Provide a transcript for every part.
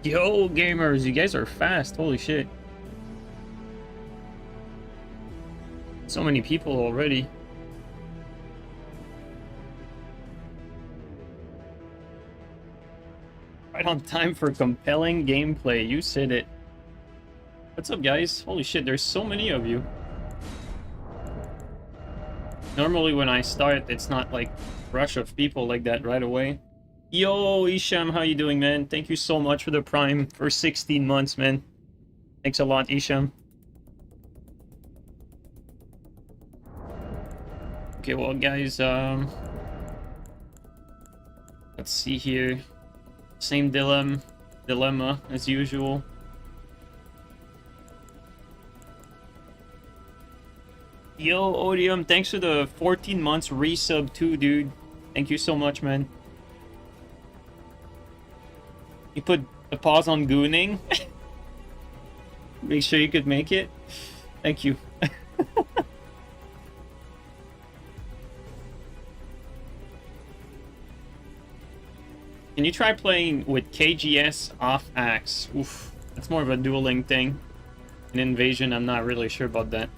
Yo, gamers, you guys are fast. Holy shit. So many people already. Right on time for compelling gameplay. You said it. What's up, guys? Holy shit, there's so many of you. Normally when I start, it's not like rush of people like that right away. Yo, Isham, how you doing, man? Thank you so much for the Prime for 16 months, man. Thanks a lot, Isham. Okay, well, guys, let's see here. Same dilemma as usual. Yo, Odium, thanks for the 14 months resub too, dude. Thank you so much, man. You put a pause on gooning. Make sure you could make it. Thank you. Can you try playing with KGS off axe? Oof, that's more of a dueling thing. An invasion, I'm not really sure about that.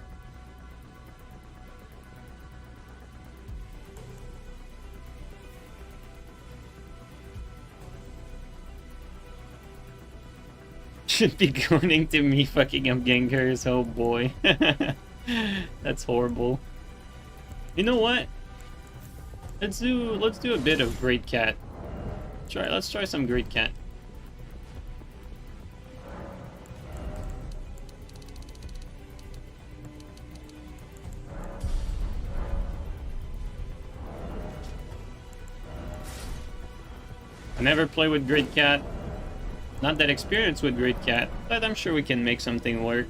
Should be going to me fucking up Genkers, oh boy. That's horrible. You know what? Let's do a bit of Great Cat. Let's try some Great Cat. I never play with Great Cat. Not that experienced with Great Cat, but I'm sure we can make something work.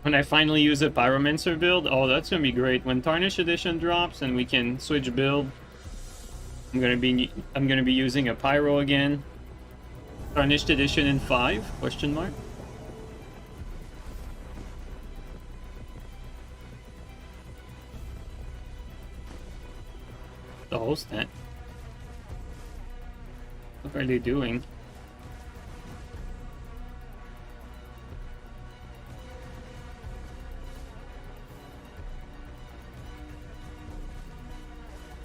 When I finally use a Pyromancer build, oh, that's gonna be great. When Tarnished Edition drops and we can switch build, I'm gonna be using a Pyro again. Tarnished Edition in 5? Question mark. The host net. What are they doing?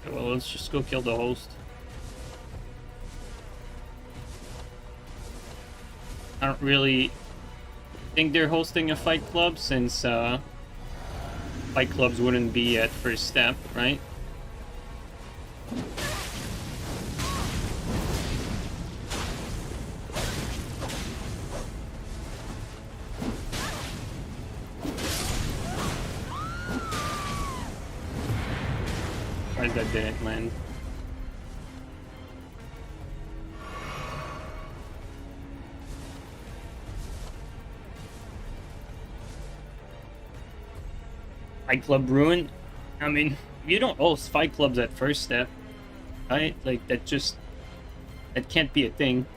Well, let's just go kill the host. I don't really think they're hosting a fight club since fight clubs wouldn't be at first step, right? That didn't land. Fight Club ruined? I mean, you don't host fight clubs at first step, right? Like, that can't be a thing.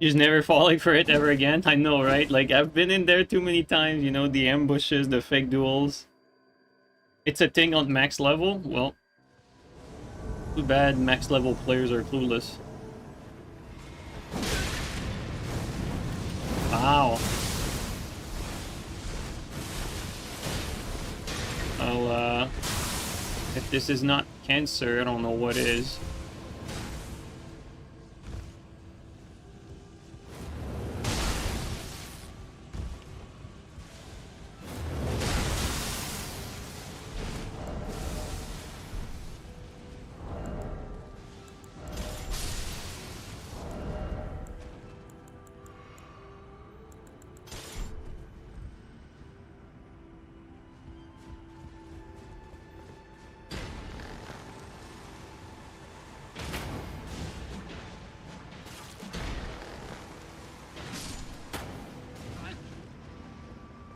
Just never falling for it ever again. I know, right? Like, I've been in there too many times, you know, the ambushes, the fake duels. It's a thing on max level. Well, too bad max level players are clueless. Wow. Well, if this is not cancer, I don't know what is.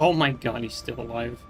Oh my god, he's still alive.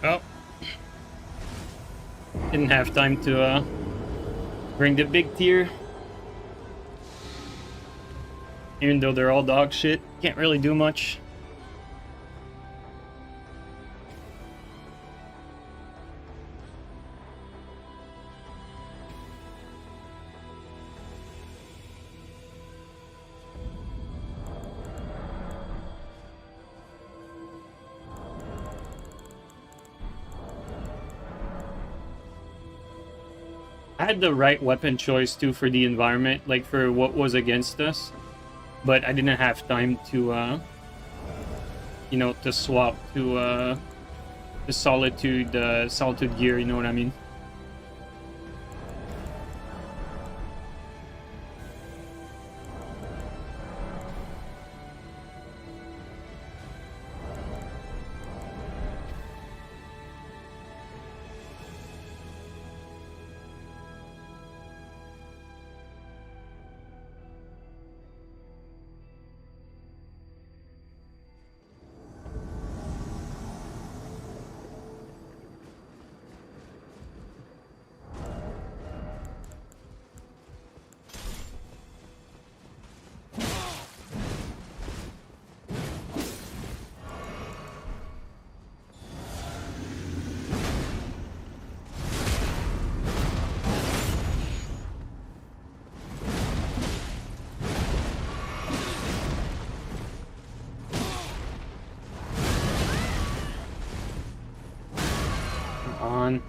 Oh. Didn't have time to bring the big tier. Even though they're all dog shit, can't really do much. I had the right weapon choice too for the environment, like for what was against us, but I didn't have time to, you know, to swap to the solitude gear. You know what I mean? On.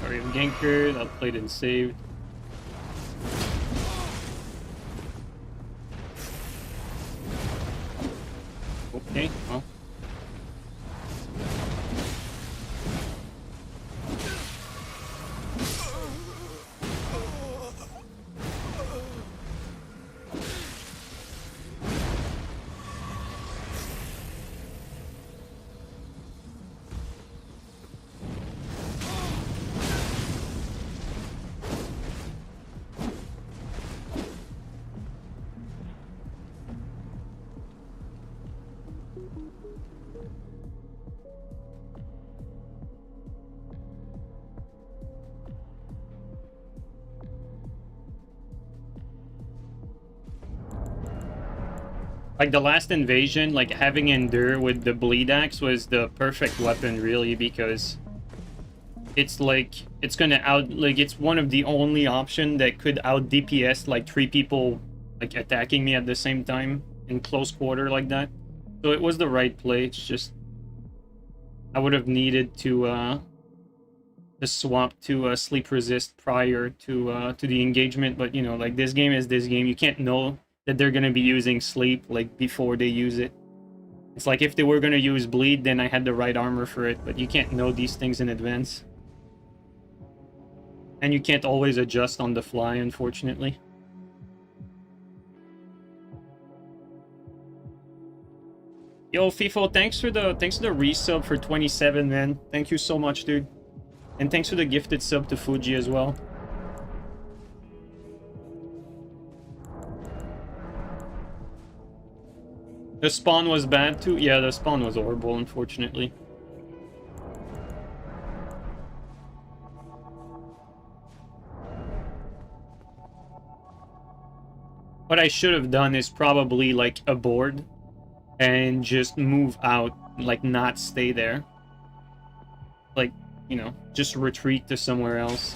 Sorry, I'm gankered. I played and saved. Okay, well. Like the last invasion, like having Endure with the Bleed Axe was the perfect weapon, really, because it's like, it's gonna like, it's one of the only option that could out DPS like 3 people like attacking me at the same time in close quarter like that. So it was the right play. It's just I would have needed to swap to sleep resist prior to the engagement, but you know, like this game is this game. You can't know that they're gonna be using sleep like before they use it. It's like if they were gonna use bleed, then I had the right armor for it, but you can't know these things in advance. And you can't always adjust on the fly, unfortunately. Yo, FIFO, thanks for the resub for 27, man. Thank you so much, dude. And thanks for the gifted sub to Fuji as well. The spawn was bad too? Yeah, the spawn was horrible, unfortunately. What I should have done is probably like a board and just move out, like not stay there. Like, you know, just retreat to somewhere else.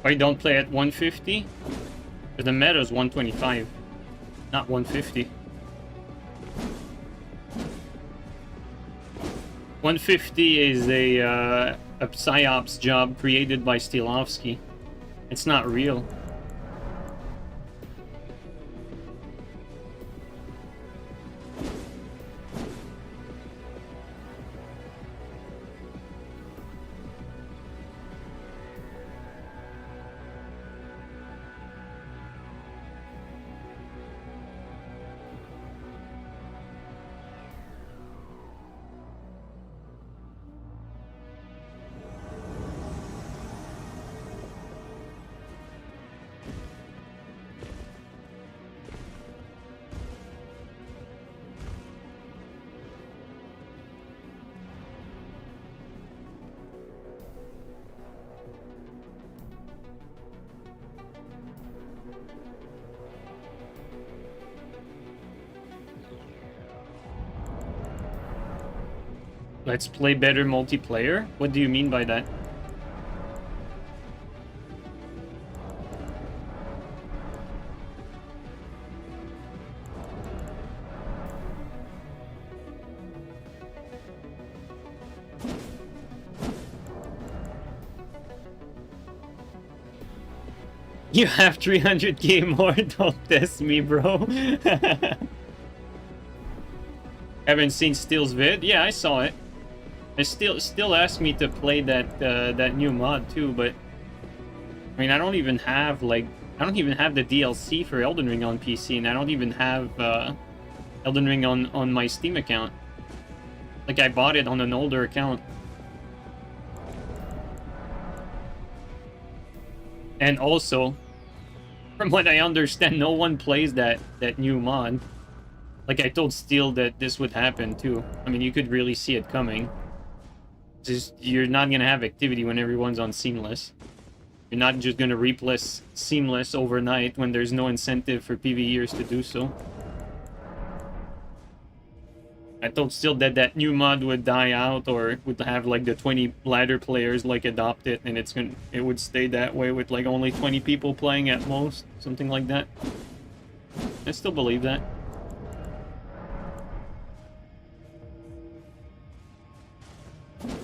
Why don't play at 150? Because the meta is 125, not 150. 150 is a psyops job created by Stilovsky. It's not real. Let's play better multiplayer? What do you mean by that? You have 300k more, don't test me, bro. Haven't seen Steel's vid? Yeah, I saw it. It still asked me to play that new mod too, but I mean I don't even have the DLC for Elden Ring on PC, and I don't even have Elden Ring on my Steam account. Like, I bought it on an older account. And also, from what I understand, no one plays that new mod. Like, I told Steel that this would happen too. I mean, you could really see it coming. Just, you're not gonna have activity when everyone's on Seamless. You're not just gonna replace Seamless overnight when there's no incentive for PvEers to do so. I told Steel that that new mod would die out, or would have like the 20 ladder players like adopt it, and it would stay that way with like only 20 people playing at most, something like that. I still believe that.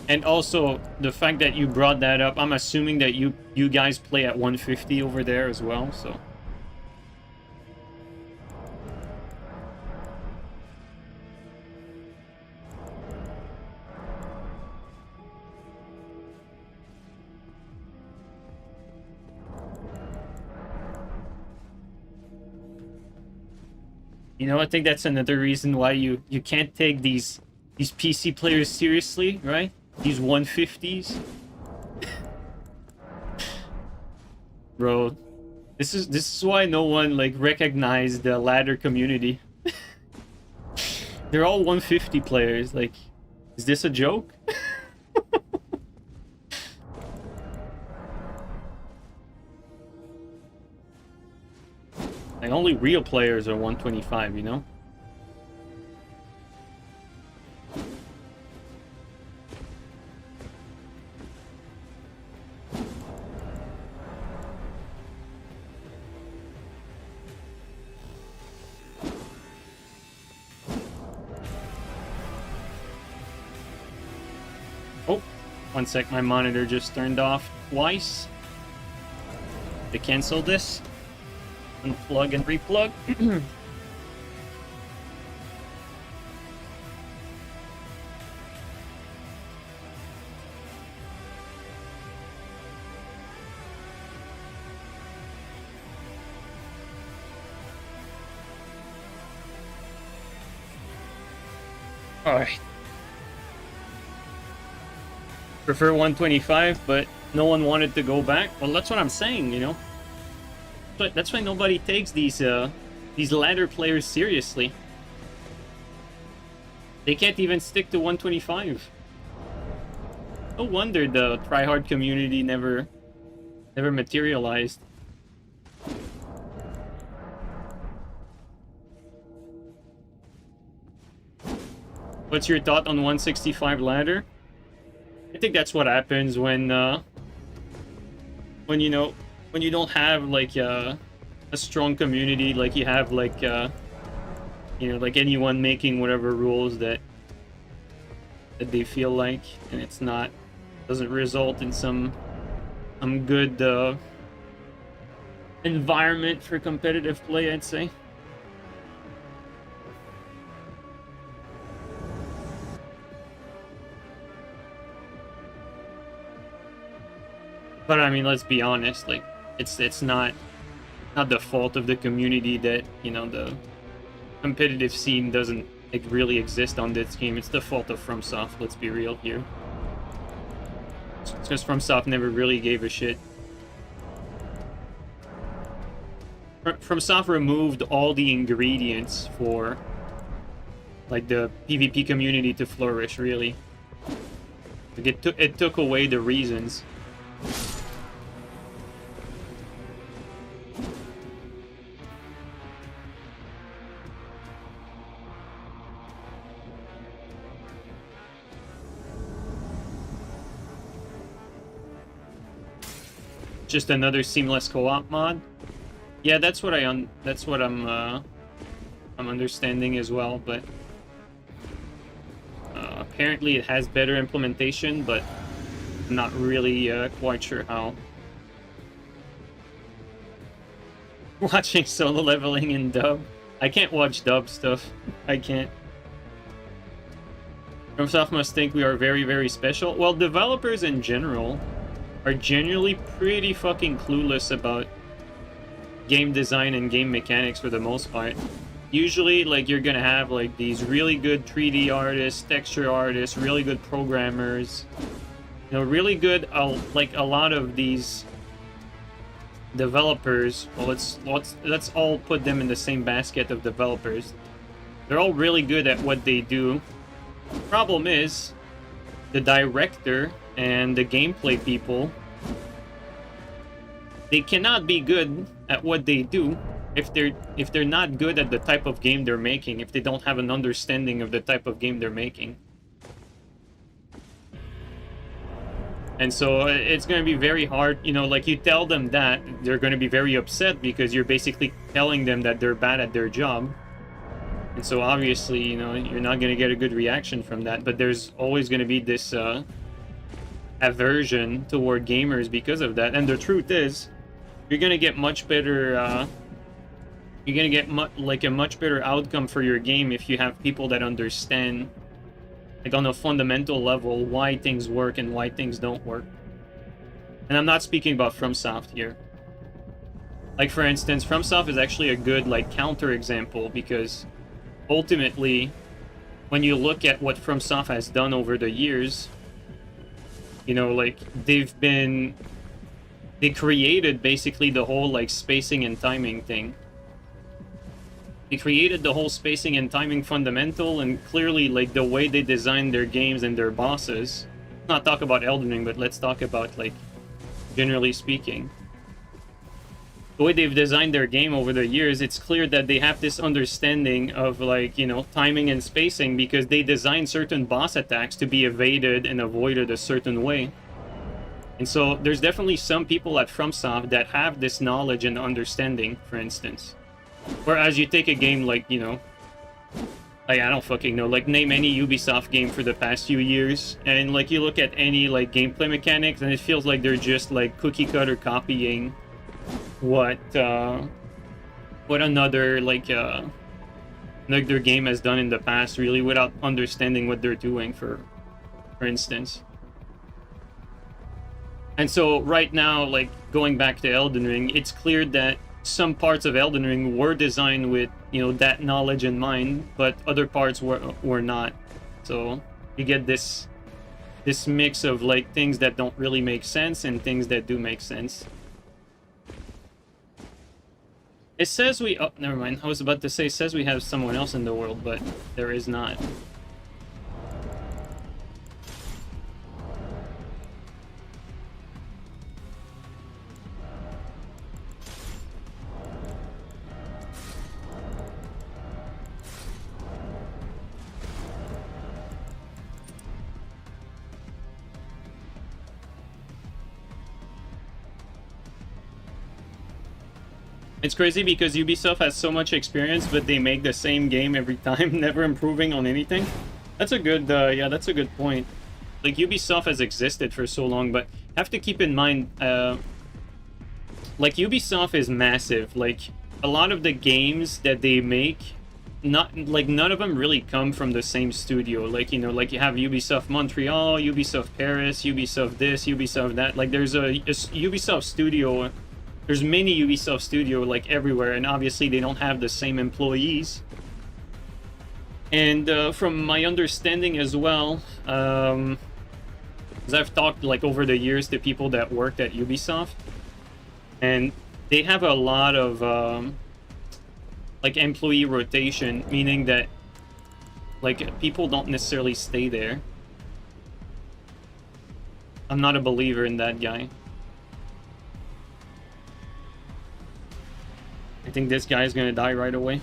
And also, the fact that you brought that up, I'm assuming that you guys play at 150 over there as well, so... You know, I think that's another reason why you can't take these PC players seriously, right? These 150s. Bro, this is why no one like recognized the ladder community. They're all 150 players. Like, is this a joke? Like, only real players are 125, you know? Oh, one sec, my monitor just turned off twice. To cancel this. Unplug and replug. Alright. Prefer 125, but no one wanted to go back. Well, that's what I'm saying, you know? But that's why nobody takes these ladder players seriously. They can't even stick to 125. No wonder the tryhard community never materialized. What's your thought on 165 ladder? I think that's what happens when you know, when you don't have like a strong community, like you have like you know, like anyone making whatever rules that they feel like, and it's not, doesn't result in some good environment for competitive play, I'd say. But I mean, let's be honest, like it's not the fault of the community that, you know, the competitive scene doesn't like really exist on this game. It's the fault of FromSoft, let's be real here. It's because FromSoft never really gave a shit. FromSoft removed all the ingredients for like the PvP community to flourish, really. Like it took away the reasons. Just another seamless co-op mod. Yeah, that's what I'm understanding as well, but apparently it has better implementation, but I'm not really quite sure how. Watching solo leveling in dub. I can't watch dub stuff. I can't. FromSoft must think we are very, very special. Well, developers in general are generally pretty fucking clueless about game design and game mechanics for the most part. Usually, like, you're gonna have like these really good 3D artists, texture artists, really good programmers, you know, really good like a lot of these developers. Well, let's all put them in the same basket of developers. They're all really good at what they do. Problem is, the director and the gameplay people, they cannot be good at what they do if they're not good at the type of game they're making, if they don't have an understanding of the type of game they're making. And so it's going to be very hard, you know, like you tell them that, they're going to be very upset because you're basically telling them that they're bad at their job. And so obviously, you know, you're not going to get a good reaction from that, but there's always going to be this aversion toward gamers because of that. And the truth is, you're gonna get much better. You're gonna get like a much better outcome for your game if you have people that understand, like on a fundamental level, why things work and why things don't work. And I'm not speaking about FromSoft here. Like, for instance, FromSoft is actually a good, like, counter-example, because ultimately, when you look at what FromSoft has done over the years, you know, like, they created basically the whole, like, spacing and timing thing. They created the whole spacing and timing fundamental, and clearly, like, the way they designed their games and their bosses. Let's not talk about Elden Ring, but let's talk about, like, generally speaking. The way they've designed their game over the years, it's clear that they have this understanding of, like, you know, timing and spacing, because they design certain boss attacks to be evaded and avoided a certain way. And so there's definitely some people at FromSoft that have this knowledge and understanding, for instance. Whereas you take a game like, you know, like, I don't fucking know, like, name any Ubisoft game for the past few years, and, like, you look at any, like, gameplay mechanics, and it feels like they're just, like, cookie-cutter copying what another, like their game has done in the past, really, without understanding what they're doing, for instance. And so right now, like, going back to Elden Ring, it's clear that some parts of Elden Ring were designed with, you know, that knowledge in mind, but other parts were not. So you get this mix of, like, things that don't really make sense and things that do make sense. It says we... Oh, never mind. I was about to say, it says we have someone else in the world, but there is not. It's crazy because Ubisoft has so much experience, but they make the same game every time, never improving on anything. That's a good, yeah, that's a good point. Like, Ubisoft has existed for so long, but have to keep in mind, like, Ubisoft is massive. Like, a lot of the games that they make, none of them really come from the same studio. Like, you know, like, you have Ubisoft Montreal, Ubisoft Paris, Ubisoft this, Ubisoft that. Like, there's a Ubisoft studio. There's many Ubisoft studio, like, everywhere, and obviously they don't have the same employees. And from my understanding as well, because I've talked, like, over the years to people that worked at Ubisoft, and they have a lot of like, employee rotation, meaning that, like, people don't necessarily stay there. I'm not a believer in that guy. I think this guy is gonna die right away.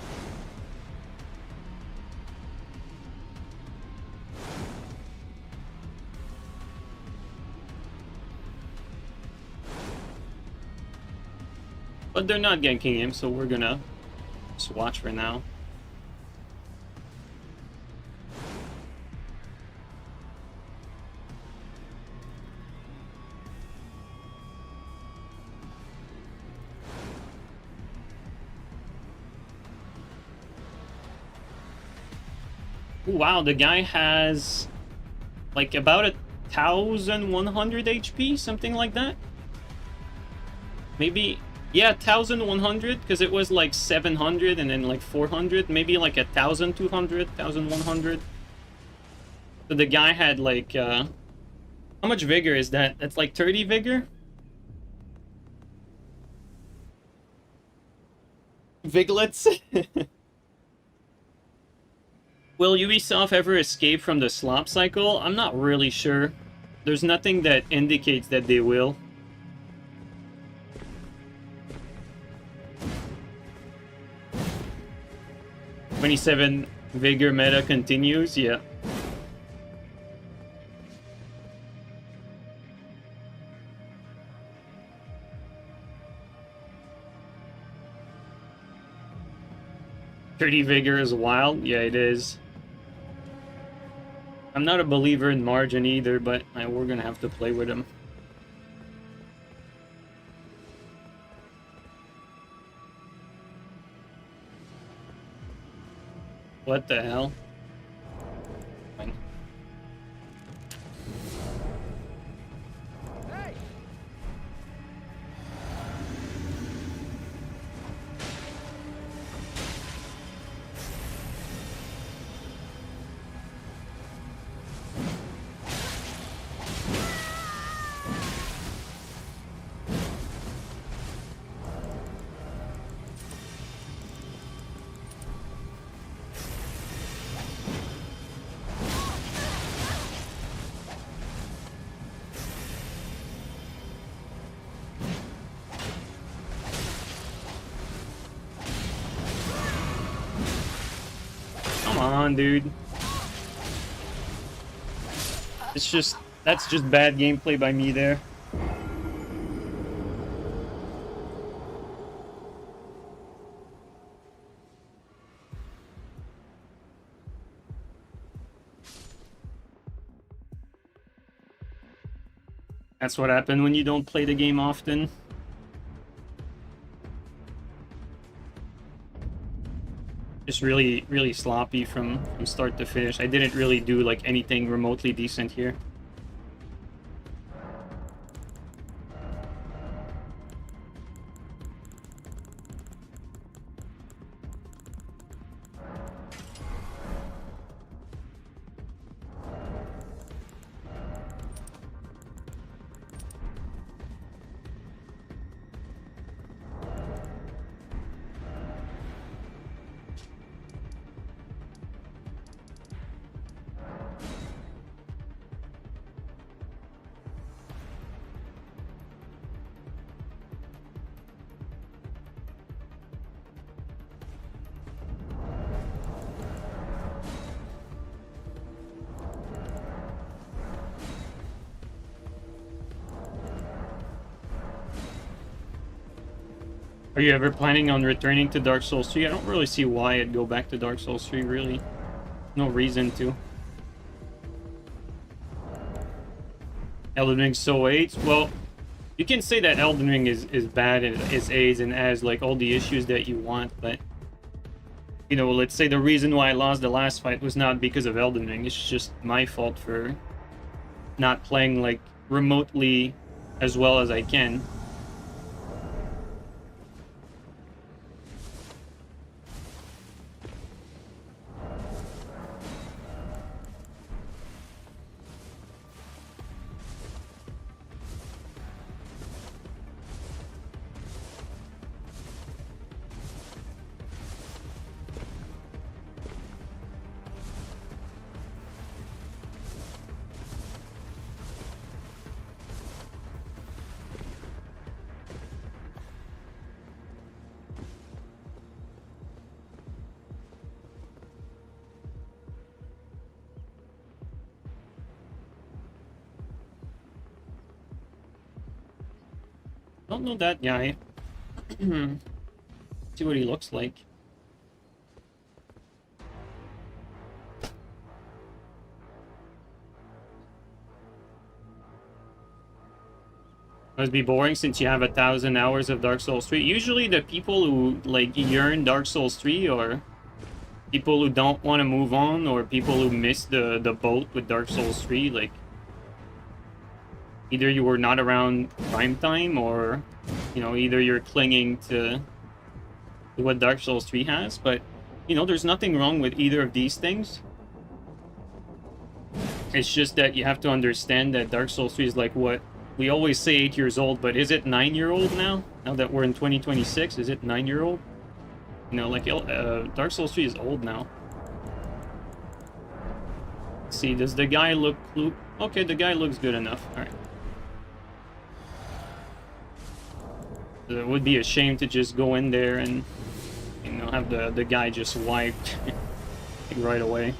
But they're not ganking him, so we're gonna just watch for now. Ooh, wow, the guy has, like, about 1,100 HP, something like that. Maybe, yeah, 1,100, because it was like 700 and then like 400, maybe like 1,200, 1,100. So the guy had, like, how much vigor is that? That's like 30 vigor? Viglets? Will Ubisoft ever escape from the slop cycle? I'm not really sure. There's nothing that indicates that they will. "27 vigor meta continues," yeah. "30 vigor is wild," yeah, it is. I'm not a believer in margin either, but we're gonna have to play with him. What the hell? Fine. Hey! Come on, dude. That's just bad gameplay by me there. That's what happened when you don't play the game often. Just really, really sloppy from start to finish. I didn't really do like anything remotely decent here. Are you ever planning on returning to Dark Souls 3? I don't really see why I'd go back to Dark Souls 3, really. No reason to. Elden Ring so 8? Well, you can say that Elden Ring is bad and is AIDS and has like all the issues that you want, but you know, let's say the reason why I lost the last fight was not because of Elden Ring. It's just my fault for not playing like remotely as well as I can. Don't know that guy. See what he looks like. Must be boring since you have 1,000 hours of Dark Souls 3. Usually the people who like yearn Dark Souls 3 or people who don't want to move on or people who miss the boat with Dark Souls 3, like either you were not around prime time or, you know, either you're clinging to what Dark Souls 3 has, but, you know, there's nothing wrong with either of these things. It's just that you have to understand that Dark Souls 3 is like what we always say 8 years old, but is it 9-year-old now? Now that we're in 2026, is it 9-year-old? You know, like, Dark Souls 3 is old now. Let's see, does the guy look... Okay, the guy looks good enough. Alright. It would be a shame to just go in there and, you know, have the guy just wiped right away.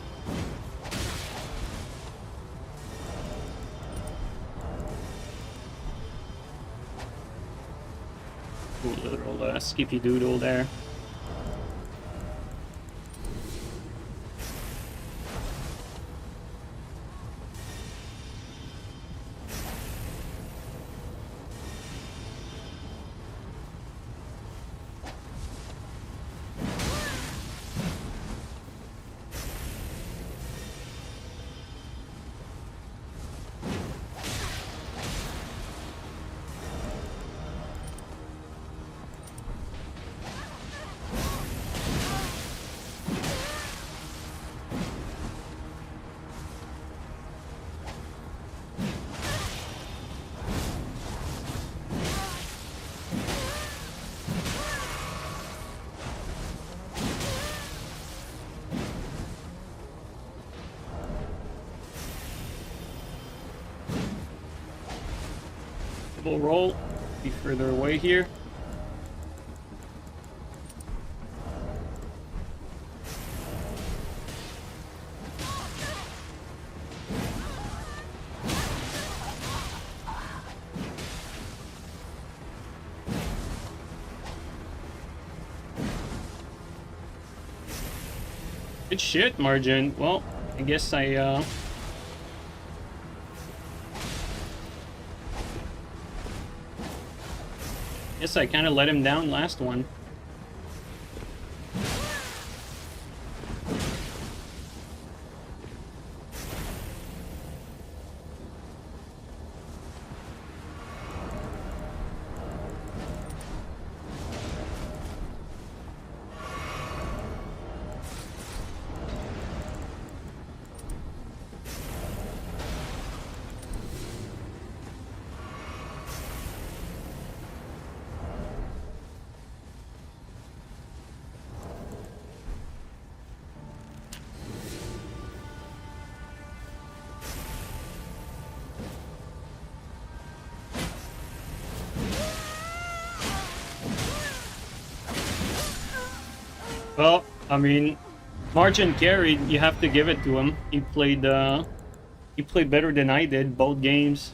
Ooh, little skippy doodle there. We'll roll. Be further away here. Good shit, Margin. Well, I guess I kind of let him down last one. Well, I mean, Margin carried. You have to give it to him. He played better than I did both games.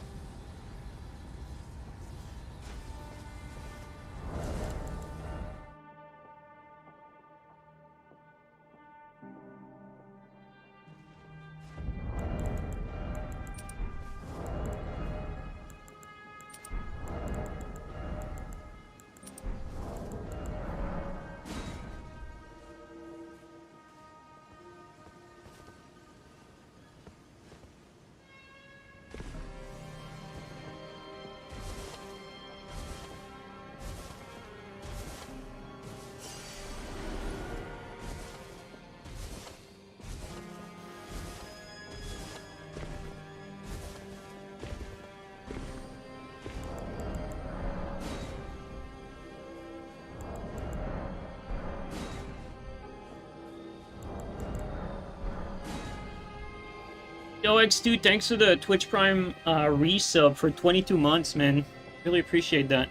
Yo, X2, thanks for the Twitch Prime resub for 22 months, man. Really appreciate that.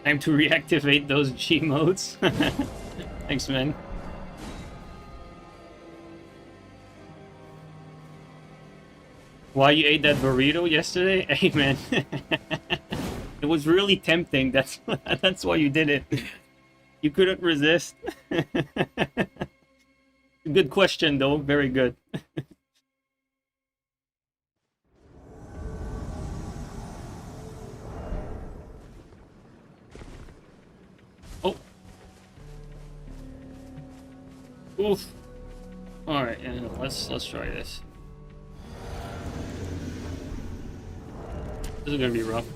Time to reactivate those G modes. Thanks, man. Why you ate that burrito yesterday? Hey, man. It was really tempting. That's why you did it. You couldn't resist. Good question, though. Very good. Oh. Oof. All right, let's try this. This is gonna be rough.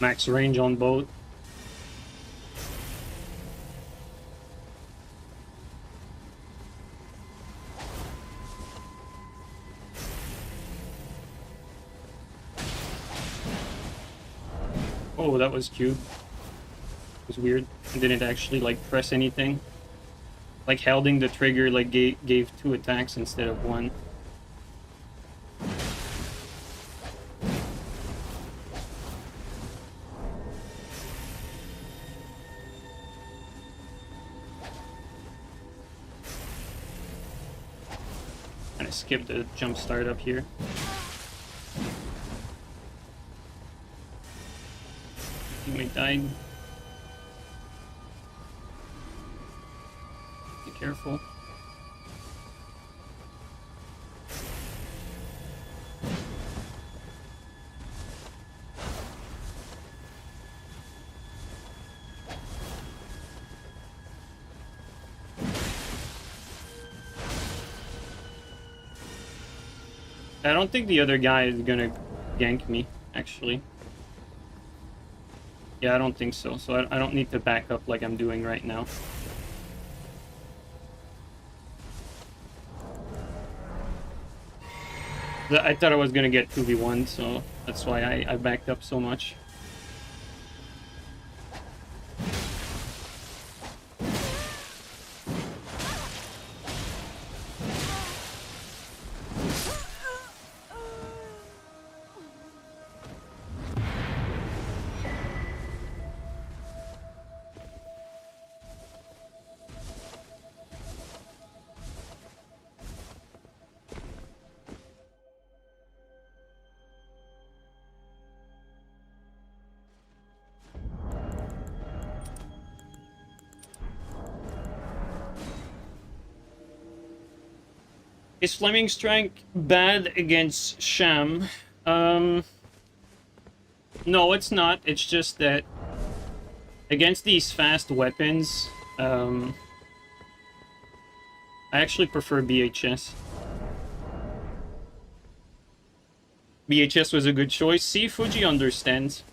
Max range on both. Oh, that was cute. was weird. I didn't actually like press anything. Like holding the trigger like gave 2 attacks instead of 1. I skipped the jump start up here. Teammate died. Be careful. I don't think the other guy is gonna gank me, actually. Yeah, I don't think so. So I don't need to back up like I'm doing right now. I thought I was gonna get 2v1, so that's why I backed up so much. Is Flaming Strike bad against Sham? No, it's not. It's just that against these fast weapons, I actually prefer BHS. BHS was a good choice. See, Fuji understands.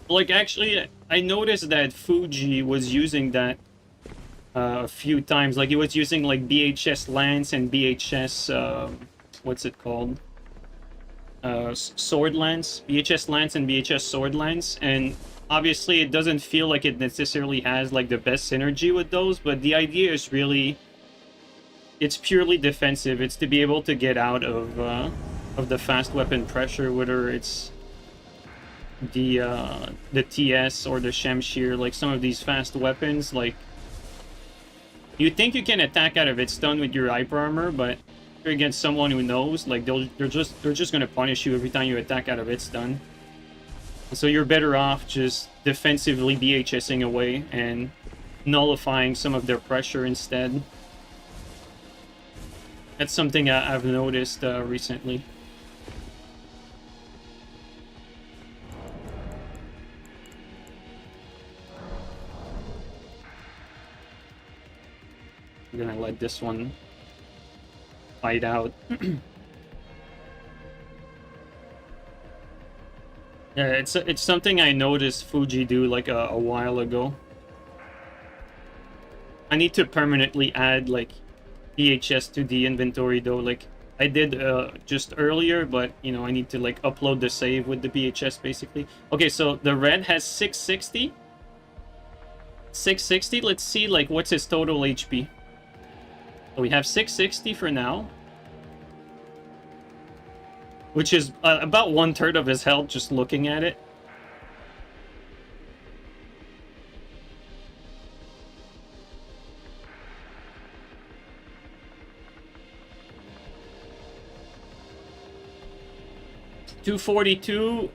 Like, actually, I noticed that Fuji was using that a few times. Like, he was using, like, BHS Lance and BHS, what's it called? Sword Lance. BHS Lance and BHS Sword Lance. And obviously, it doesn't feel like it necessarily has, like, the best synergy with those, but the idea is really... It's purely defensive. It's to be able to get out of the fast weapon pressure, whether it's the TS or the Shamshir, like some of these fast weapons, like you think you can attack out of its stun with your hyper armor, but if you're against someone who knows, like they're just gonna punish you every time you attack out of its stun. So you're better off just defensively BHSing away and nullifying some of their pressure instead. That's something I've noticed recently. I'm gonna let this one fight out. Yeah, it's something I noticed Fuji do like a while ago. I need to permanently add like BHS to the inventory though. Like I did just earlier, but you know I need to like upload the save with the BHS basically. Okay, so the red has 660. 660. Let's see like what's his total HP. So we have 660 for now, which is about 1/3 of his health just looking at it. $242.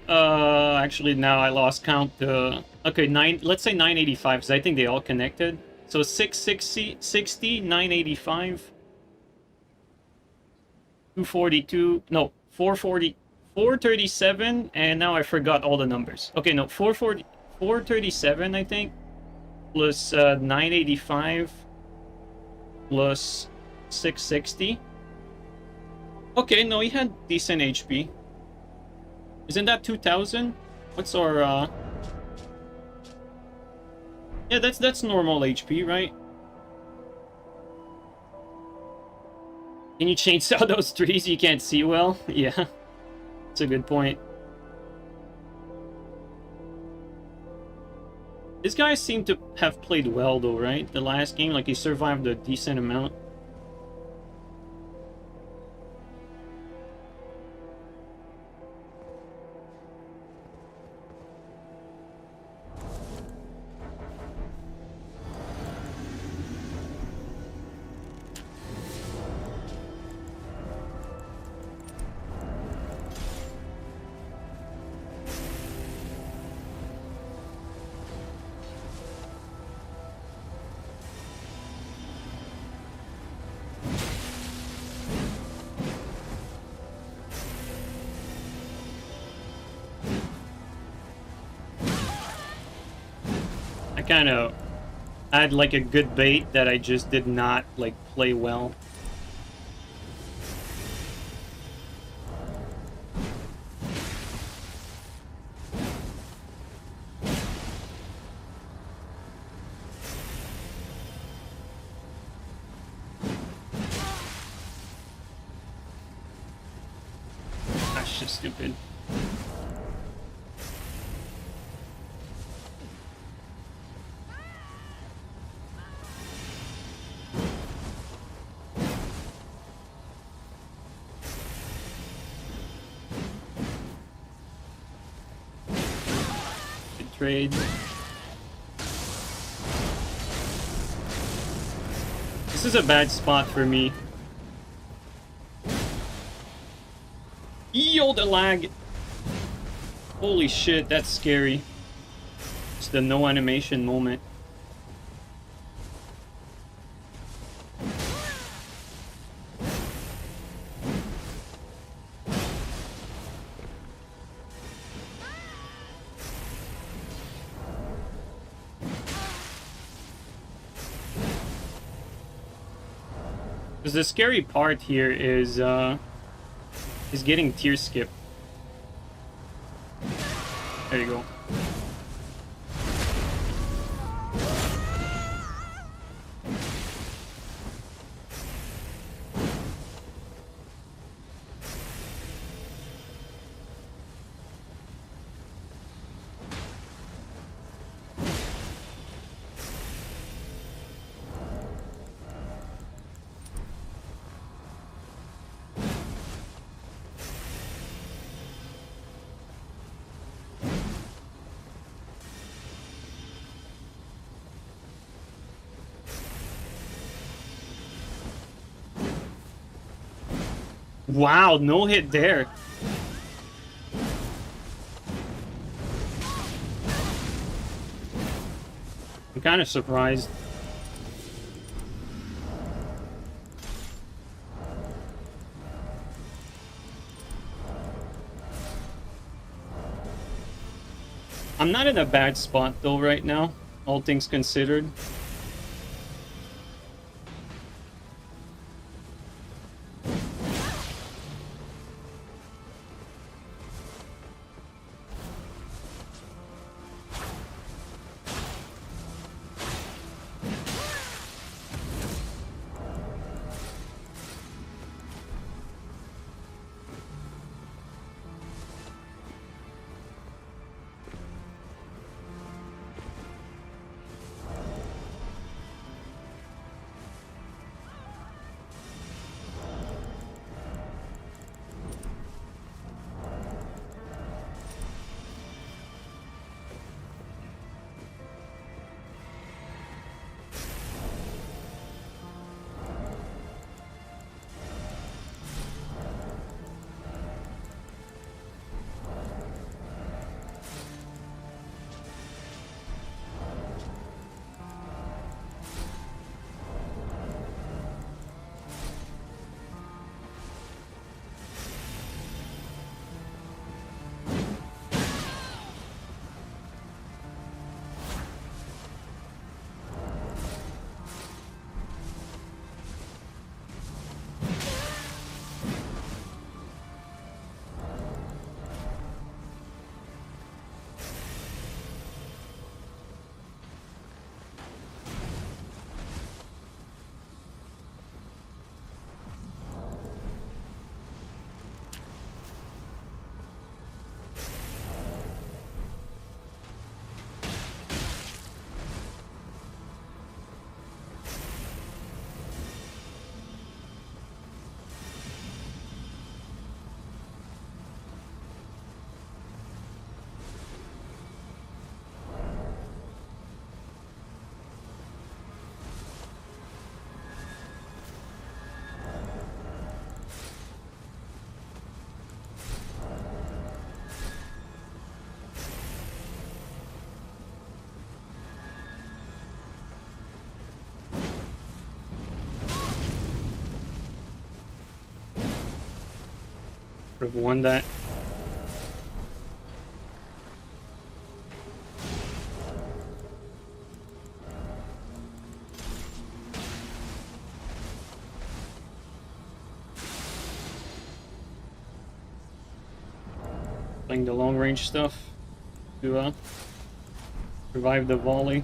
Actually, now I lost count. Okay, let's say 985, because I think they all connected. So 660, 985, 242. No, 440, 437, and now I forgot all the numbers. Okay, no, 440, 437, I think, plus 985, plus 660. Okay, no, he had decent HP. Isn't that 2,000? What's our, Yeah, that's normal HP, right? Can you chainsaw those trees you can't see well? Yeah, that's a good point. This guy seemed to have played well though, right? The last game, like he survived a decent amount. Kind of had like a good bait that I just did not like play well. That's just stupid. Trade. This is a bad spot for me. Yo, the lag! Holy shit, that's scary. It's the no animation moment. Because the scary part here is getting tier skip. There you go. Wow, no hit there. I'm kind of surprised. I'm not in a bad spot though right now, all things considered. Would have won that. Playing the long range stuff to survive the volley.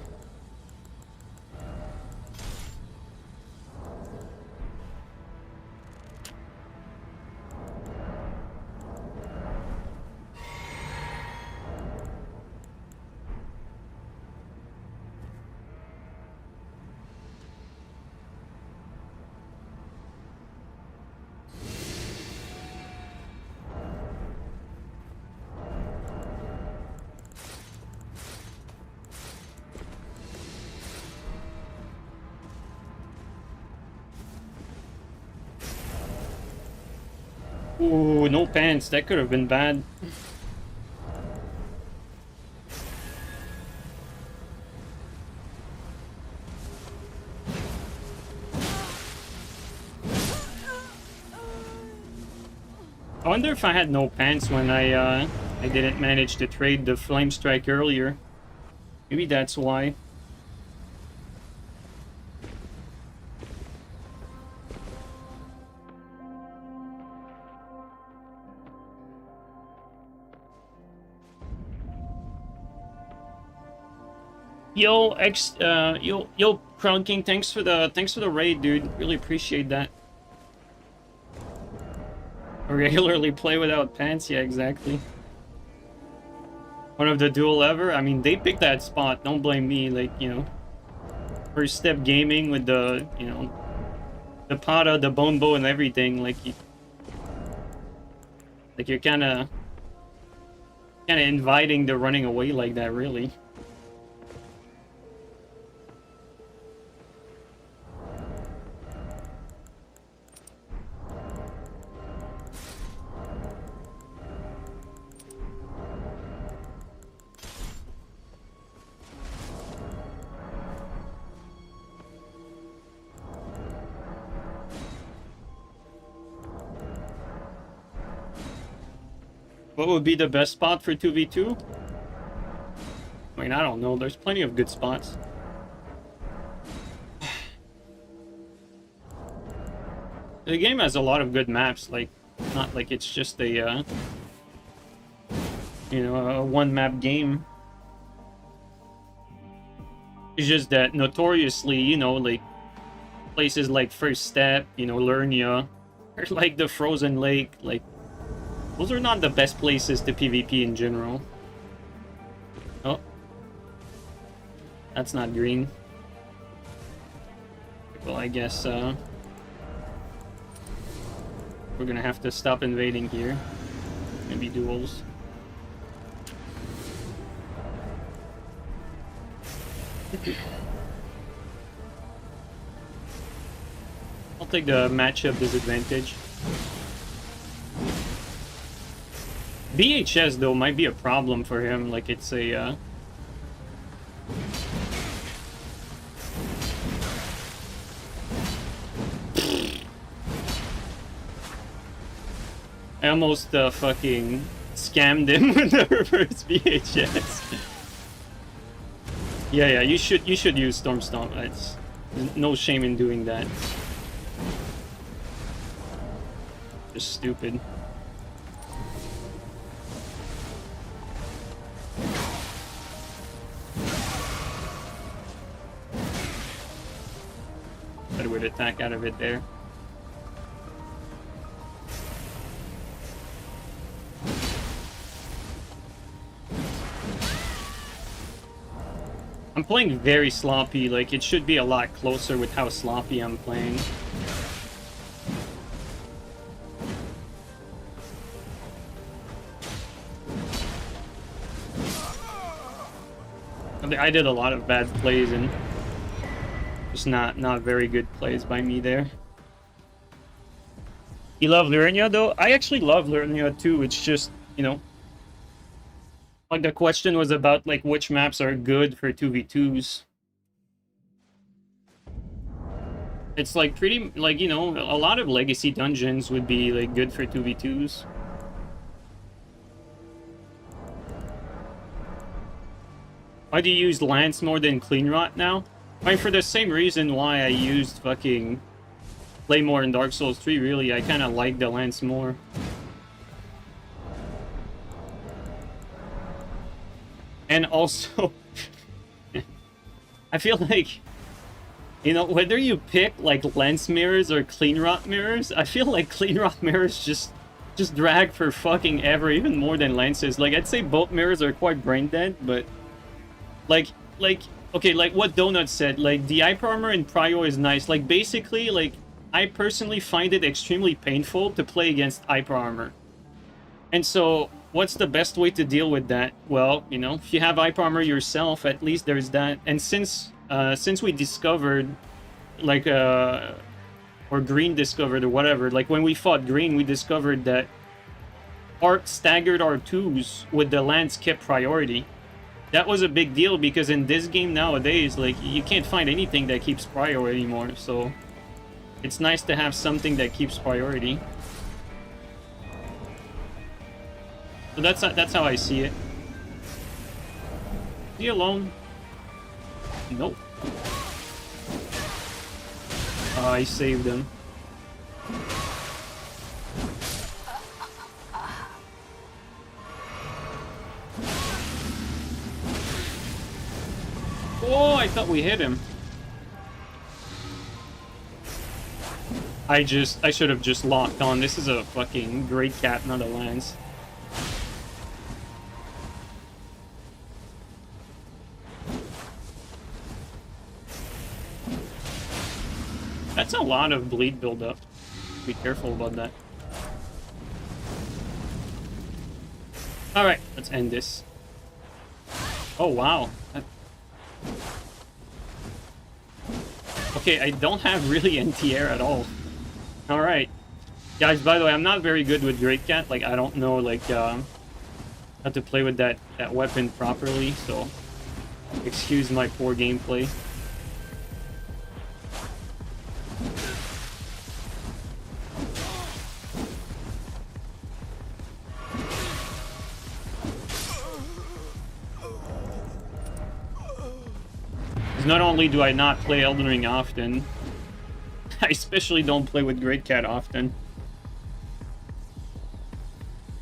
Ooh, no pants. That could have been bad. I wonder if I had no pants when I didn't manage to trade the flame strike earlier. Maybe that's why. Yo, yo, Crown King, thanks for the raid, dude. Really appreciate that. I regularly play without pants, yeah, exactly. One of the duel ever. I mean, they picked that spot. Don't blame me. Like, you know, first step gaming with the, you know, the Pada, the bone bow, and everything. Like, you're kind of inviting the running away like that, really. What would be the best spot for 2v2? I mean, I don't know. There's plenty of good spots. The game has a lot of good maps. Like, not like it's just a, you know, a one-map game. It's just that notoriously, you know, like, places like First Step, you know, Lernia, or like the Frozen Lake, like, those are not the best places to PvP in general. Oh. That's not green. Well, I guess, we're gonna have to stop invading here. Maybe duels. I'll take the matchup disadvantage. VHS, though, might be a problem for him. Like, it's a, I almost, fucking scammed him with the reverse VHS. Yeah, you should use Storm Stomp. It's no shame in doing that. Just stupid. Better way to attack out of it there. I'm playing very sloppy. Like, it should be a lot closer with how sloppy I'm playing. I did a lot of bad plays and just not very good plays by me there. You love Lernia, though? I actually love Lernia too. It's just, you know, like the question was about like which maps are good for 2v2s. It's like pretty, like, you know, a lot of legacy dungeons would be like good for 2v2s. Why do you use Lance more than Clean Rot now? I mean, for the same reason why I used fucking Claymore in Dark Souls 3, really. I kind of like the Lance more. And also, I feel like, you know, whether you pick, like, Lance mirrors or Clean Rot mirrors, I feel like Clean Rot mirrors just drag for fucking ever, even more than Lances. Like, I'd say both mirrors are quite brain dead, but... Like, okay, like what Donut said, like, the Hyper Armor in Prio is nice. Like, basically, like, I personally find it extremely painful to play against Hyper Armor. And so, what's the best way to deal with that? Well, you know, if you have Hyper Armor yourself, at least there's that. And since we discovered, like, or Green discovered, or whatever, like, when we fought Green, we discovered that staggered R2s with the Lance kept priority. That was a big deal, because in this game nowadays, like, you can't find anything that keeps priority anymore, so it's nice to have something that keeps priority. So that's how I see it. Is he alone? Nope. Oh, I saved him. Oh, I thought we hit him. I should have just locked on. This is a fucking Great Cat, not a Lance. That's a lot of bleed buildup. Be careful about that. Alright, let's end this. Oh, wow. Okay, I don't have really anti-air at all. Alright. Guys, by the way, I'm not very good with Great Cat. Like, I don't know, like, how to play with that weapon properly, so excuse my poor gameplay. Not only do I not play Elden Ring often, I especially don't play with Great Cat often.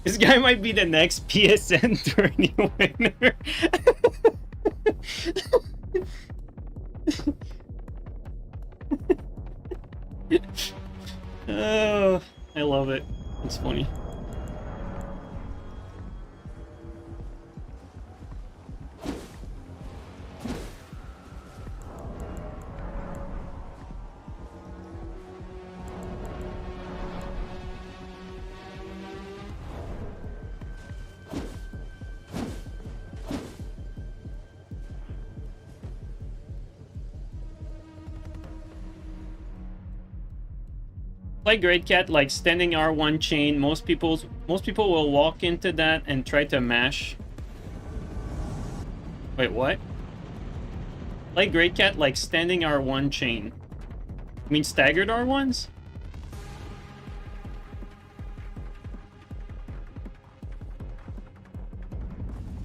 This guy might be the next PSN tourney winner. Oh, I love it. It's funny. Like Great Cat, like standing R1 chain, most people will walk into that and try to mash. Wait, what? Like Great Cat, like standing R1 chain. I mean staggered R1s?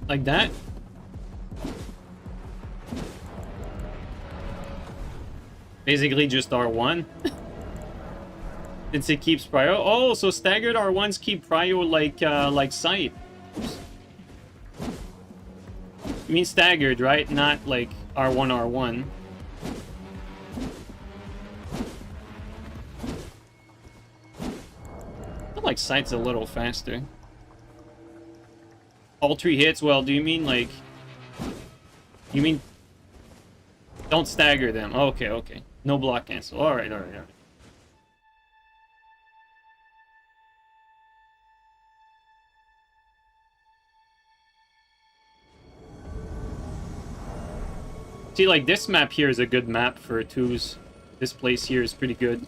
Like that? Basically just R1. Since it keeps prio. Oh, so staggered R1s keep prio like sight. Oops. You mean staggered, right? Not like R1 R1. I feel like sight's a little faster. All 3 hits? Well, do you mean like... You mean... Don't stagger them. Okay, okay. No block cancel. Alright, alright, alright. See, like, this map here is a good map for 2s. This place here is pretty good.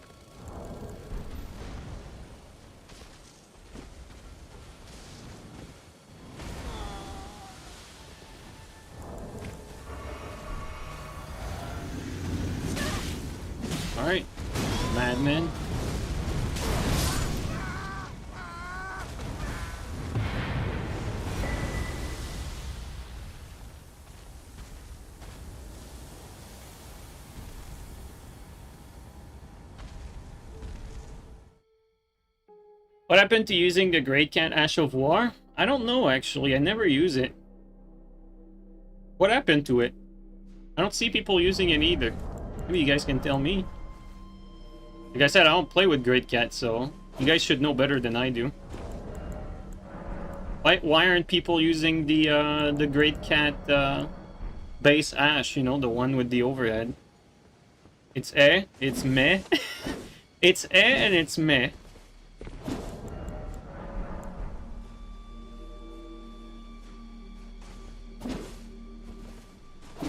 Alright. Madman. What happened to using the Great Cat Ash of War? I don't know, actually. I never use it. What happened to it? I don't see people using it either. Maybe you guys can tell me. Like I said, I don't play with Great Cat, so you guys should know better than I do. Why aren't people using the Great Cat base Ash, you know, the one with the overhead? It's it's meh. It's and it's meh.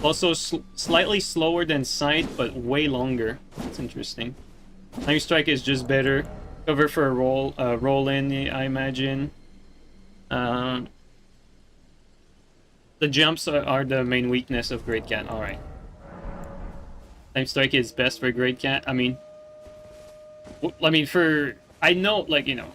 Also, slightly slower than Sight, but way longer. That's interesting. Time Strike is just better. Cover for a roll in, I imagine. The jumps are the main weakness of Great Cat. Alright. Time Strike is best for Great Cat. I mean, I know, like, you know,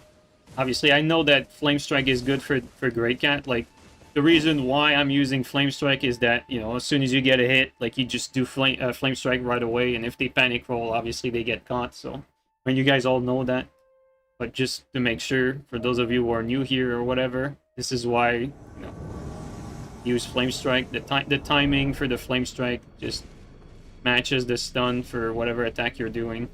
obviously I know that Flame Strike is good for Great Cat. Like, the reason why I'm using Flame Strike is that, you know, as soon as you get a hit, like, you just do Flame Strike right away, and if they panic roll, obviously they get caught, so... I mean, you guys all know that. But just to make sure, for those of you who are new here or whatever, this is why, you know, use Flame Strike. The timing for the Flame Strike just matches the stun for whatever attack you're doing.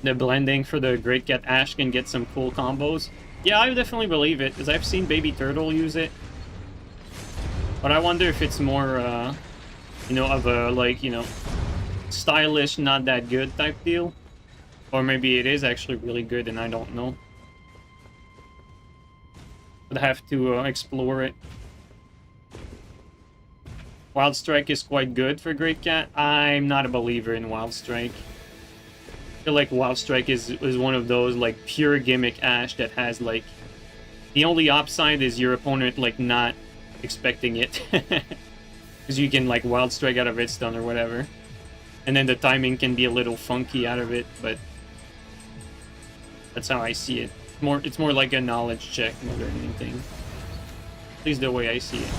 The blending for the Great Cat Ash can get some cool combos. Yeah, I definitely believe it, because I've seen Baby Turtle use it. But I wonder if it's more, you know, of a, like, you know, stylish, not that good type deal. Or maybe it is actually really good and I don't know. But I have to explore it. Wild Strike is quite good for Great Cat. I'm not a believer in Wild Strike. I feel like Wild Strike is one of those, like, pure gimmick Ash that has, like... The only upside is your opponent, like, not expecting it. Because you can, like, Wild Strike out of its stun or whatever. And then the timing can be a little funky out of it, but... That's how I see it. It's more like a knowledge check more than anything. At least the way I see it.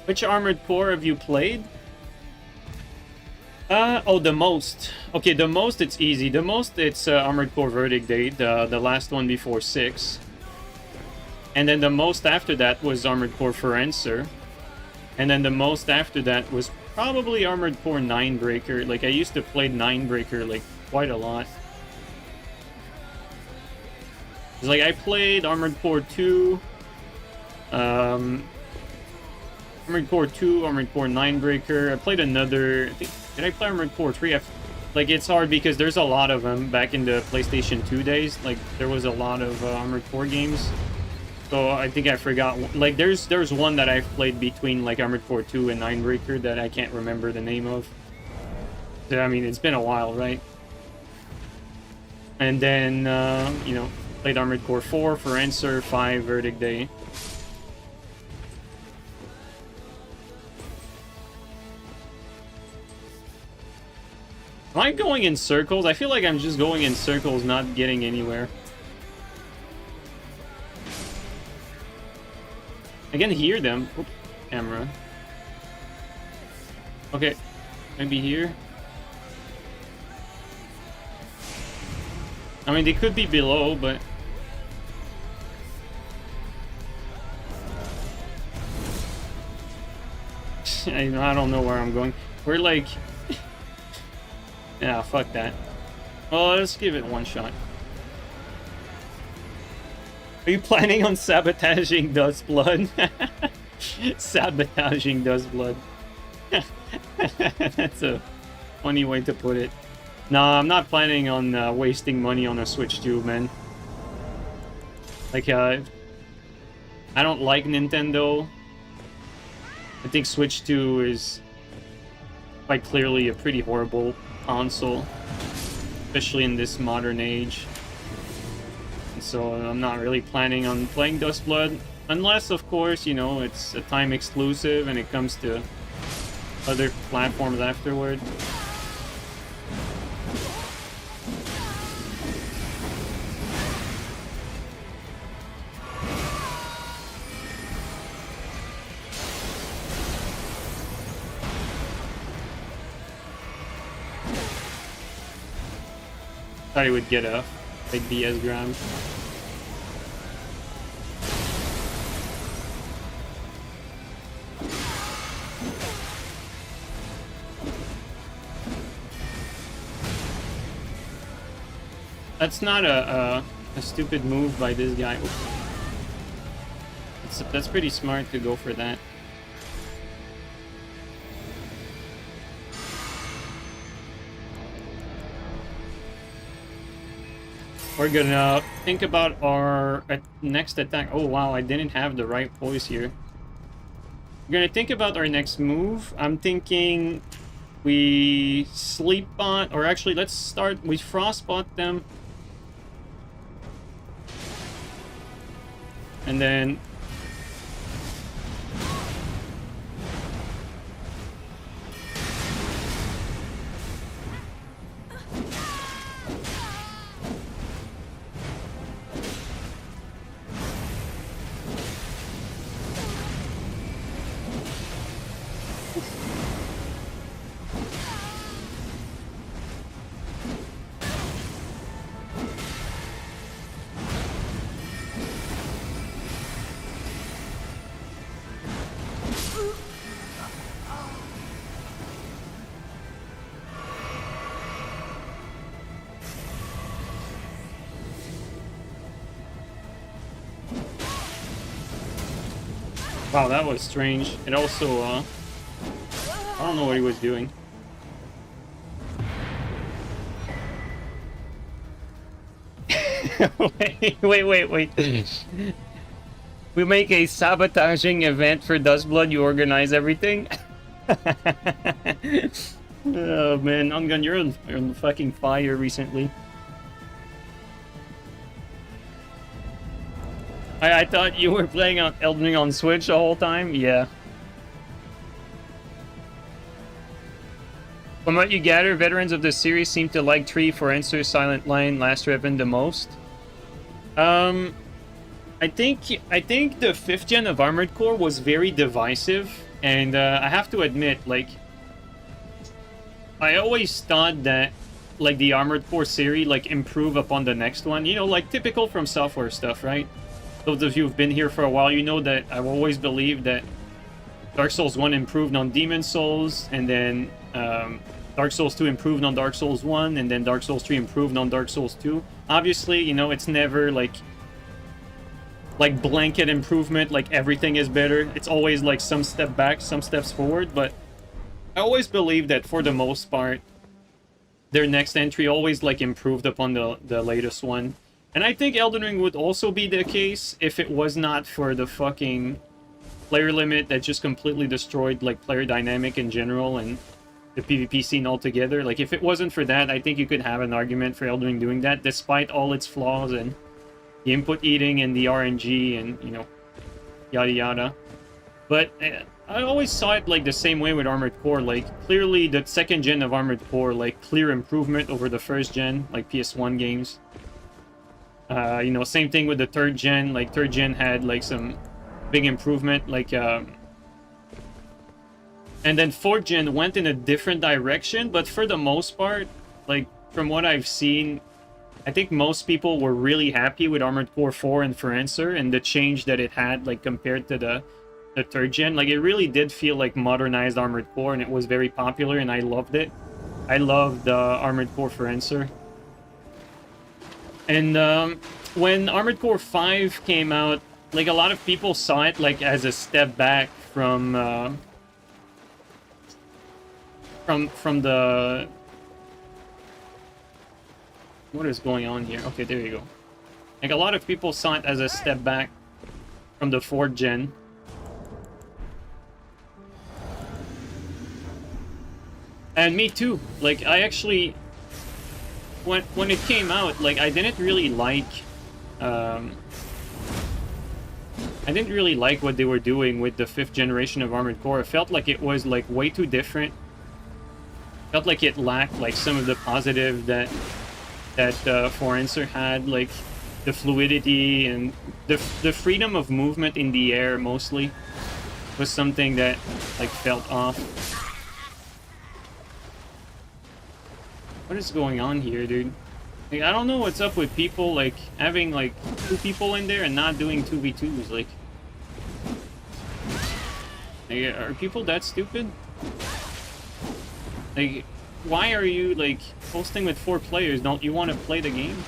Which Armored Core have you played? Oh, the most. Okay, the most, it's easy. The most, it's Armored Core Verdict Day, the last one before 6. And then the most after that was Armored Core Forencer. And then the most after that was probably Armored Core 9-Breaker. Like, I used to play 9-Breaker, like, quite a lot. It's like, I played Armored Core 2, Armored Core 2, Armored Core 9-Breaker. I played another... Did I play Armored Core 3? Like, it's hard because there's a lot of them back in the PlayStation 2 days. Like, there was a lot of Armored Core games. So I think I forgot. Like, there's one that I've played between, like, Armored Core 2 and 9-Breaker that I can't remember the name of. So, I mean, it's been a while, right? And then, you know, played Armored Core 4, Forencer, 5, Verdict Day. Am I going in circles? I feel like I'm just going in circles, not getting anywhere. I can hear them. Oops, camera. Okay, maybe here. I mean, they could be below, but... I don't know where I'm going. We're like... Yeah, fuck that. Well, let's give it one shot. Are you planning on sabotaging Duskblood? Sabotaging Duskblood. That's a funny way to put it. No, I'm not planning on wasting money on a Switch 2, man. Like, I don't like Nintendo. I think Switch 2 is quite clearly a pretty horrible console, especially in this modern age. And so I'm not really planning on playing Duskblood, unless, of course, you know, it's a time exclusive and it comes to other platforms afterward. Thought he would get a big BS grab. That's not a stupid move by this guy. That's pretty smart to go for that. We're gonna think about our next attack. Oh wow, I didn't have the right poise here. We're gonna think about our next move. I'm thinking we sleep bot, or actually let's start, we frostbot them. And then wow, that was strange. It also, I don't know what he was doing. wait. We make a sabotaging event for Duskblood, you organize everything? Oh man, Ungun, you're on fucking fire recently. I thought you were playing on Elden Ring on Switch the whole time? Yeah. From what you gather, veterans of the series seem to like Tree, For Answer, Silent Line, Last Weapon the most. I think the 5th gen of Armored Core was very divisive, and I have to admit, like, I always thought that, like, the Armored Core series, like, improve upon the next one. You know, like, typical From Software stuff, right? Those of you who've been here for a while, you know that I've always believed that Dark Souls 1 improved on Demon Souls, and then Dark Souls 2 improved on Dark Souls 1, and then Dark Souls 3 improved on Dark Souls 2. Obviously, you know, it's never like blanket improvement, like everything is better. It's always like some step back, some steps forward, but I always believe that for the most part, their next entry always like improved upon the latest one. And I think Elden Ring would also be the case if it was not for the fucking player limit that just completely destroyed like player dynamic in general and the PvP scene altogether. Like if it wasn't for that, I think you could have an argument for Elden Ring doing that, despite all its flaws and the input eating and the RNG and, you know, yada yada. But I always saw it like the same way with Armored Core. Like clearly the 2nd gen of Armored Core, like clear improvement over the 1st gen, like PS1 games. You know, same thing with the 3rd gen. Like 3rd gen had like some big improvement, like and then 4th gen went in a different direction, but for the most part, like from what I've seen, I think most people were really happy with Armored Core 4 and For Answer and the change that it had, like compared to the 3rd gen. Like it really did feel like modernized Armored Core, and it was very popular, and I loved it. I loved Armored Core For Answer. And when Armored Core 5 came out, like a lot of people saw it like as a step back from the... What is going on here? Okay, there you go. Like a lot of people saw it as a step back from the 4th gen. And me too. Like I actually, when it came out, like I didn't really like what they were doing with the 5th generation of Armored Core. It felt like it was like way too different. Felt like it lacked like some of the positive that For Answer had, like the fluidity and the freedom of movement in the air mostly was something that like felt off. What is going on here, dude? Like, I don't know what's up with people, like, having, like, 2 people in there and not doing 2v2s, like... Are people that stupid? Like, why are you, like, hosting with 4 players? Don't you want to play the game?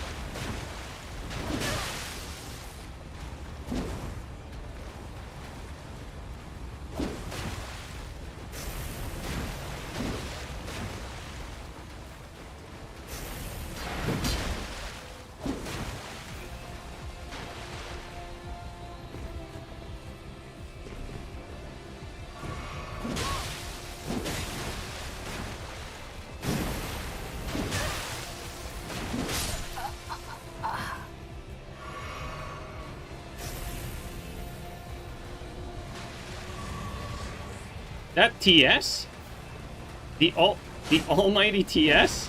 That TS? The almighty TS?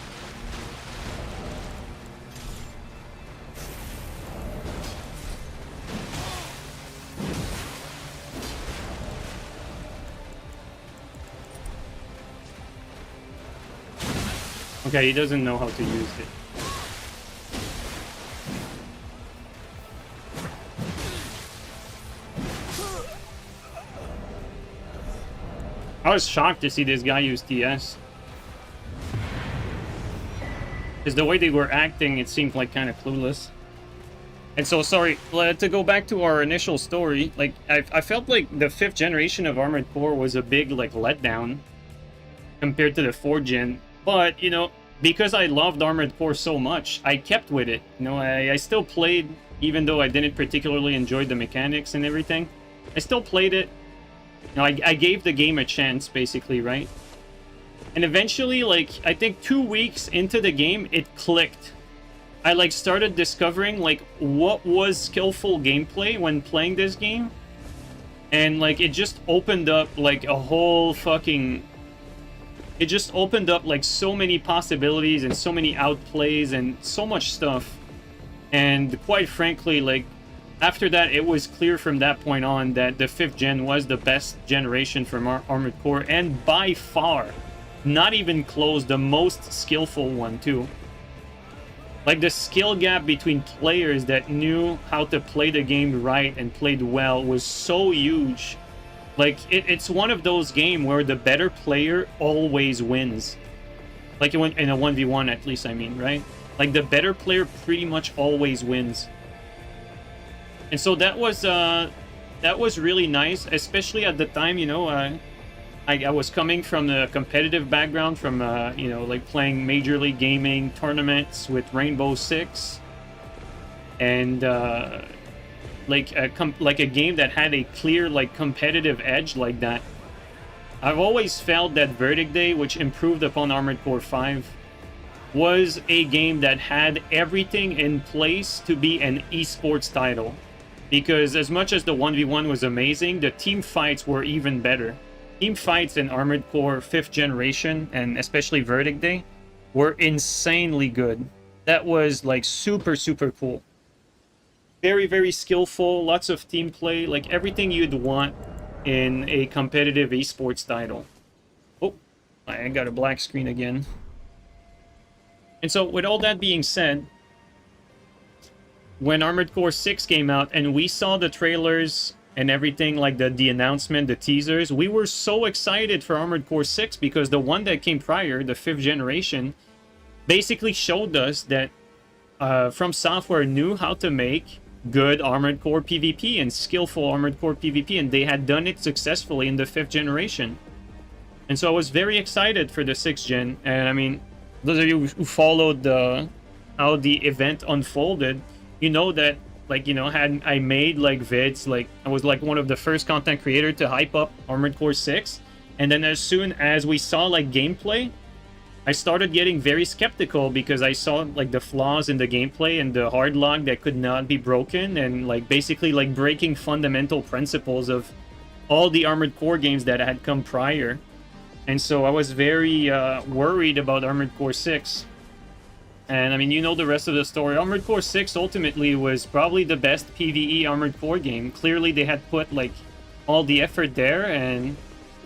Okay, he doesn't know how to use it. I was shocked to see this guy use TS. Because the way they were acting, it seemed like kind of clueless. And so, sorry, to go back to our initial story, like, I felt like the 5th generation of Armored Core was a big, like, letdown compared to the 4th gen. But, you know, because I loved Armored Core so much, I kept with it. You know, I still played, even though I didn't particularly enjoy the mechanics and everything. I still played it. You know, I gave the game a chance, basically, right? And eventually, like, I think 2 weeks into the game, it clicked. I, like, started discovering, like, what was skillful gameplay when playing this game. And, like, it just opened up, like, a whole fucking... It just opened up, like, so many possibilities and so many outplays and so much stuff. And quite frankly, like, after that, it was clear from that point on that the 5th gen was the best generation from Armored Core, and by far, not even close, the most skillful one, too. Like, the skill gap between players that knew how to play the game right and played well was so huge. Like, it's one of those games where the better player always wins. Like, in a 1v1, at least, I mean, right? Like, the better player pretty much always wins. And so that was really nice, especially at the time, you know, I was coming from a competitive background from, you know, like playing Major League Gaming tournaments with Rainbow Six. And, like a game that had a clear, like, competitive edge like that. I've always felt that Verdict Day, which improved upon Armored Core 5, was a game that had everything in place to be an esports title. Because as much as the 1v1 was amazing, the team fights were even better. Team fights in Armored Core 5th generation, and especially Verdict Day, were insanely good. That was, like, super, super cool. Very, very skillful, lots of team play, like everything you'd want in a competitive esports title. Oh, I got a black screen again. And so, with all that being said, when Armored Core 6 came out and we saw the trailers and everything, like the announcement, the teasers, we were so excited for Armored Core 6 because the one that came prior, the 5th generation, basically showed us that From Software knew how to make good Armored Core PvP and skillful Armored Core PvP, and they had done it successfully in the 5th generation. And so I was very excited for the 6th gen, and I mean, those of you who followed how the event unfolded, you know that, like, you know, had I made, like, vids, like, I was, like, one of the first content creators to hype up Armored Core 6, and then as soon as we saw, like, gameplay, I started getting very skeptical because I saw, like, the flaws in the gameplay and the hard log that could not be broken, and, like, basically, like, breaking fundamental principles of all the Armored Core games that had come prior. And so I was very worried about Armored Core 6. And, I mean, you know the rest of the story. Armored Core 6 ultimately was probably the best PvE Armored Core game. Clearly, they had put, like, all the effort there, and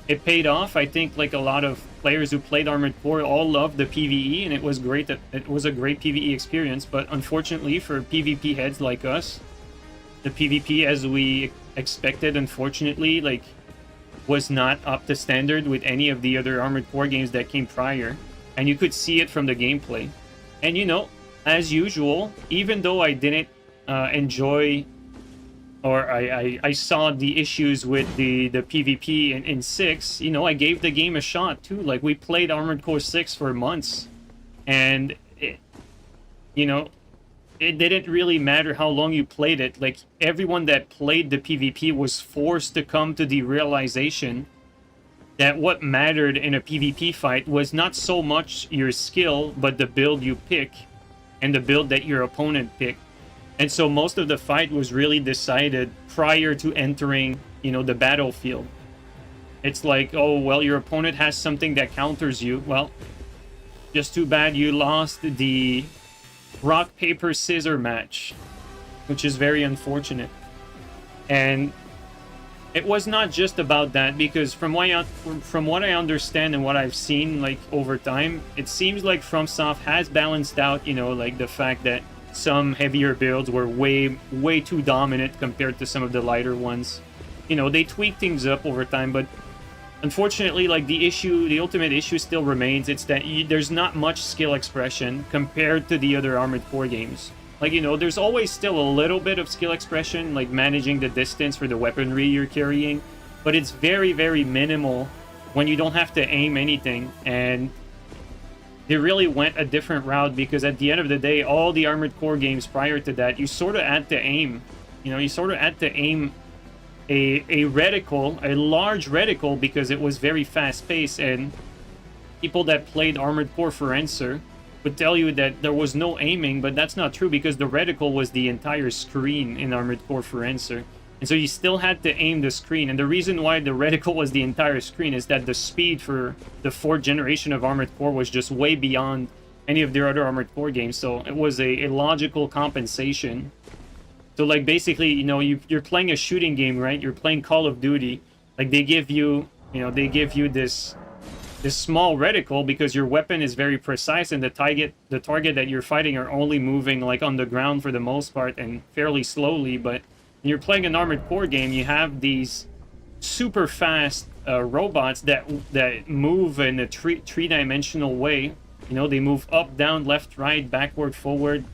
it paid off. I think like a lot of players who played Armored Core all loved the PvE, and it was great. That it was a great PvE experience. But unfortunately for PvP heads like us, the PvP as we expected, unfortunately, like was not up to standard with any of the other Armored Core games that came prior, and you could see it from the gameplay. And you know, as usual, even though I didn't enjoy, or I saw the issues with the PvP in 6, you know, I gave the game a shot too. Like, we played Armored Core 6 for months, and it, you know, it didn't really matter how long you played it. Like, everyone that played the PvP was forced to come to the realization that what mattered in a PvP fight was not so much your skill, but the build you pick and the build that your opponent picked. And so most of the fight was really decided prior to entering, you know, the battlefield. It's like, oh, well, your opponent has something that counters you. Well, just too bad you lost the rock, paper, scissor match, which is very unfortunate. And it was not just about that, because from what I understand and what I've seen, like, over time, it seems like FromSoft has balanced out, you know, like, the fact that some heavier builds were way too dominant compared to some of the lighter ones. You know, they tweak things up over time, but unfortunately, like, the ultimate issue still remains. It's that there's not much skill expression compared to the other Armored Core games. Like, you know, there's always still a little bit of skill expression, like managing the distance for the weaponry you're carrying, but it's very, very minimal when you don't have to aim anything. And they really went a different route, because at the end of the day, all the Armored Core games prior to that, you sort of had to aim. You know, you sort of had to aim a reticle, a large reticle, because it was very fast-paced, and people that played Armored Core Forencer would tell you that there was no aiming, but that's not true, because the reticle was the entire screen in Armored Core Forencer. And so you still had to aim the screen. And the reason why the reticle was the entire screen is that the speed for the 4th generation of Armored Core was just way beyond any of their other Armored Core games. So it was a logical compensation. So, like, basically, you know, you're playing a shooting game, right? You're playing Call of Duty. Like, they give you, you know, they give you this small reticle because your weapon is very precise, and the target that you're fighting are only moving, like, on the ground for the most part and fairly slowly. But when you're playing an Armored Core game, you have these super fast robots that move in a three-dimensional way. You know, they move up, down, left, right, backward, forward.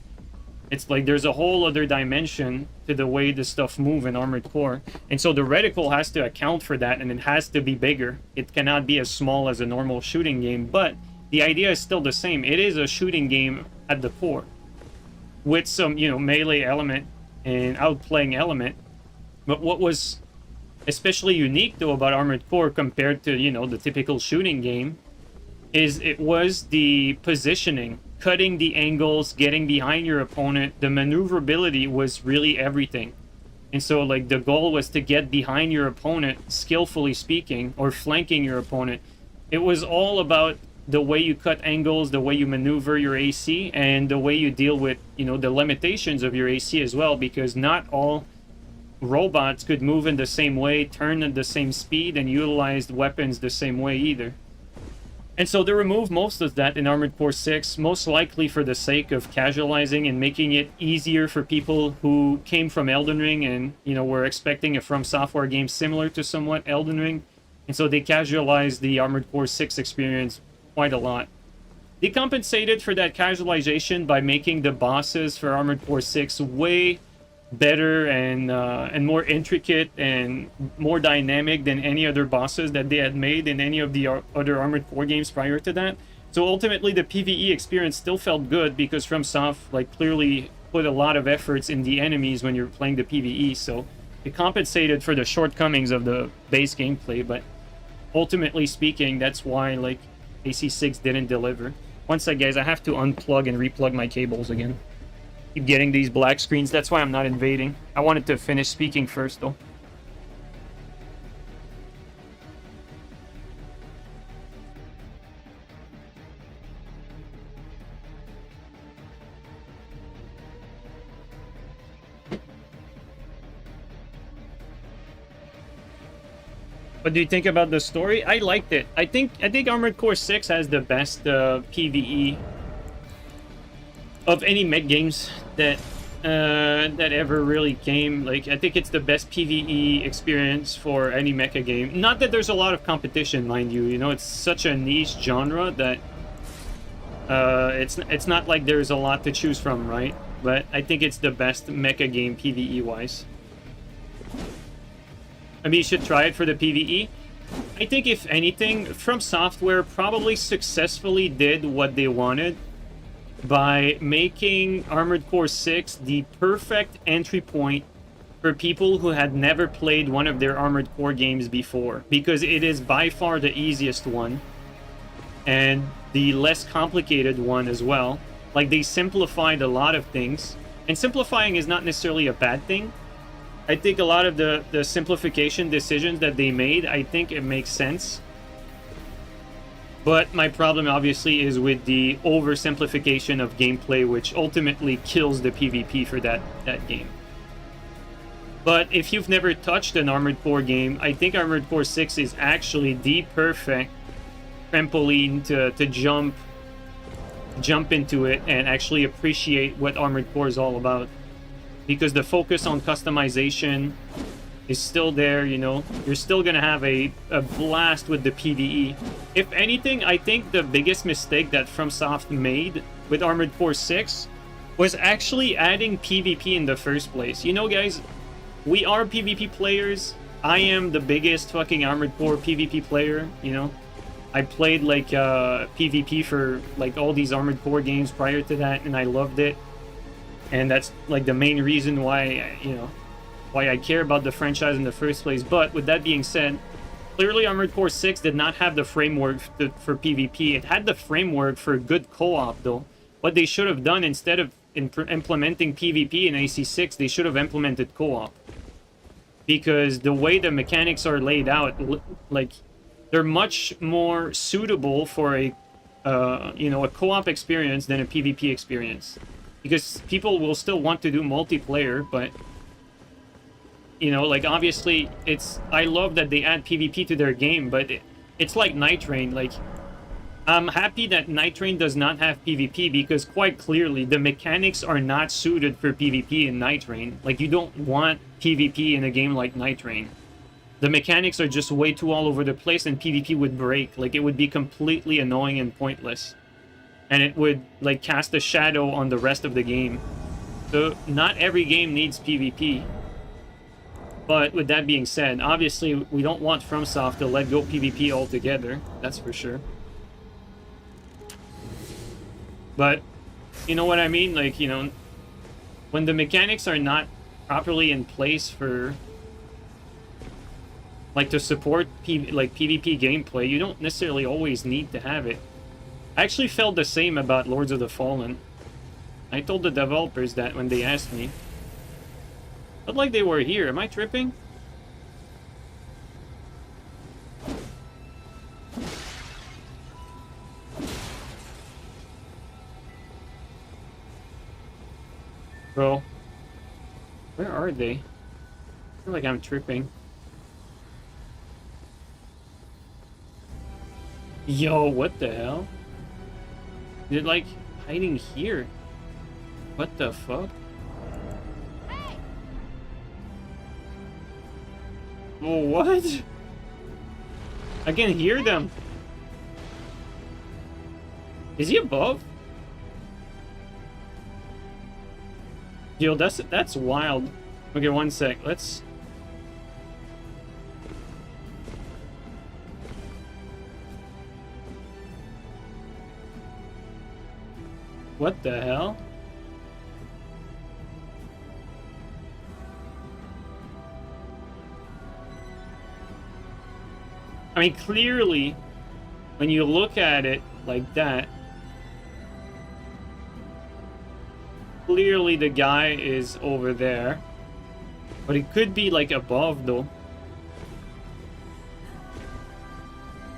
It's like there's a whole other dimension to the way the stuff move in Armored Core. And so the reticle has to account for that, and it has to be bigger. It cannot be as small as a normal shooting game, but the idea is still the same. It is a shooting game at the core, with some, you know, melee element and outplaying element. But what was especially unique, though, about Armored Core compared to, you know, the typical shooting game is it was the positioning. Cutting the angles, getting behind your opponent, the maneuverability was really everything. And so, like, the goal was to get behind your opponent, skillfully speaking, or flanking your opponent. It was all about the way you cut angles, the way you maneuver your AC, and the way you deal with, you know, the limitations of your AC as well, because not all robots could move in the same way, turn at the same speed, and utilize weapons the same way either. And so they removed most of that in Armored Core 6, most likely for the sake of casualizing and making it easier for people who came from Elden Ring and, you know, were expecting a From Software game similar to somewhat Elden Ring. And so they casualized the Armored Core 6 experience quite a lot. They compensated for that casualization by making the bosses for Armored Core 6 way better and more intricate and more dynamic than any other bosses that they had made in any of the other Armored Core games prior to that. So ultimately, the PvE experience still felt good because FromSoft, like, clearly put a lot of efforts in the enemies when you're playing the PvE. So it compensated for the shortcomings of the base gameplay. But ultimately speaking, that's why, like, AC6 didn't deliver. One sec, guys, I have to unplug and replug my cables again. Keep getting these black screens. That's why I'm not invading. I wanted to finish speaking first, though. What do you think about the story? I liked it. I think Armored Core 6 has the best PvE of any mech games that ever really came. Like, I think it's the best PvE experience for any mecha game. Not that there's a lot of competition, mind you. You know, it's such a niche genre that it's not like there's a lot to choose from, right? But I think it's the best mecha game PvE wise. I mean, you should try it for the PvE. I think if anything, From Software probably successfully did what they wanted by making Armored Core 6 the perfect entry point for people who had never played one of their Armored Core games before, because it is by far the easiest one and the less complicated one as well. Like, they simplified a lot of things, and simplifying is not necessarily a bad thing. I think a lot of the simplification decisions that they made, I think it makes sense. But my problem, obviously, is with the oversimplification of gameplay, which ultimately kills the PvP for that game. But if you've never touched an Armored Core game, I think Armored Core 6 is actually the perfect trampoline to jump into it and actually appreciate what Armored Core is all about. Because the focus on customization is still there, you know. You're still gonna have a blast with the PvE. If anything, I think the biggest mistake that FromSoft made with Armored Core 6 was actually adding PvP in the first place. You know, guys, we are PvP players. I am the biggest fucking Armored Core PvP player, you know. I played, like, PvP for, like, all these Armored Core games prior to that, and I loved it. And that's, like, the main reason why, you know, why I care about the franchise in the first place. But with that being said, clearly Armored Core 6 did not have the framework for PvP. It had the framework for good co-op, though. What they should have done, instead of implementing PvP in AC6, they should have implemented co-op. Because the way the mechanics are laid out, like, they're much more suitable for a, you know, a co-op experience than a PvP experience. Because people will still want to do multiplayer, but, you know, like, obviously, I love that they add PvP to their game, but it's like Nightreign. Like, I'm happy that Nightreign does not have PvP, because quite clearly, the mechanics are not suited for PvP in Nightreign. Like, you don't want PvP in a game like Nightreign. The mechanics are just way too all over the place, and PvP would break. Like, it would be completely annoying and pointless. And it would, like, cast a shadow on the rest of the game. So, not every game needs PvP. But with that being said, obviously, we don't want FromSoft to let go PvP altogether. That's for sure. But, you know what I mean? Like, you know, when the mechanics are not properly in place for, like, to support PvP gameplay, you don't necessarily always need to have it. I actually felt the same about Lords of the Fallen. I told the developers that when they asked me. Felt like they were here. Am I tripping? Bro. Where are they? I feel like I'm tripping. Yo, what the hell? They're, like, hiding here. What the fuck? Oh, what? I can hear them. Is he above? Yo, that's wild. Okay, one sec. Let's... What the hell? I mean, clearly, when you look at it like that, clearly the guy is over there. But it could be, like, above, though.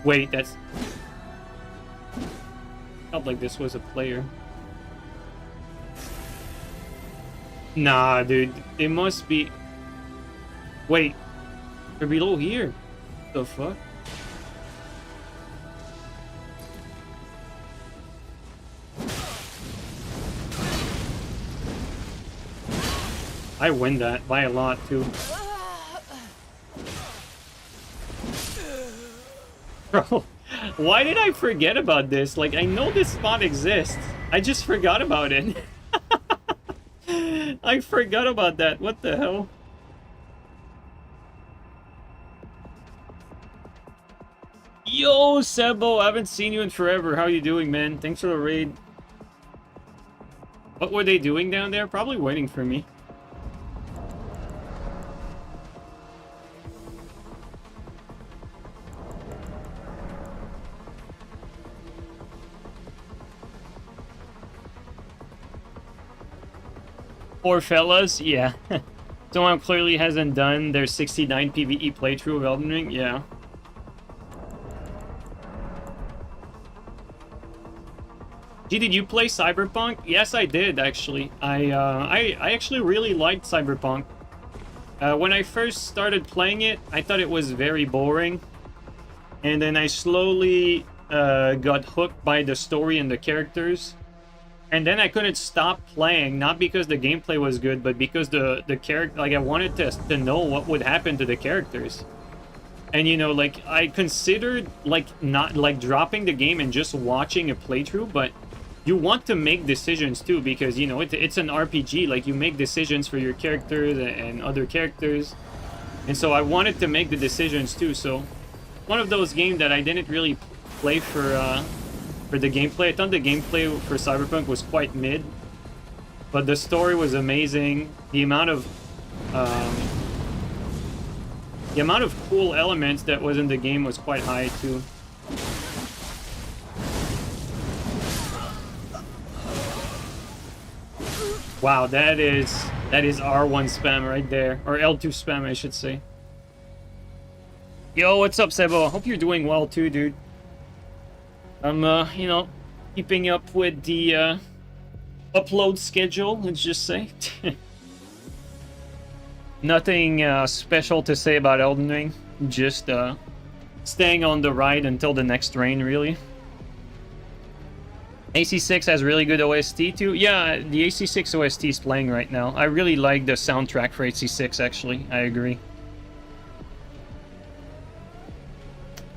Wait, that's... Felt like this was a player. Nah, dude. It must be... Wait. They're below here. The fuck? I win that by a lot too. Bro, why did I forget about this? Like, I know this spot exists. I just forgot about it. I forgot about that. What the hell? Yo, Sebo, I haven't seen you in forever. How you doing, man? Thanks for the raid. What were they doing down there? Probably waiting for me. Poor fellas, yeah. Someone clearly hasn't done their 69 PvE playthrough of Elden Ring, yeah. Gee, did you play Cyberpunk? Yes, I did, actually. I actually really liked Cyberpunk. When I first started playing it, I thought it was very boring. And then I slowly got hooked by the story and the characters. And then I couldn't stop playing, not because the gameplay was good, but because the character, like, I wanted to know what would happen to the characters. And, you know, like, I considered, like, not, like, dropping the game and just watching a playthrough, but you want to make decisions, too, because, you know, it's an RPG, like, you make decisions for your characters and other characters. And so I wanted to make the decisions, too, so one of those games that I didn't really play for the gameplay. I thought the gameplay for Cyberpunk was quite mid, but the story was amazing. The amount of cool elements that was in the game was quite high too. Wow, that is R1 spam right there, or L2 spam, I should say. Yo, what's up, Sebo? Hope you're doing well too, dude. I'm, you know, keeping up with the, upload schedule, let's just say. Nothing, special to say about Elden Ring. Just, staying on the ride until the next rain, really. AC6 has really good OST, too. Yeah, the AC6 OST is playing right now. I really like the soundtrack for AC6, actually. I agree.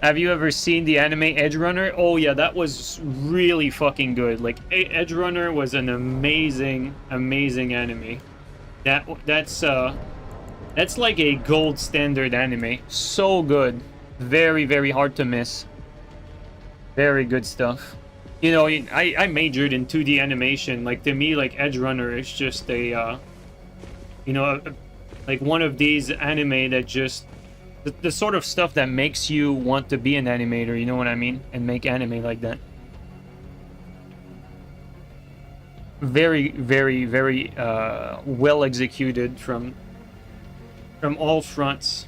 Have you ever seen the anime Edge Runner? Oh yeah, that was really fucking good. Like, Edge Runner was an amazing, amazing anime. That's like a gold standard anime. So good. Very, very hard to miss. Very good stuff. You know, I majored in 2D animation. Like, to me, like, Edge Runner is just a, you know, like one of these anime that just... The sort of stuff that makes you want to be an animator, you know what I mean? And make anime like that. Very, very, very well executed from all fronts.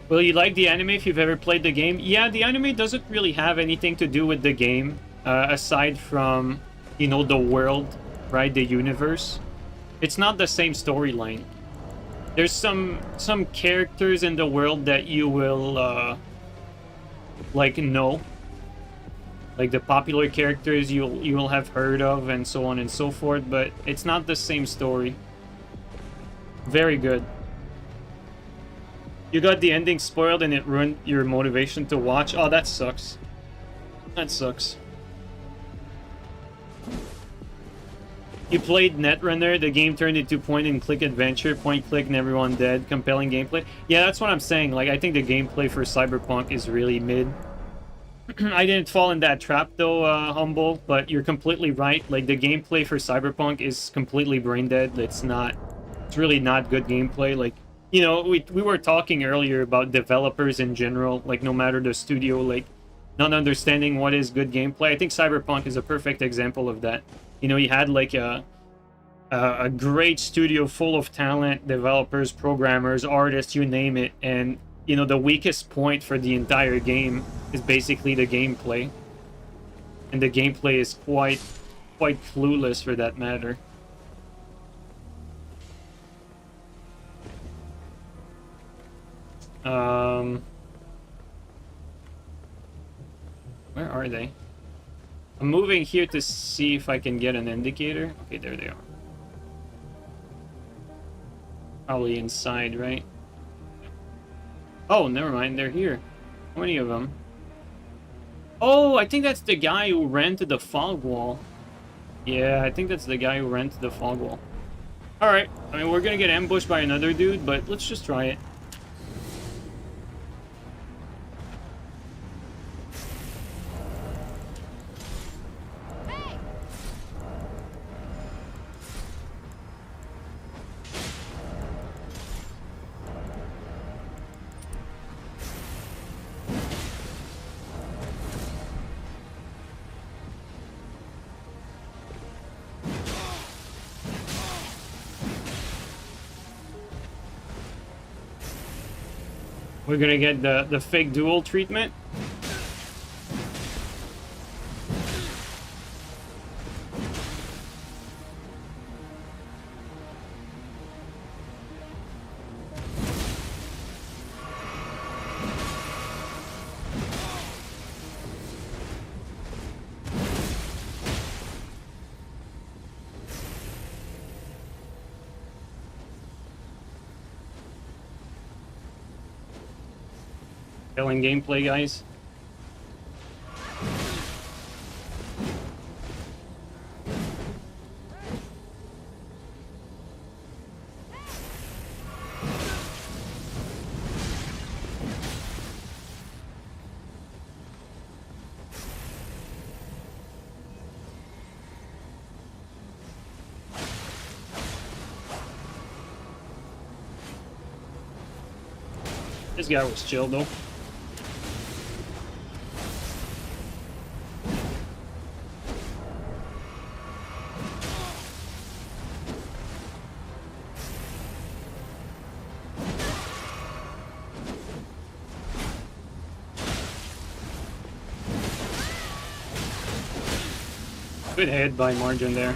Will you like the anime if you've ever played the game? Yeah, the anime doesn't really have anything to do with the game. Aside from, you know, the world, right? The universe. It's not the same storyline. There's some characters in the world that you will, like, know. Like, the popular characters you will have heard of and so on and so forth, but it's not the same story. Very good. You got the ending spoiled and it ruined your motivation to watch? Oh, that sucks. That sucks. You played Netrunner, the game turned into point-and-click adventure, point-click and everyone dead, compelling gameplay. Yeah, that's what I'm saying. Like, I think the gameplay for Cyberpunk is really mid. I didn't fall in that trap, though, Humble, but you're completely right. Like, the gameplay for Cyberpunk is completely brain-dead. It's really not good gameplay. Like, you know, we were talking earlier about developers in general, like, no matter the studio, like, not understanding what is good gameplay. I think Cyberpunk is a perfect example of that. You know, you had like a great studio full of talent, developers, programmers, artists, you name it, and you know, the weakest point for the entire game is basically the gameplay. And the gameplay is quite clueless for that matter. Where are they? I'm moving here to see if I can get an indicator. Okay, there they are. Probably inside, right? Oh, never mind, they're here. How many of them? Oh, I think that's the guy who ran to the fog wall. Yeah, I think that's the guy who ran to the fog wall. Alright, I mean, we're gonna get ambushed by another dude, but let's just try it. We're gonna get the fake duel treatment. Killing gameplay, guys. This guy was chill though. Good head by Margin there.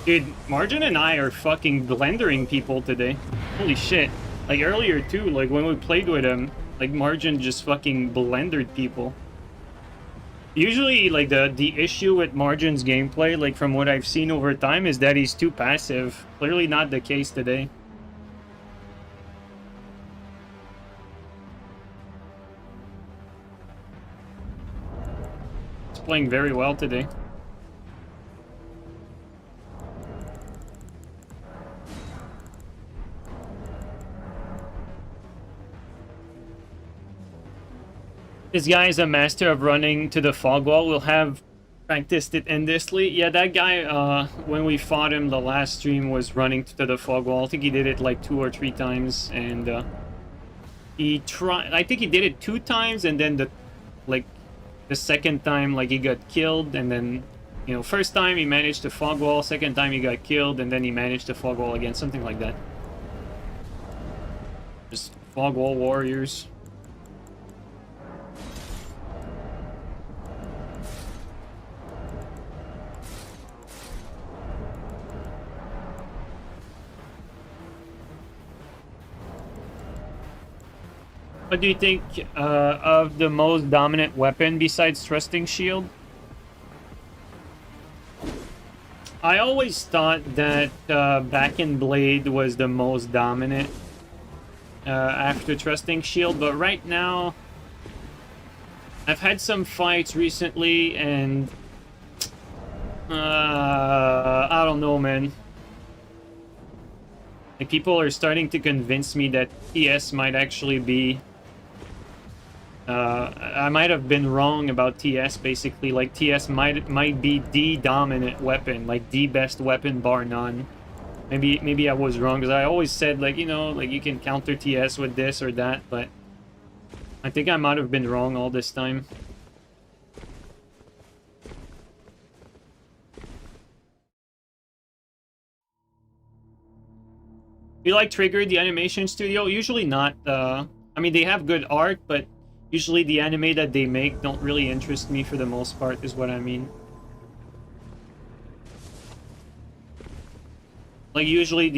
Dude, Margin and I are fucking blendering people today. Holy shit. Like earlier too, like when we played with him, like Margin just fucking blendered people. Usually, like, the issue with Margin's gameplay, like, from what I've seen over time, is that he's too passive. Clearly not the case today. He's playing very well today. This guy is a master of running to the fog wall. We'll have practiced it endlessly. Yeah, that guy, when we fought him the last stream, was running to the fog wall. I think he did it like 2 or 3 times, and he tried. I think he did it 2 times, and then the second time, like, he got killed, and then, you know, first time he managed the fog wall, second time he got killed, and then he managed the fog wall again, something like that. Just fog wall warriors. What do you think of the most dominant weapon besides Thrusting Shield? I always thought that Back in Blade was the most dominant after Thrusting Shield, but right now I've had some fights recently and I don't know, man. Like, people are starting to convince me that TS might actually be I might have been wrong about TS, basically. Like, TS might be the dominant weapon, like the best weapon bar none. Maybe I was wrong, because I always said, like, you know, like, you can counter TS with this or that, but I think I might have been wrong all this time. You like Trigger, the animation studio? Usually not. I mean, they have good art, but usually the anime that they make don't really interest me for the most part, is what I mean. Like, usually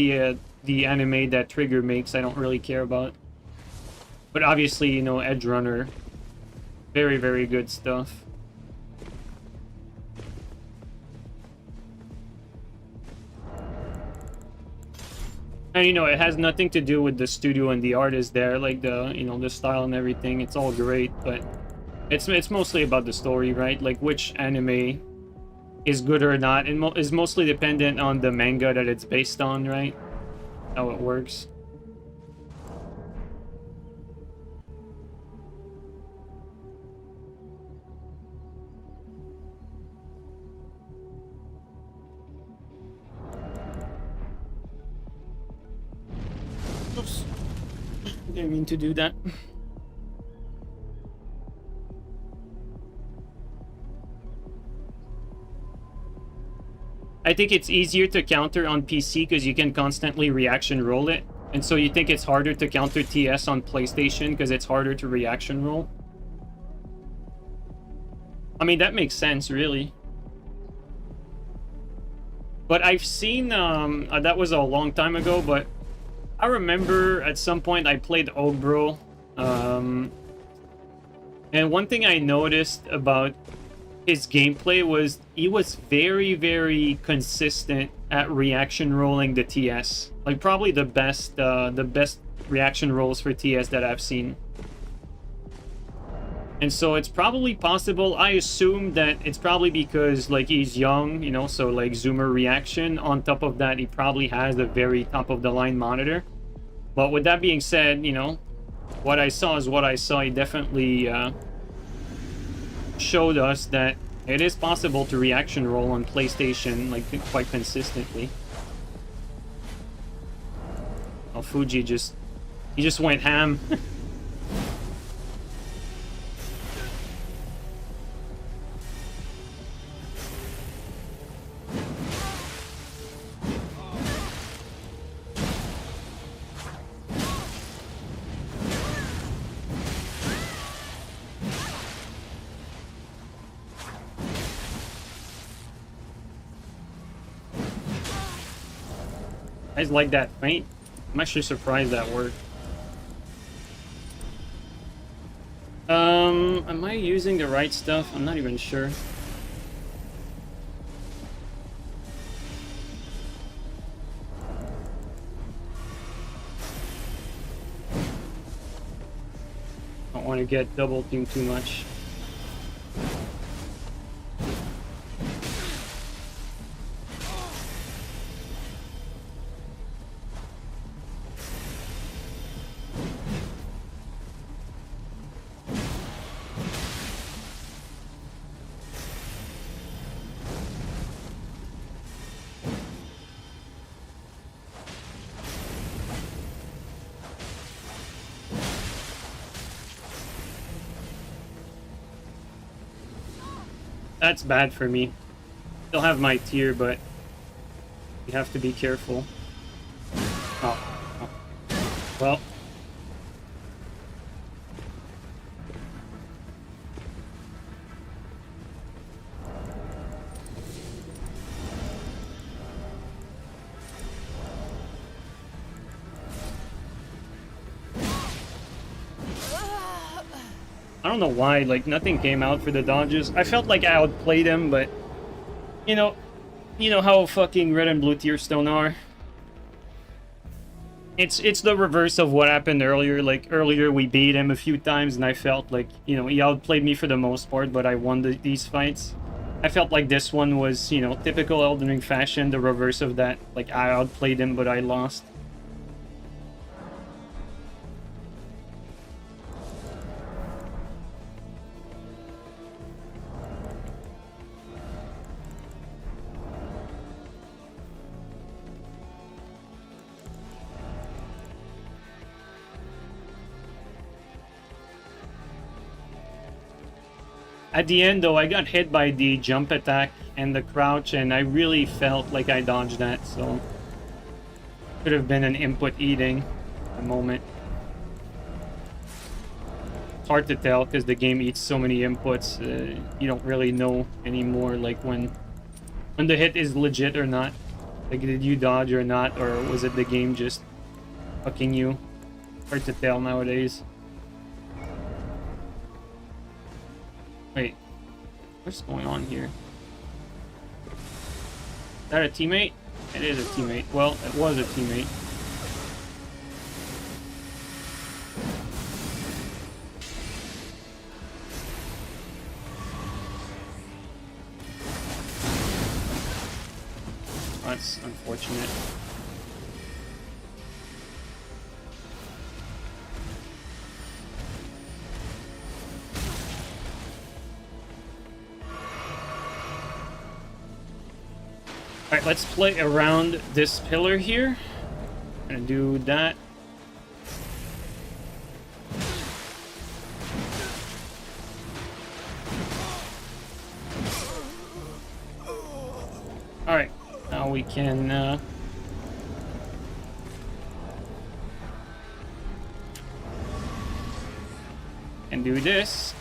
the anime that Trigger makes, I don't really care about. But obviously, you know, Edge Runner, very, very good stuff. And, you know, it has nothing to do with the studio and the artist there, like the, you know, the style and everything. It's all great, but it's mostly about the story, right? Like, which anime is good or not, and is mostly dependent on the manga that it's based on, right? How it works. Oops. Didn't mean to do that. I think it's easier to counter on PC because you can constantly reaction roll it. And so you think it's harder to counter TS on PlayStation because it's harder to reaction roll? I mean, that makes sense, really. But I've seen, that was a long time ago, but I remember at some point I played Obro. And one thing I noticed about his gameplay was he was very, very consistent at reaction rolling the TS. Like, probably the best reaction rolls for TS that I've seen. And so it's probably possible, I assume that it's probably because, like, he's young, you know, so, like, zoomer reaction. On top of that, he probably has a very top-of-the-line monitor. But with that being said, you know, what I saw is what I saw. He definitely showed us that it is possible to reaction roll on PlayStation, like, quite consistently. Oh, Fuji just... he just went ham. I just like that feint. I'm actually surprised that worked. Am I using the right stuff? I'm not even sure. Don't want to get double teamed too much. That's bad for me. Still have my tier, but you have to be careful. Oh. Well. I don't know why, like, nothing came out for the dodges. I felt like I outplayed him, but you know how fucking red and blue tier stone are. It's the reverse of what happened earlier. Like, earlier we beat him a few times and I felt like, you know, he outplayed me for the most part, but I won these fights. I felt like this one was, you know, typical Elden Ring fashion, the reverse of that. Like, I outplayed him, but I lost. At the end, though, I got hit by the jump attack and the crouch, and I really felt like I dodged that, so... Could have been an input eating a moment. It's hard to tell because the game eats so many inputs. You don't really know anymore, like when the hit is legit or not. Like, did you dodge or not, or was it the game just fucking you? Hard to tell nowadays. Wait, what's going on here? Is that a teammate? It is a teammate. Well, it was a teammate. That's unfortunate. Alright, let's play around this pillar here. I'm gonna do that. Alright, now we can do this.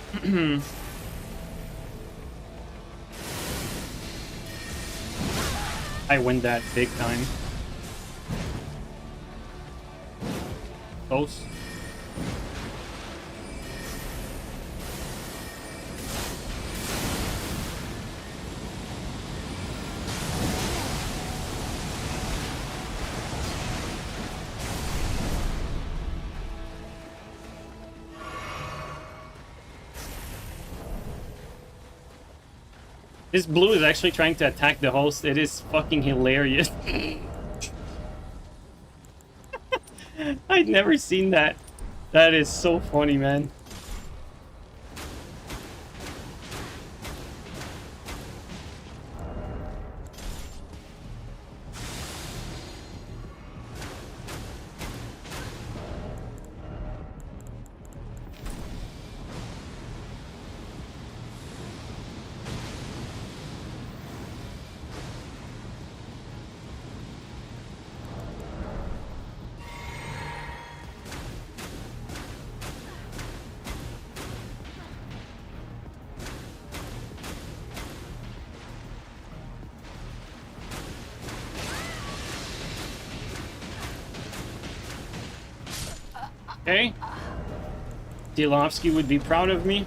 I win that big time. Close. This blue is actually trying to attack the host. It is fucking hilarious. I'd never seen that. That is so funny, man. Okay. Dielovsky would be proud of me.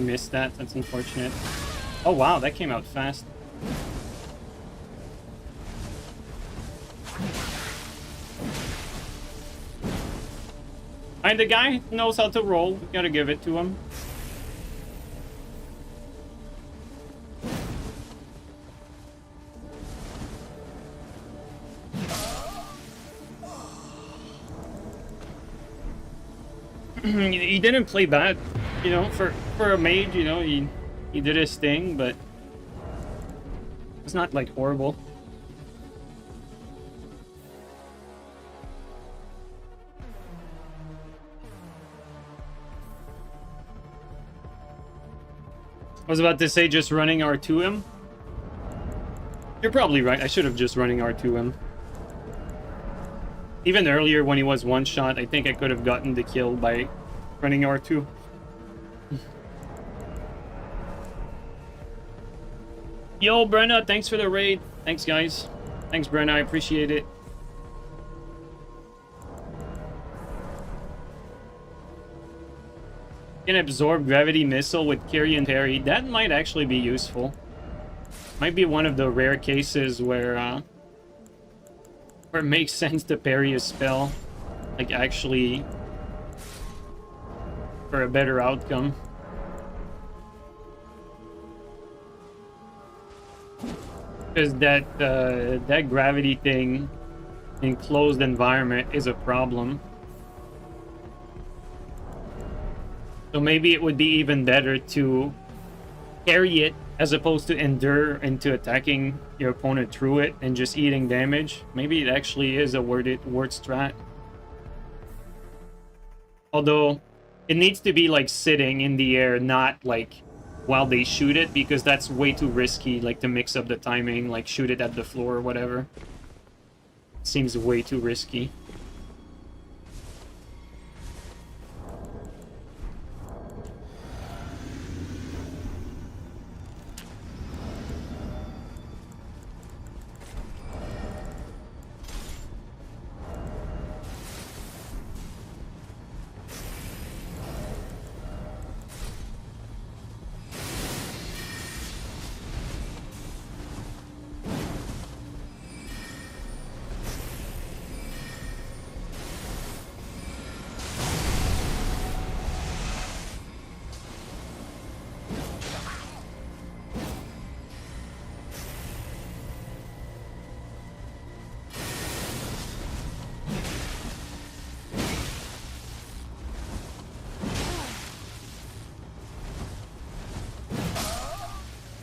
Missed that. That's unfortunate. Oh wow, that came out fast. And the guy knows how to roll. We gotta give it to him. He didn't play bad, you know, for a mage, you know, he did his thing, but it's not like horrible. I was about to say just running R2 him. You're probably right. I should have just running R2 him. Even earlier when he was one shot, I think I could have gotten the kill by running R2. Yo, Brenna, thanks for the raid. Thanks, guys. Thanks, Brenna. I appreciate it. Can absorb gravity missile with carry and parry. That might actually be useful. Might be one of the rare cases where it makes sense to parry a spell. Like, actually, for a better outcome. Because that gravity thing in closed environment is a problem. So maybe it would be even better to carry it as opposed to endure into attacking your opponent through it and just eating damage. Maybe it actually is a worth strat. Although it needs to be like sitting in the air, not like while they shoot it, because that's way too risky, like to mix up the timing, like shoot it at the floor or whatever. Seems way too risky.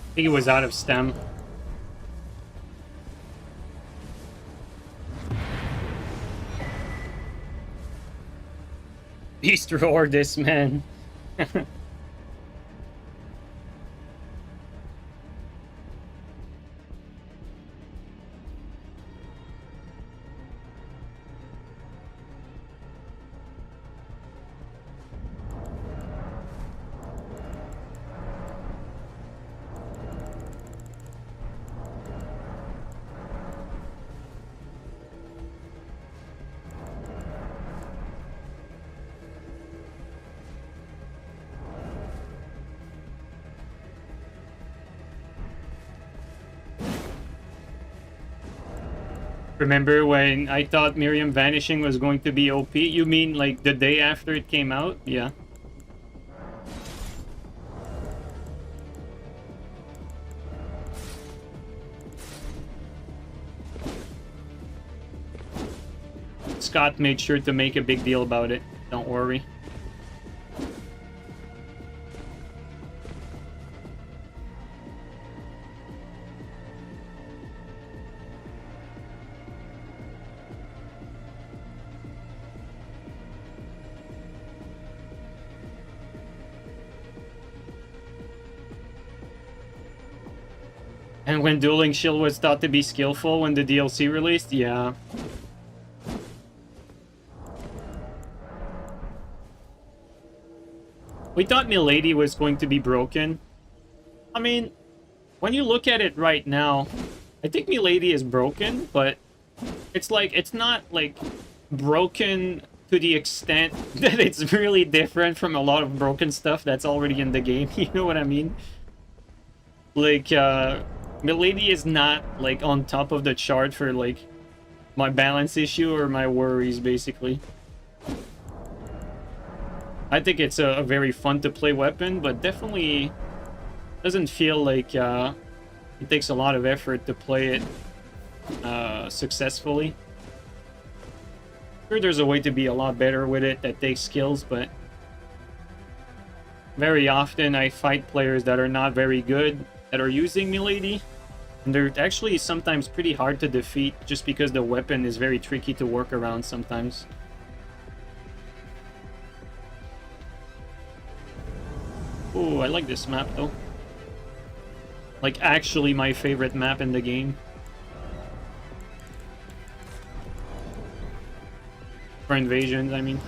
I think he was out of stem. Beast roar this man. Remember when I thought Miriam vanishing was going to be OP? You mean like the day after it came out? Yeah. Scott made sure to make a big deal about it. Don't worry. And when Dueling Shield was thought to be skillful when the DLC released? Yeah. We thought Milady was going to be broken. I mean, when you look at it right now, I think Milady is broken, but it's like, it's not like broken to the extent that it's really different from a lot of broken stuff that's already in the game. You know what I mean? Like, Milady is not like on top of the chart for like my balance issue or my worries, basically. I think it's a very fun to play weapon, but definitely doesn't feel like it takes a lot of effort to play it successfully. Sure, there's a way to be a lot better with it that takes skills, but very often I fight players that are not very good that are using Milady, and they're actually sometimes pretty hard to defeat just because the weapon is very tricky to work around sometimes. Oh, I like this map though. Like, actually my favorite map in the game. For invasions, I mean.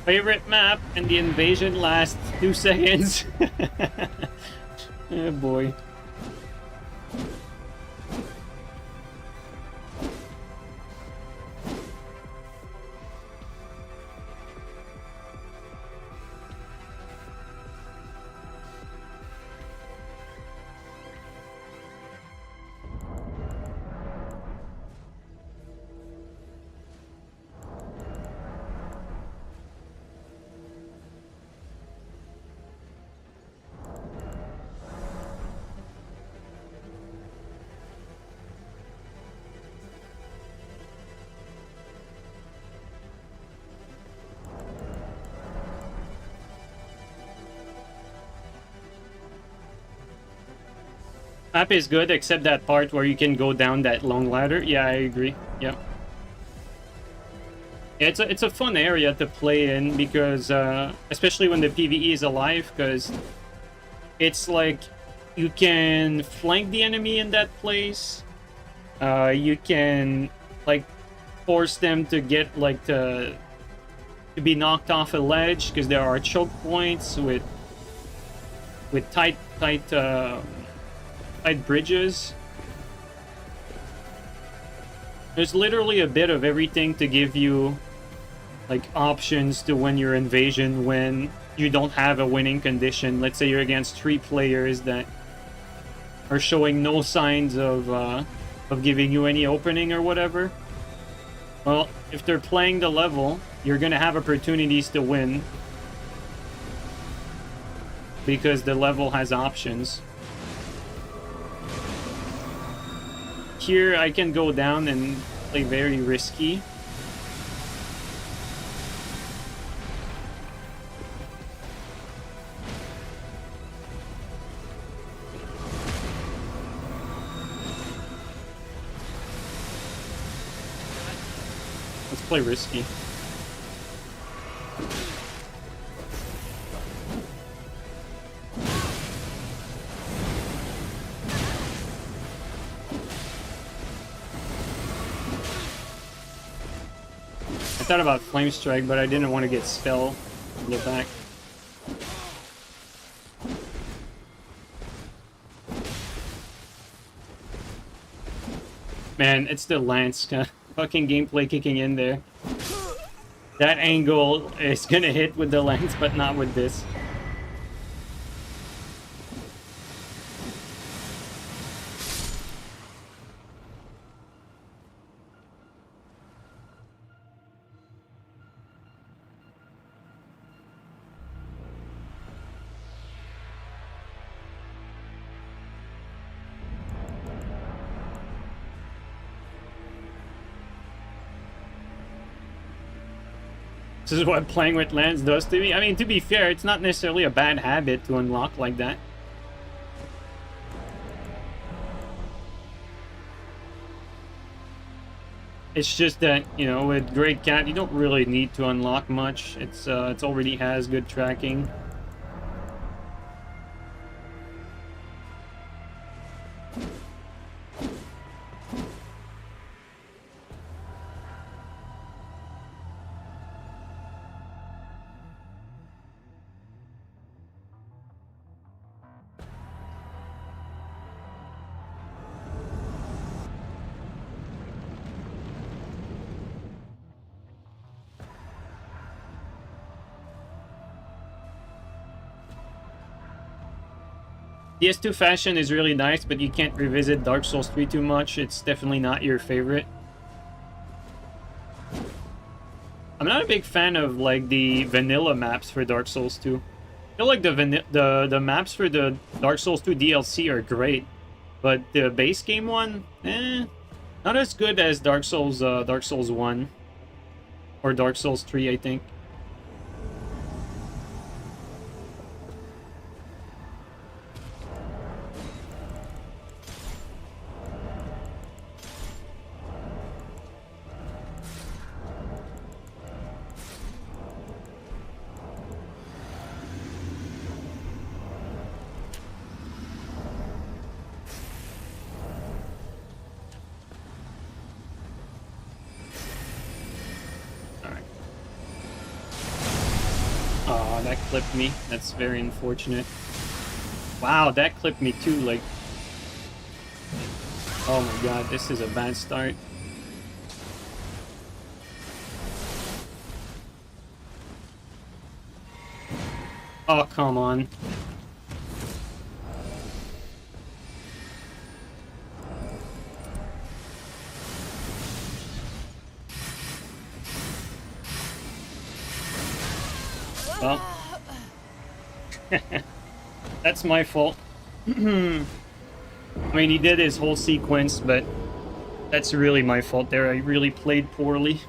Favorite map, and the invasion lasts 2 seconds. Oh boy. Map is good, except that part where you can go down that long ladder. Yeah, I agree. Yeah. It's a fun area to play in because, especially when the PvE is alive, because it's like you can flank the enemy in that place. You can like force them to get like to be knocked off a ledge because there are choke points with tight bridges. There's literally a bit of everything to give you like options to win your invasion when you don't have a winning condition. Let's say you're against 3 players that are showing no signs of giving you any opening or whatever. Well, if they're playing the level, you're gonna have opportunities to win because the level has options. Here I can go down and play very risky. Let's play risky. I thought about Flame Strike, but I didn't want to get spell in the back. Man, it's the Lance fucking gameplay kicking in there. That angle is gonna hit with the Lance, but not with this. This is what playing with Lance does to me. I mean, to be fair, it's not necessarily a bad habit to unlock like that. It's just that, you know, with Great Cat, you don't really need to unlock much. It's already has good tracking. PS2 fashion is really nice, but you can't revisit Dark Souls 3 too much. It's definitely not your favorite. I'm not a big fan of like the vanilla maps for Dark Souls 2. I feel like the maps for the Dark Souls 2 DLC are great, but the base game one, not as good as Dark Souls 1 or Dark Souls 3, I think. that clipped me. That's very unfortunate. Wow, that clipped me too, like... Oh my god, this is a bad start. Oh, come on. Well, that's my fault. I mean, he did his whole sequence, but that's really my fault there. I really played poorly.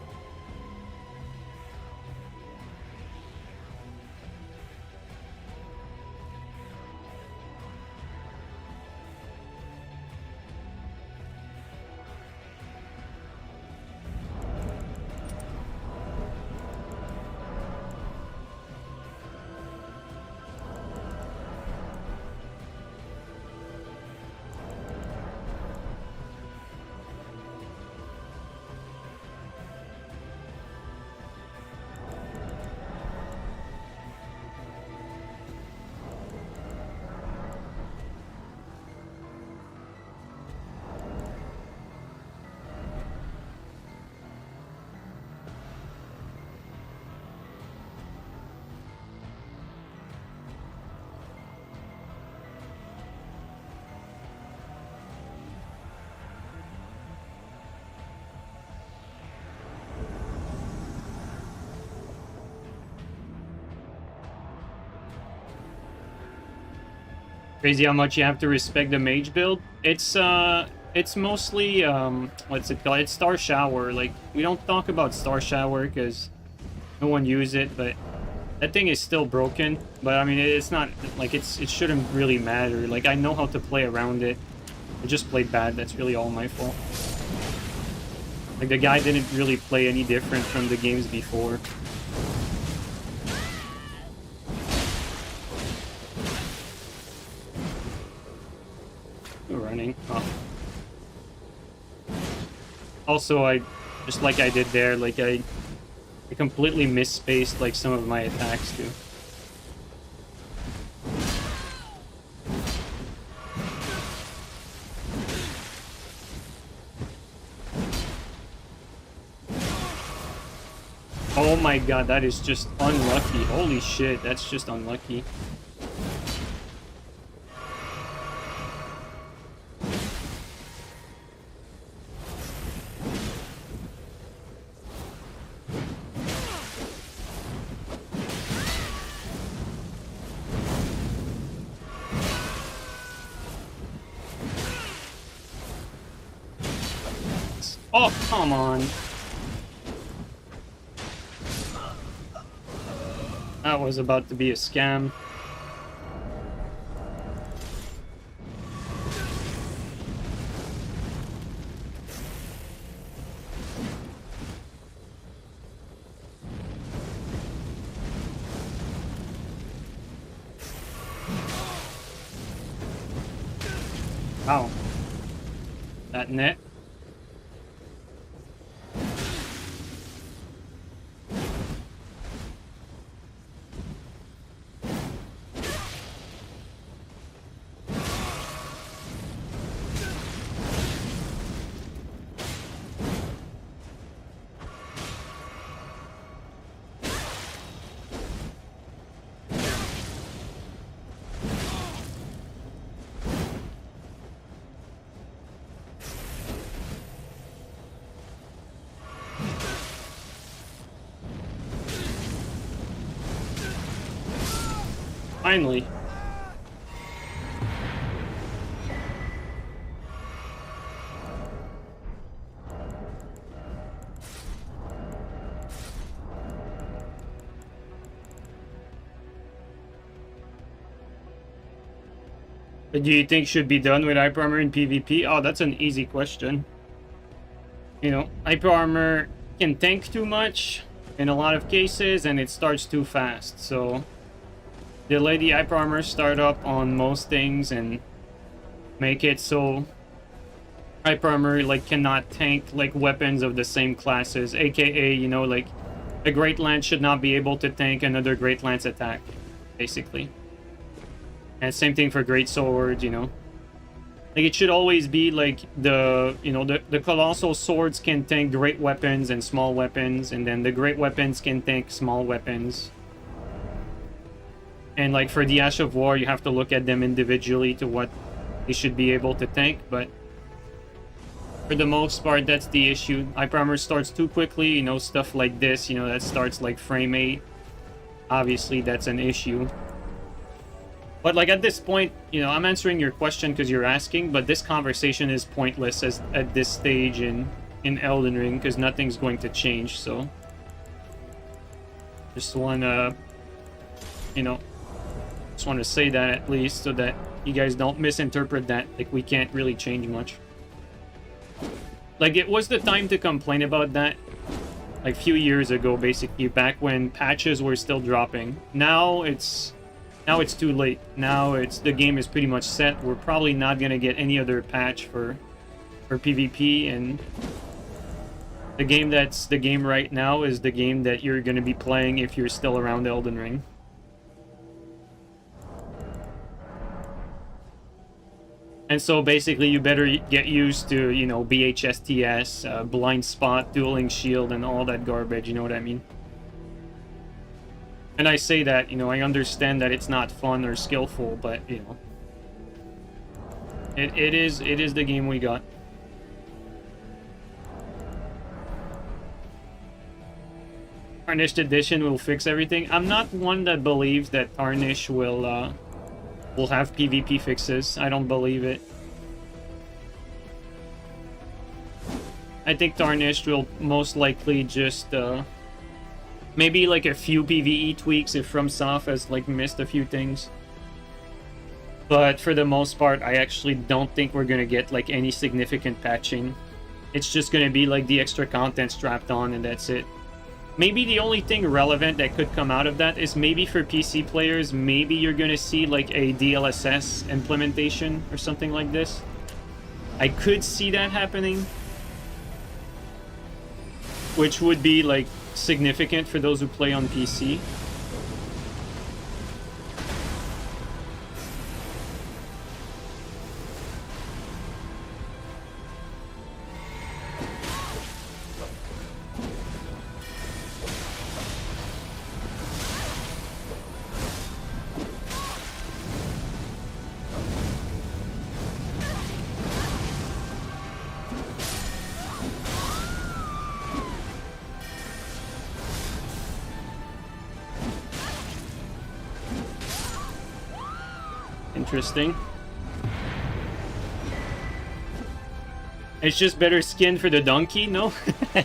Crazy how much you have to respect the mage build. It's mostly what's it called? It's Star Shower. Like, we don't talk about Star Shower because no one uses it, but that thing is still broken. But I mean, it's not like it shouldn't really matter. Like, I know how to play around it. I just played bad. That's really all my fault. Like, the guy didn't really play any different from the games before. Running. Oh. Also, I just like I did there, like I completely misspaced like some of my attacks too. Oh my god, that is just unlucky. Holy shit, that's just unlucky. Oh, come on. That was about to be a scam. Wow. That net. Finally. What do you think should be done with hyper armor in PvP? Oh, that's an easy question. You know, hyper armor can tank too much in a lot of cases, and it starts too fast, so delay the hyper armor startup on most things and make it so hyper armor like cannot tank like weapons of the same classes, aka, you know, like A Great Lance should not be able to tank another Great Lance attack, basically. And same thing for Great Sword, you know. Like, it should always be like the, you know, the Colossal Swords can tank great weapons and small weapons, and then the great weapons can tank small weapons. And like for the Ash of War, you have to look at them individually to what they should be able to tank, but for the most part, that's the issue. Hyper Armor starts too quickly, you know, stuff like this, you know, that starts like frame 8. Obviously, that's an issue. But like at this point, you know, I'm answering your question because you're asking, but this conversation is pointless at this stage in Elden Ring because nothing's going to change, so just wanna, you know, just want to say that at least so that you guys don't misinterpret that like we can't really change much. Like, it was the time to complain about that like a few years ago, basically, back when patches were still dropping. Now it's too late. Now the game is pretty much set. We're probably not gonna get any other patch for PvP, and the game that's the game right now is the game that you're gonna be playing if you're still around Elden Ring. And so basically you better get used to, you know, BHSTS, blind spot, dueling shield, and all that garbage, you know what I mean? And I say that, you know, I understand that it's not fun or skillful, but, you know, it is the game we got. Tarnished Edition will fix everything. I'm not one that believes that Tarnish will have PvP fixes. I don't believe it. I think Tarnished will most likely just maybe like a few PvE tweaks if FromSoft has like missed a few things. But for the most part, I actually don't think we're gonna get like any significant patching. It's just gonna be like the extra content strapped on and that's it. Maybe the only thing relevant that could come out of that is maybe for PC players, maybe you're gonna see like a DLSS implementation or something like this. I could see that happening, which would be like significant for those who play on PC. Interesting. It's just better skin for the donkey, no?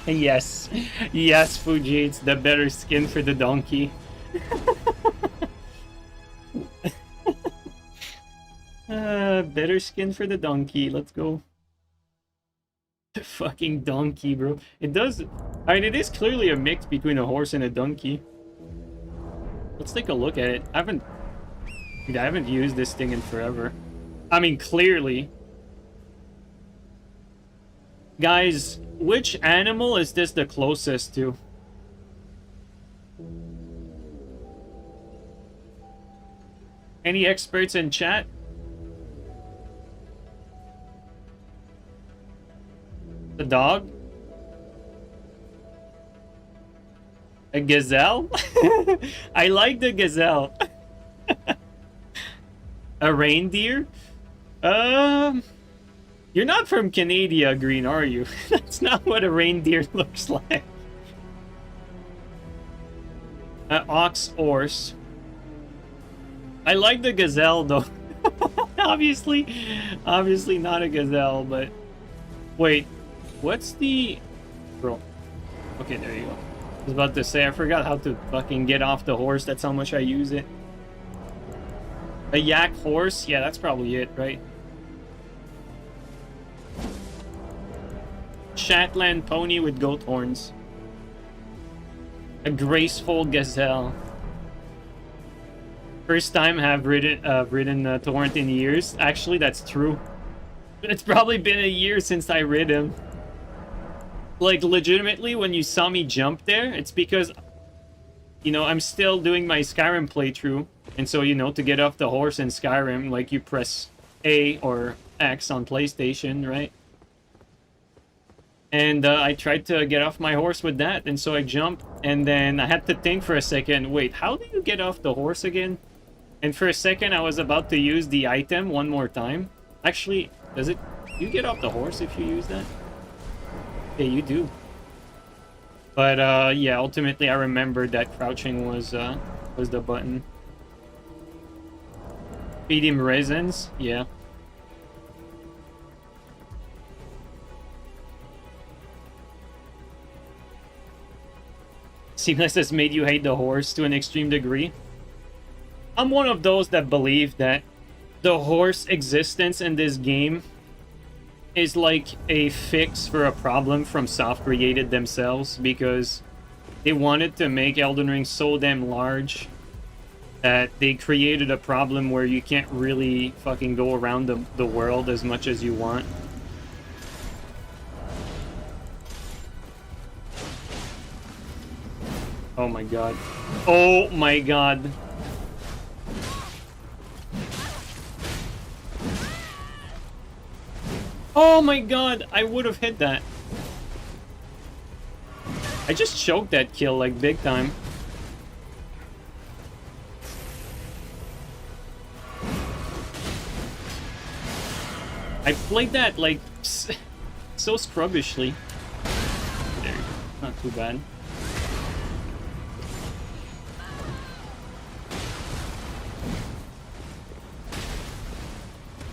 Yes. Yes, Fuji, it's the better skin for the donkey. Better skin for the donkey, let's go. The fucking donkey, bro. It does... I mean, it is clearly a mix between a horse and a donkey. Let's take a look at it. Dude, I haven't used this thing in forever. I mean, clearly. Guys, which animal is this the closest to? Any experts in chat? The dog? A gazelle? I like the gazelle. A reindeer? You're not from Canada, Green, are you? That's not what a reindeer looks like. Ox horse. I like the gazelle, though. Obviously not a gazelle, but... Wait, what's the... Bro. Okay, there you go. I was about to say, I forgot how to fucking get off the horse. That's how much I use it. A yak horse? Yeah, that's probably it, right? Shetland pony with goat horns. A graceful gazelle. First time I've ridden Torrent in years. Actually, that's true. It's probably been a year since I rid him. Like, legitimately, when you saw me jump there, it's because you know, I'm still doing my Skyrim playthrough. And so, you know, to get off the horse in Skyrim, like you press A or X on PlayStation, right? And I tried to get off my horse with that, and so I jumped, and then I had to think for a second, wait, how do you get off the horse again? And for a second, I was about to use the item one more time. Actually, does it... You get off the horse if you use that? Yeah, you do. But, yeah, ultimately I remembered that crouching was the button. Feed him resins? Yeah. Seamless has made you hate the horse to an extreme degree. I'm one of those that believe that the horse existence in this game is like a fix for a problem FromSoft created themselves, because they wanted to make Elden Ring so damn large that they created a problem where you can't really fucking go around the world as much as you want. Oh my god. Oh my god. Oh my god, I would have hit that. I just choked that kill like big time. I played that like so scrubbishly. There, not too bad.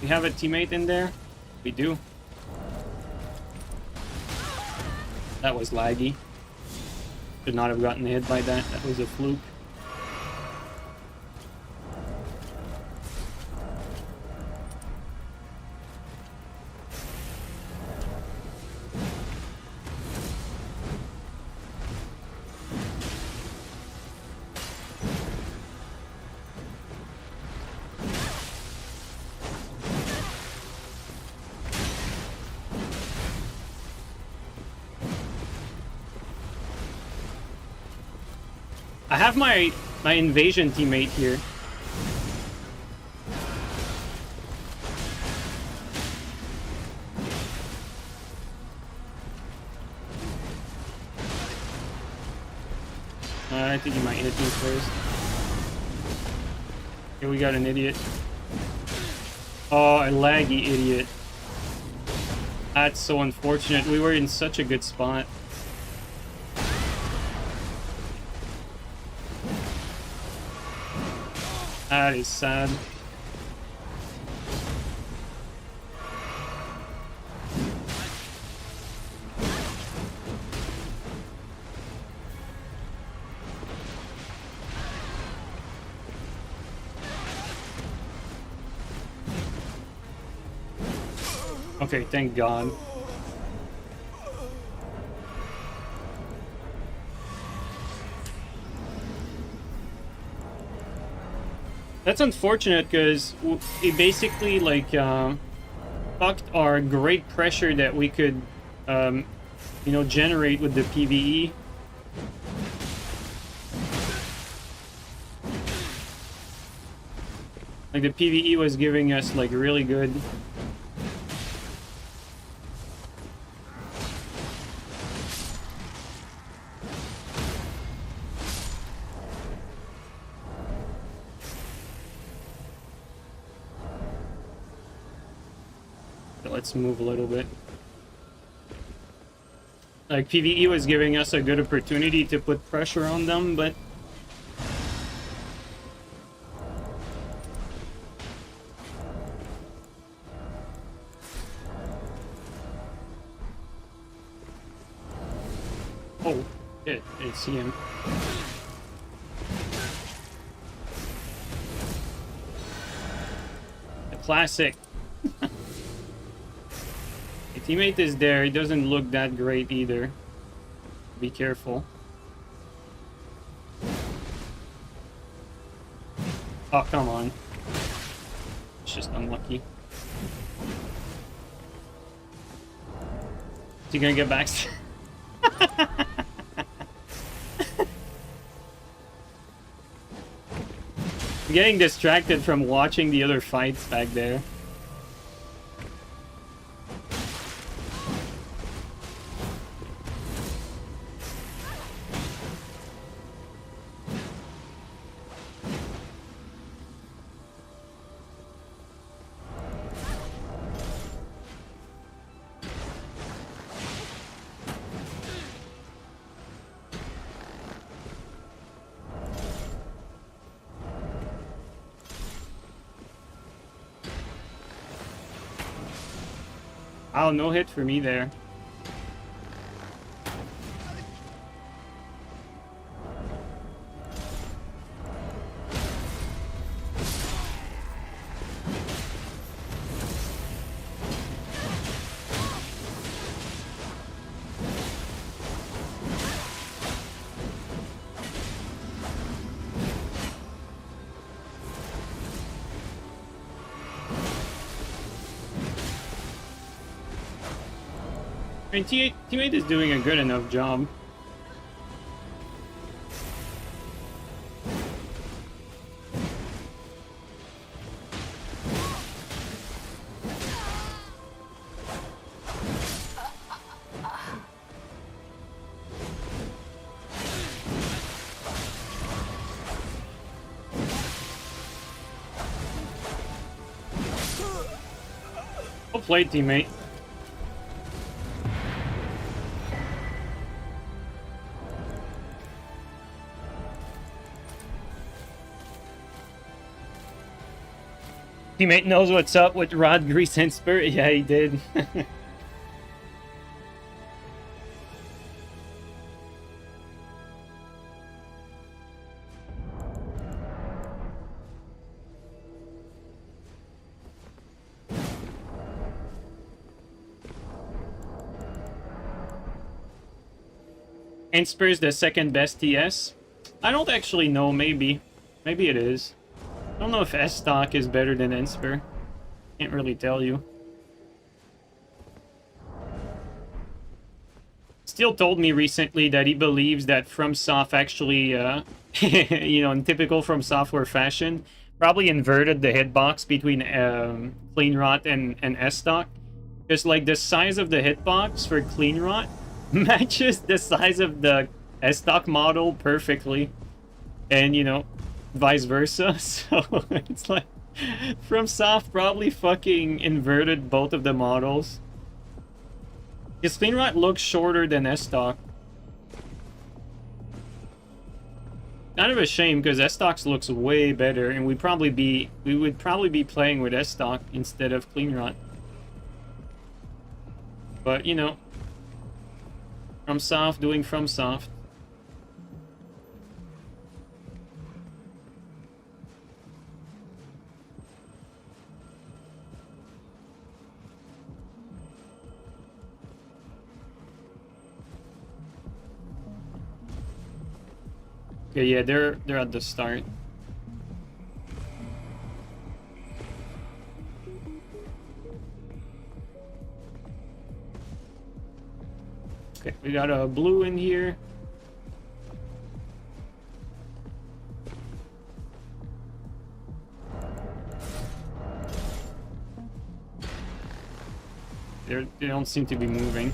We have a teammate in there? We do. That was laggy. Should not have gotten hit by that. That was a fluke. I have my invasion teammate here. I think he might hit me first. Here we got an idiot. Oh, a laggy idiot. That's so unfortunate. We were in such a good spot. That is sad. Okay, thank God. That's unfortunate because it basically like fucked our great pressure that we could, you know, generate with the PvE. Like the PvE was giving us like really good. Let's move a little bit. Like PvE was giving us a good opportunity to put pressure on them, but oh shit, I didn't see him. The classic. Teammate is there. He doesn't look that great either. Be careful. Oh, come on. It's just unlucky. Is he gonna get back? getting distracted from watching the other fights back there. Oh, no hit for me there. I mean, teammate is doing a good enough job. Well played, teammate. Teammate knows what's up with Rod, Grease, and Spirit. Yeah, he did. Enspir's the second best TS? I don't actually know, maybe. Maybe it is. I don't know if S-Stock is better than Enspir. Can't really tell you. Steel told me recently that he believes that FromSoft actually, you know, in typical From Software fashion, probably inverted the hitbox between Clean Rot and S-Stock. Just like the size of the hitbox for Clean Rot matches the size of the S-Stock model perfectly. And, you know, vice versa. So it's like FromSoft probably fucking inverted both of the models. Because Clean Rot looks shorter than S-Stock. Kind of a shame because S-Stock looks way better, and we would probably be playing with S-Stock instead of Clean Rot. But you know, FromSoft doing FromSoft. Okay, yeah, they're at the start. Okay, we got a blue in here. They don't seem to be moving.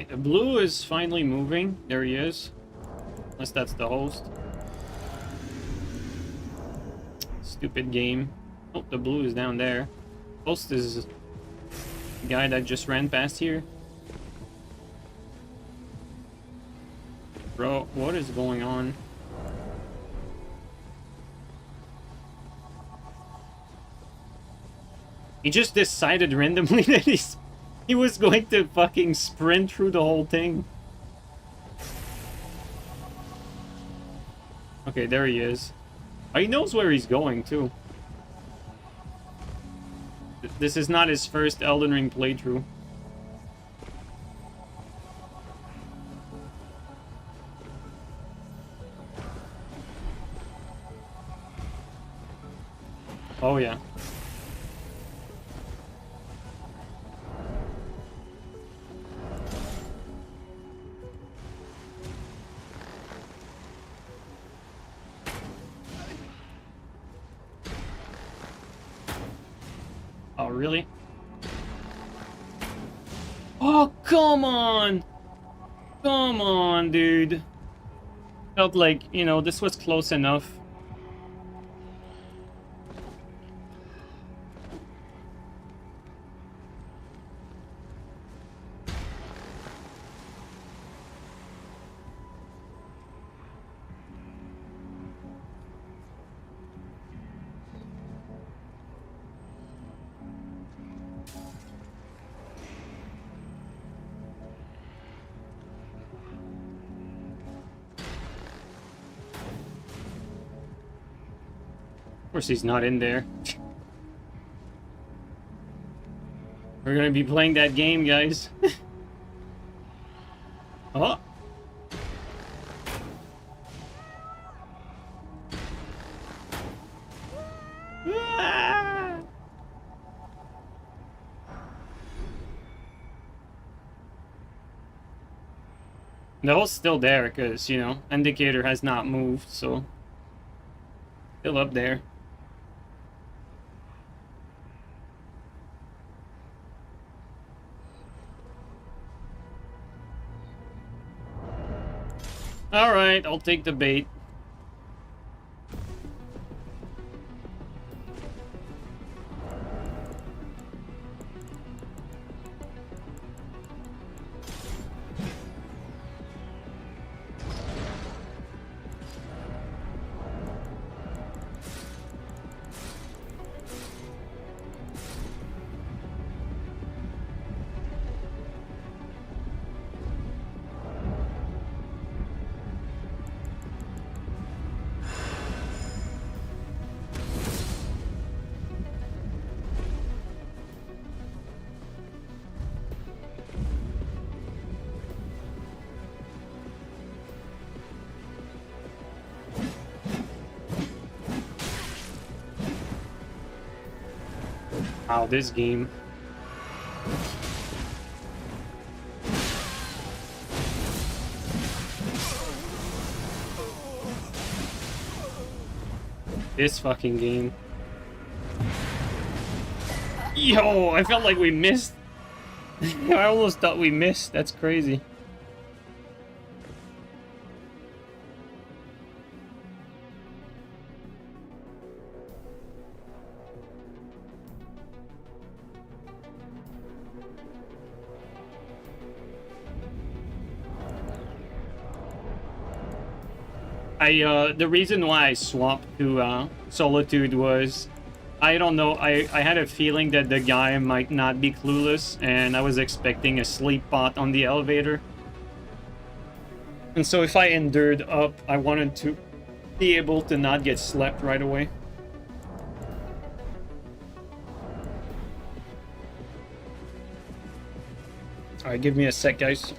The blue is finally moving. There he is. Unless that's the host. Stupid game. Oh, the blue is down there. Host is the guy that just ran past here. Bro, what is going on? He just decided randomly that he's He was going to fucking sprint through the whole thing. Okay, there he is. Oh, he knows where he's going, too. This is not his first Elden Ring playthrough. Oh, yeah. Oh, really? Oh, come on! Come on, dude. Felt like, you know, this was close enough. Of course he's not in there. We're gonna be playing that game, guys. Oh! Ah! The hole's still there, because, you know, indicator has not moved, so... Still up there. Alright, I'll take the bait. Wow, this game. This fucking game. Yo, I felt like we missed. I almost thought we missed. That's crazy. The reason why I swapped to Solitude was, I don't know, I had a feeling that the guy might not be clueless, and I was expecting a sleep bot on the elevator. And so if I endured up, I wanted to be able to not get slept right away. Alright, give me a sec, guys.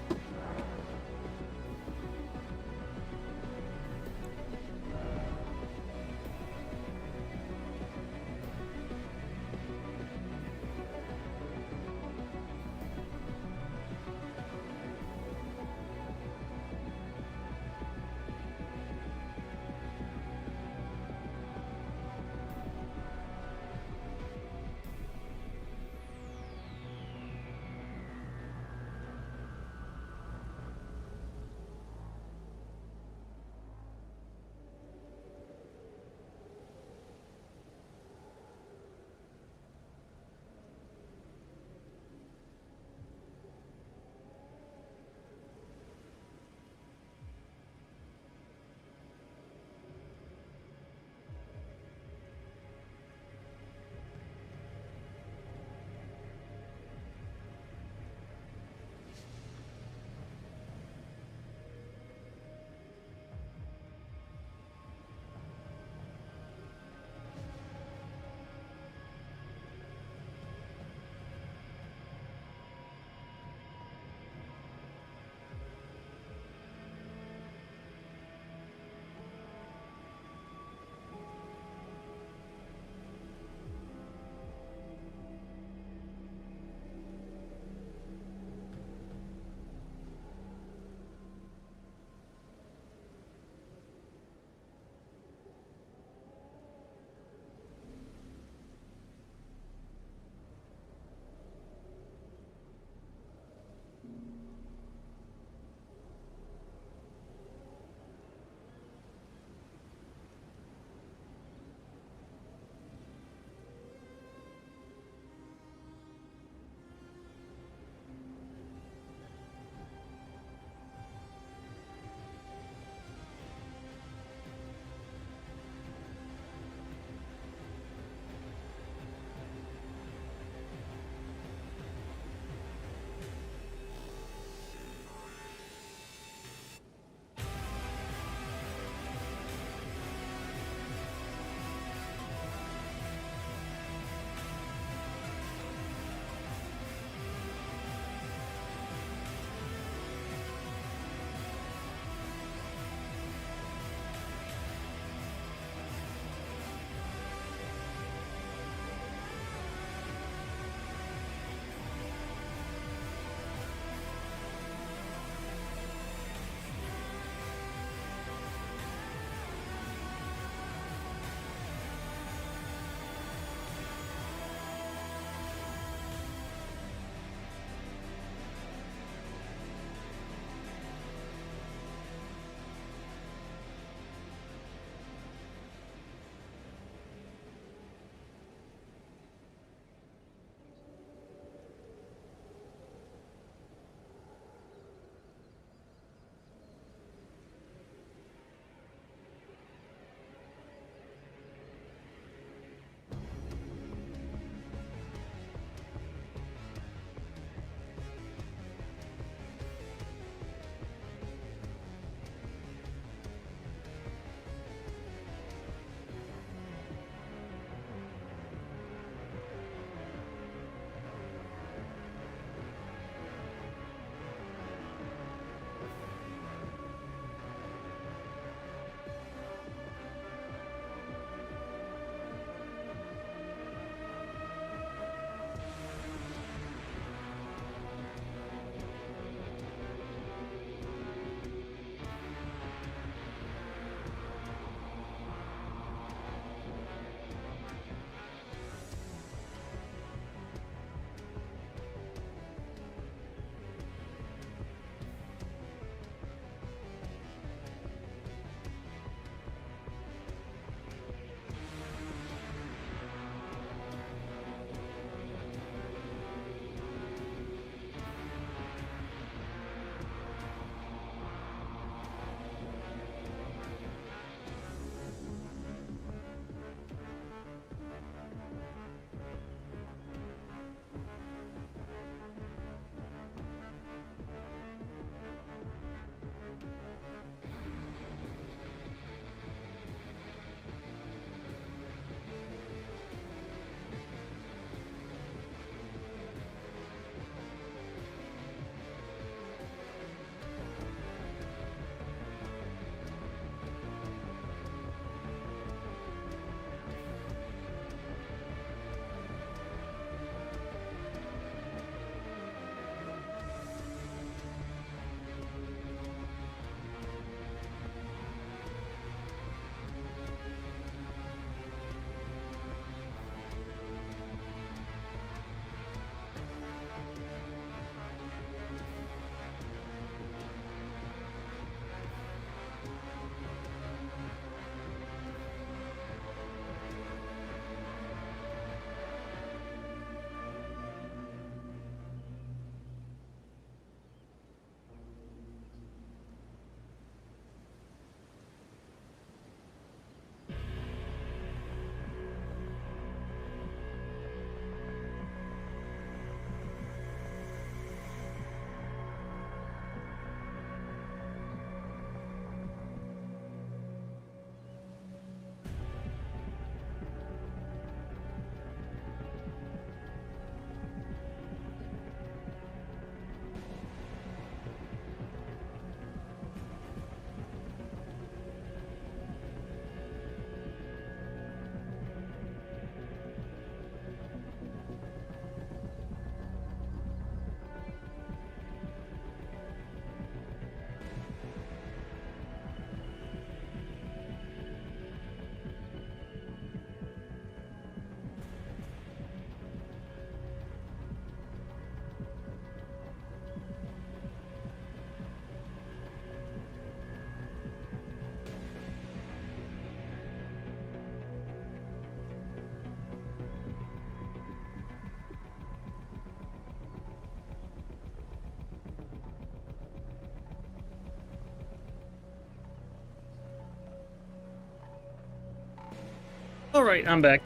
Alright, I'm back.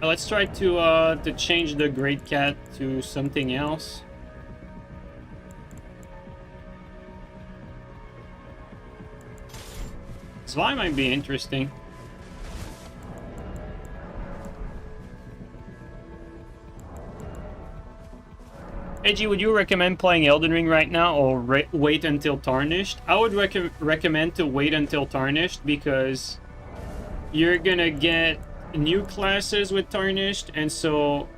Let's try to change the Great Cat to something else. Zwei might be interesting. Edgy, would you recommend playing Elden Ring right now or wait until Tarnished? I would recommend to wait until Tarnished because you're gonna get new classes with Tarnished, and so,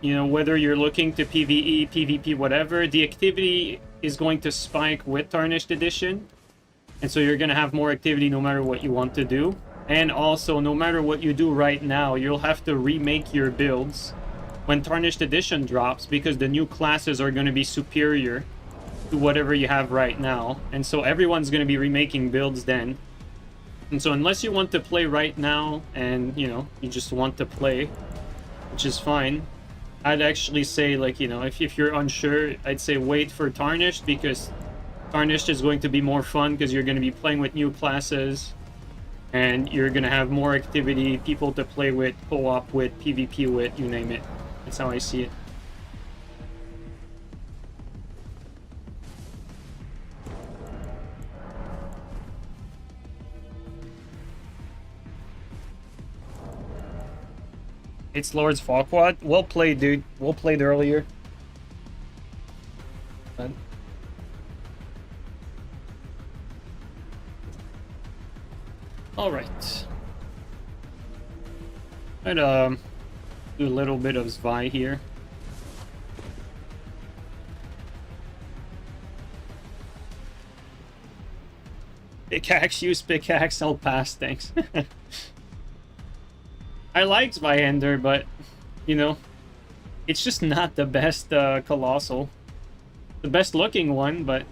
you know, whether you're looking to PvE, PvP, whatever, the activity is going to spike with Tarnished Edition, and so you're gonna have more activity no matter what you want to do. And also, no matter what you do right now, you'll have to remake your builds when Tarnished Edition drops, because the new classes are going to be superior to whatever you have right now. And so everyone's going to be remaking builds then. And so unless you want to play right now and, you know, you just want to play, which is fine, I'd actually say, like, you know, if you're unsure, I'd say wait for Tarnished, because Tarnished is going to be more fun because you're going to be playing with new classes and you're going to have more activity, people to play with, co-op with, PvP with, you name it. That's how I see it. It's Lord's Farquaad. Well played, dude. Well played earlier. All right. I'd do a little bit of Zwei here. Pickaxe, use pickaxe, I'll pass, thanks. I like Zweihander, but, you know, it's just not the best Colossal. The best looking one, but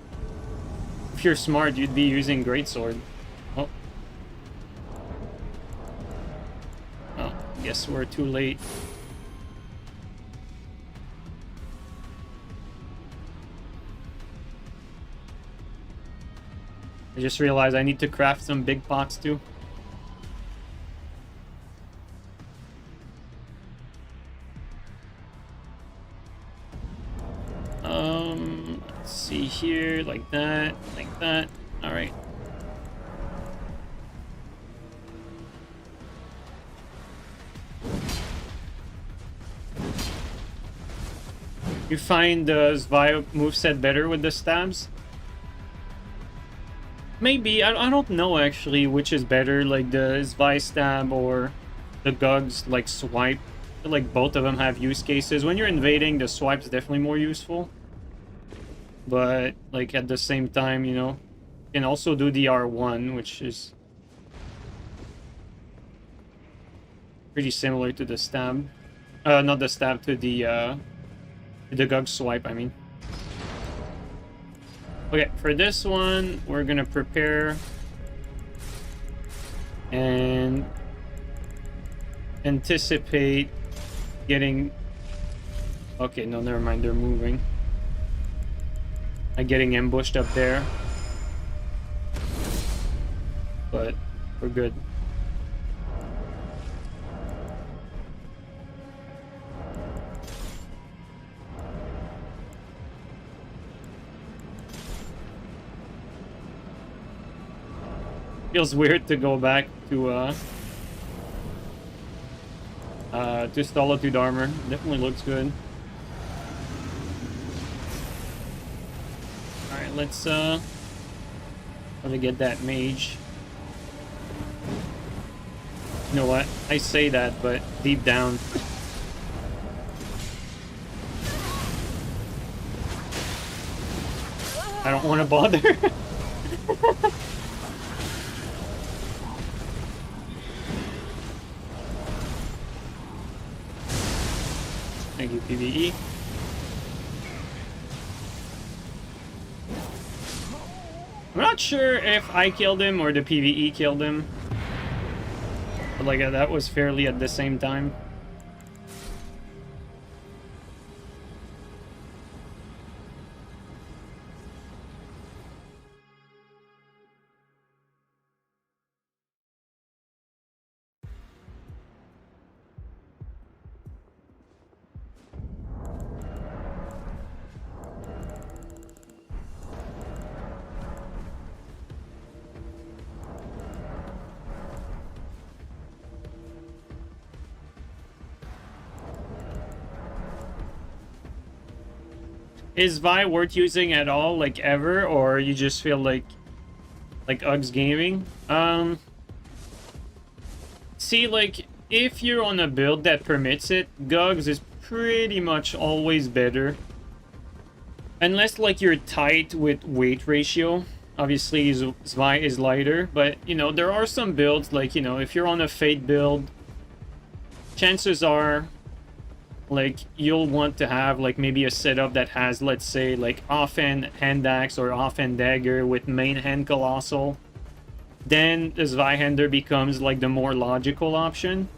if you're smart, you'd be using Greatsword. Oh. Oh, guess we're too late. I just realized I need to craft some big pots too. Let's see here, like that, like that. All right. You find the Zwei moveset better with the stabs? Maybe. I don't know actually which is better, like the Zwei stab or the Gug's like swipe. I feel like both of them have use cases. When you're invading, the swipe's definitely more useful. But like at the same time, you know, you can also do the R1, which is pretty similar to the stab. Not the stab, to the Gug swipe, I mean. Okay, for this one, we're gonna prepare and anticipate getting... Okay, no, never mind, they're moving. I'm getting ambushed up there. But we're good. Feels weird to go back to Solitude armor. Definitely looks good. Alright, let's try to get that mage. You know what? I say that, but deep down, I don't want to bother. Thank you, PvE. I'm not sure if I killed him or the PvE killed him. But like that was fairly at the same time. Is Vi worth using at all, like ever, or you just feel like Uggs gaming? See, like if you're on a build that permits it, Gugs is pretty much always better. Unless like you're tight with weight ratio. Obviously Zwei is lighter, but you know, there are some builds like, you know, if you're on a Fate build, chances are like you'll want to have like maybe a setup that has, let's say, like offhand hand axe or offhand dagger with main hand colossal. Then the Zweihander becomes like the more logical option.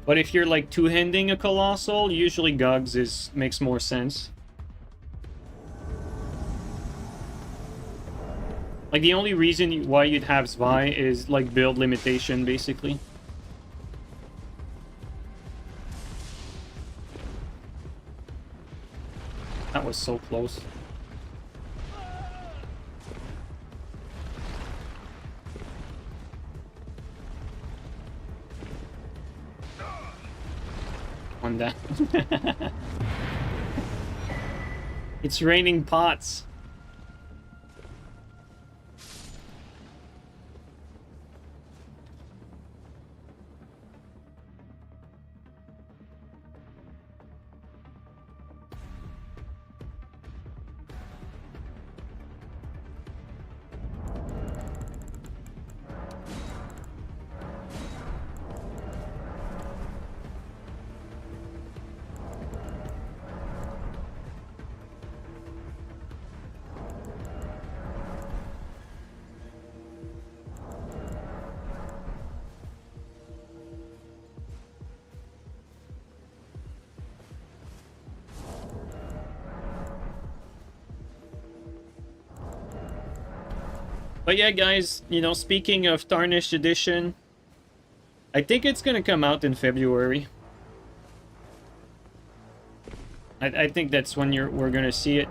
But if you're like two-handing a colossal, usually Gugs makes more sense. Like the only reason why you'd have Zwei is like build limitation, basically. That was so close. On that. It's raining pots. But yeah, guys, you know, speaking of Tarnished Edition, I think it's gonna come out in February. I think that's when we're gonna see it.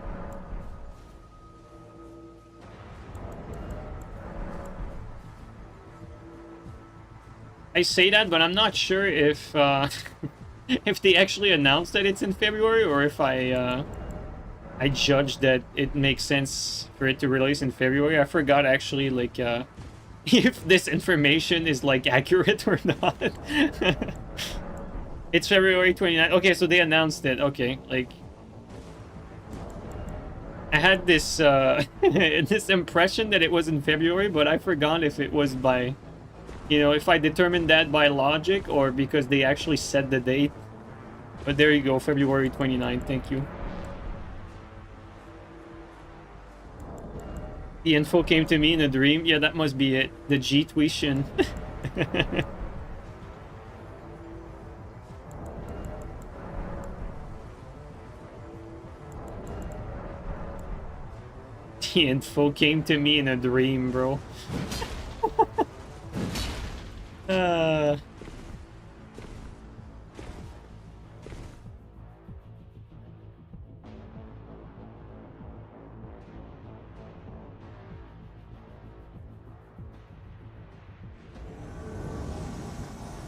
I say that, but I'm not sure if if they actually announced that it's in February, or if I judged that it makes sense for it to release in February. I forgot actually, like, if this information is, like, accurate or not. It's February 29th. Okay, so they announced it. Okay, like, I had this, this impression that it was in February, but I forgot if it was by, you know, if I determined that by logic or because they actually set the date. But there you go, February 29th. Thank you. The info came to me in a dream. Yeah, that must be it. The G tuition. The info came to me in a dream, bro.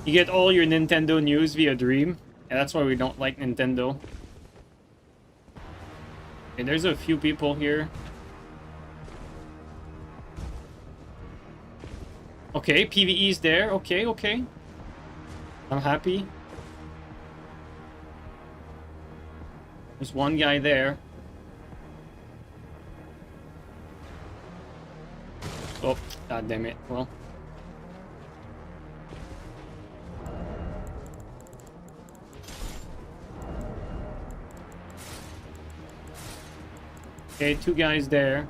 You get all your Nintendo news via Dream. Yeah, that's why we don't like Nintendo. Okay, there's a few people here. Okay, PvE's there. Okay, okay. I'm happy. There's one guy there. Oh, god damn it. Well. Okay, two guys there.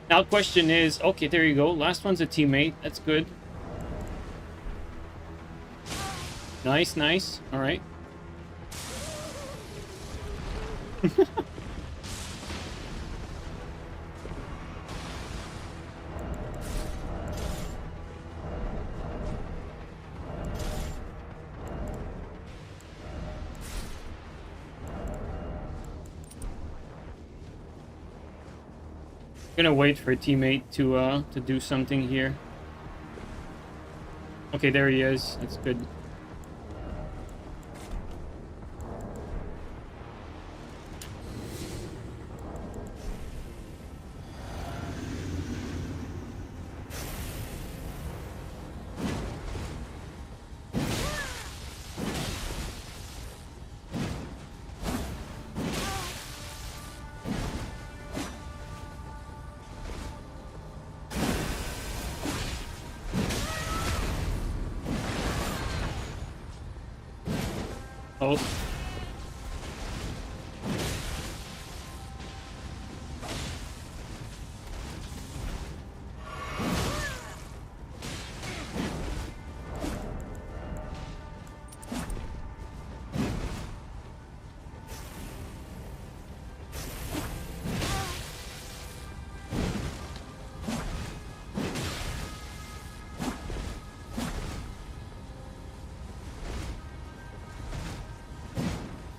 Now question is, okay, there you go. Last one's a teammate. That's good. Nice, nice. All right. Gonna wait for a teammate to do something here. Okay, there he is. That's good. Oh.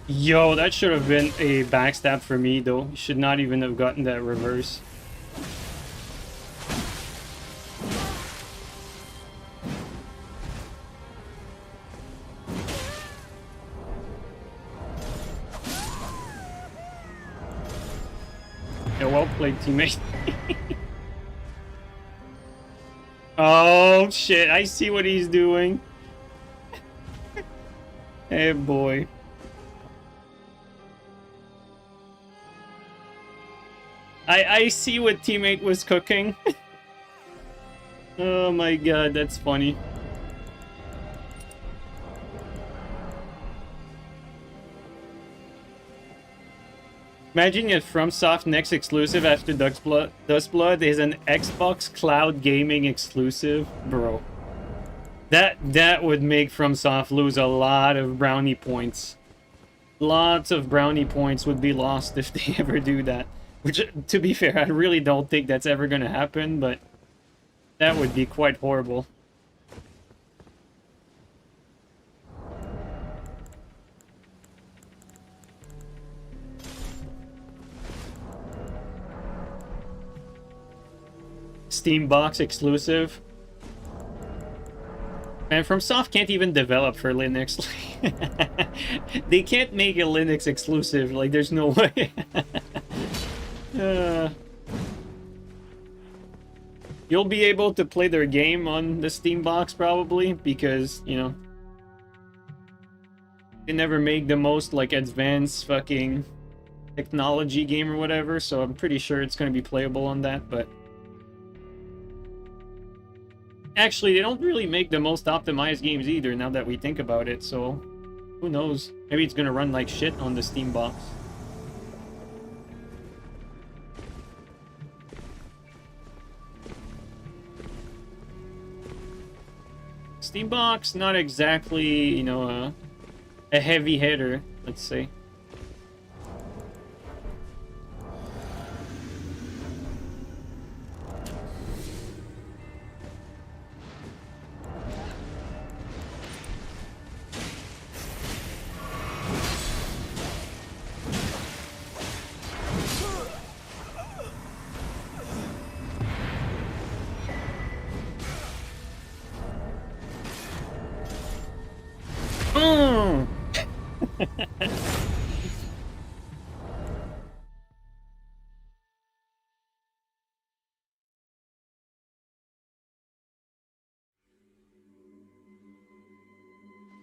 Yo, that should have been a backstab for me, though. You should not even have gotten that reverse. Yeah, well played, teammate. Oh, shit. I see what he's doing. Hey, boy. I see what teammate was cooking. Oh my god, that's funny. Imagine if FromSoft next exclusive after Duskblood is an Xbox Cloud Gaming exclusive, bro. That would make FromSoft lose a lot of brownie points. Lots of brownie points would be lost if they ever do that. Which, to be fair, I really don't think that's ever gonna happen, but that would be quite horrible. Steam box exclusive. And FromSoft can't even develop for Linux. They can't make a Linux exclusive. Like, there's no way. You'll be able to play their game on the Steam box probably because, you know, they never make the most like advanced fucking technology game or whatever, so I'm pretty sure it's going to be playable on that, but actually they don't really make the most optimized games either now that we think about it, so who knows? Maybe it's going to run like shit on the Steam box. Steam box, not exactly, you know, a heavy hitter, let's say.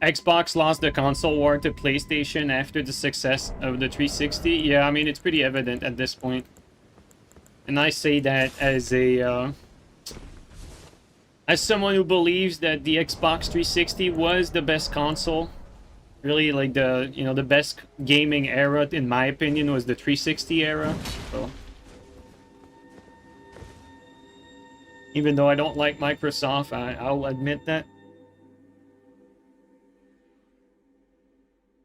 Xbox lost the console war to PlayStation after the success of the 360. Yeah, I mean, it's pretty evident at this point. And I say that as a, as someone who believes that the Xbox 360 was the best console. Really, like, the, you know, the best gaming era, in my opinion, was the 360 era. So, even though I don't like Microsoft, I'll admit that.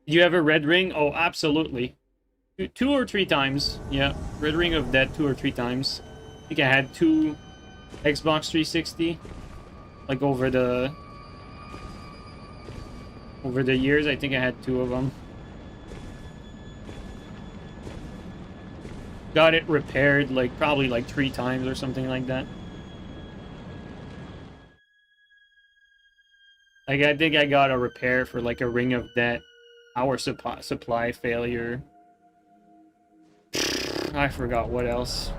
You have a Red Ring? Oh, absolutely. Two or three times. Yeah, Red Ring of Death 2 or 3 times. I think I had 2 Xbox 360. Like over the years, I think I had 2 of them. got it repaired like probably like 3 times or something like that. Like I think I got a repair for like a Ring of Death power supply failure. I forgot what else.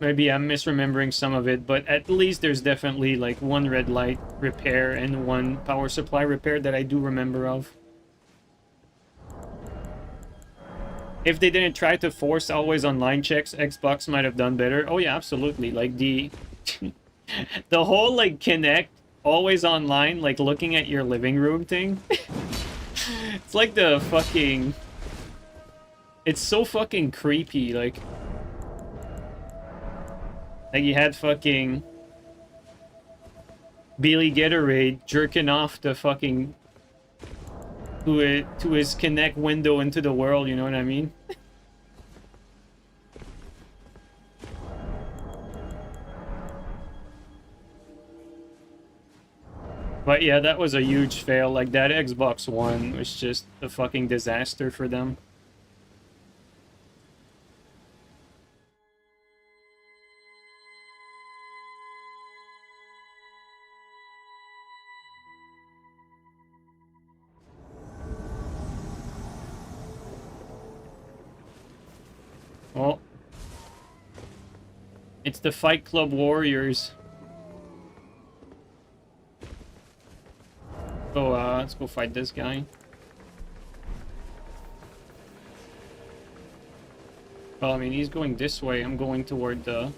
Maybe I'm misremembering some of it, but at least there's definitely like 1 red light repair and 1 power supply repair that I do remember of. If they didn't try to force always online checks, Xbox might have done better. Oh yeah, absolutely. Like the the whole like Kinect always online, like looking at your living room thing. It's like the fucking... It's so fucking creepy, like you had fucking Billy Gatorade jerking off the fucking to his Kinect window into the world, you know what I mean? But yeah, that was a huge fail. Like that Xbox One was just a fucking disaster for them. Well, it's the Fight Club Warriors. So, let's go fight this guy. Well, I mean, he's going this way. I'm going toward the...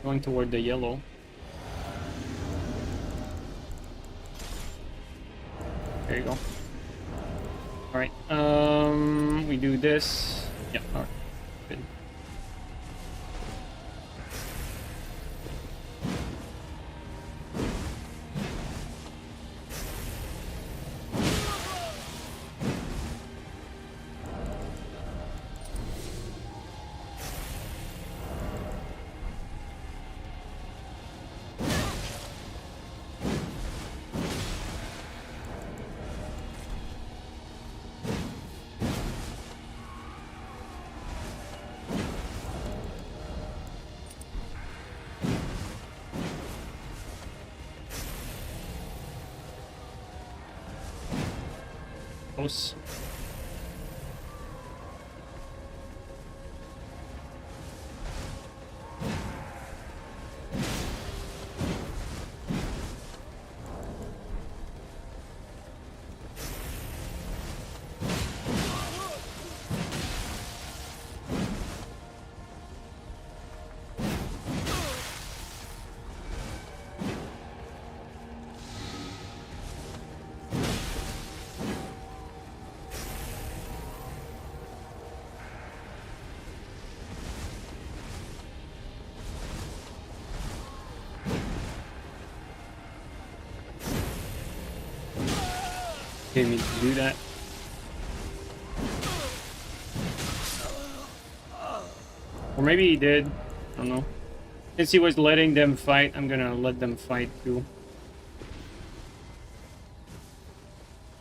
yellow. There you go. Alright, we do this. Yeah, alright. Good. Close. Didn't mean to do that. Or maybe he did. I don't know. Since he was letting them fight, I'm gonna let them fight too.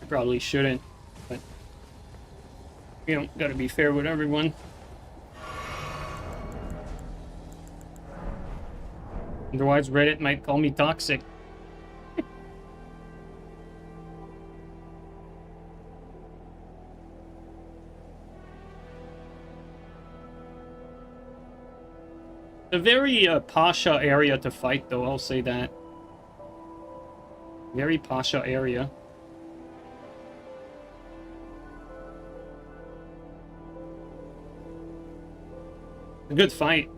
I probably shouldn't, but you know, gotta be fair with everyone. Otherwise, Reddit might call me toxic. A very Pasha area to fight, though, I'll say that. Very Pasha area. A good fight.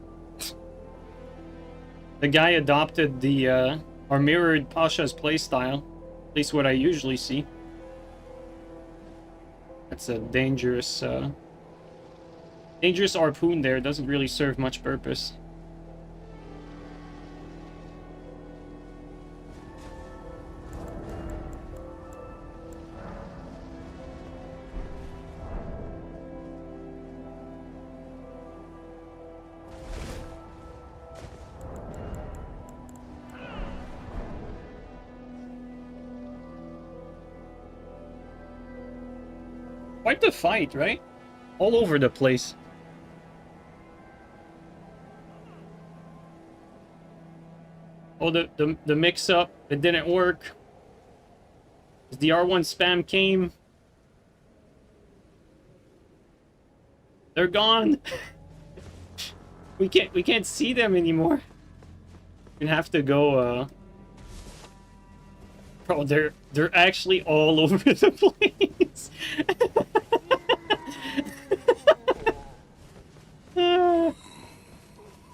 The guy adopted the, or mirrored Pasha's playstyle. At least what I usually see. That's a dangerous, dangerous harpoon there. Doesn't really serve much purpose. Quite the fight, right? All over the place. Oh, the mix-up, it didn't work. The R1 spam came. They're gone. we can't see them anymore. We have to go. Bro, they're actually all over the place.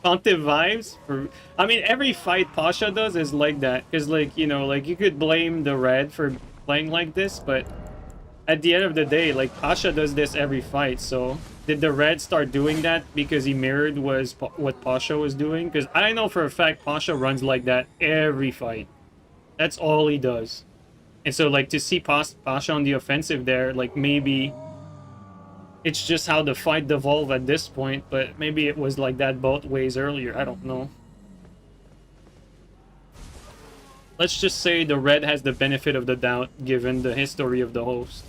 Pontive vibes for, I mean, every fight Pasha does is like that, because like, you know, like you could blame the red for playing like this, but at the end of the day, like Pasha does this every fight. So did the red start doing that because he mirrored what Pasha was doing? Because I know for a fact Pasha runs like that every fight. That's all he does. And so like to see Pasha on the offensive there, like maybe it's just how the fight devolved at this point, but maybe it was like that both ways earlier. I don't know. Let's just say the red has the benefit of the doubt given the history of the host.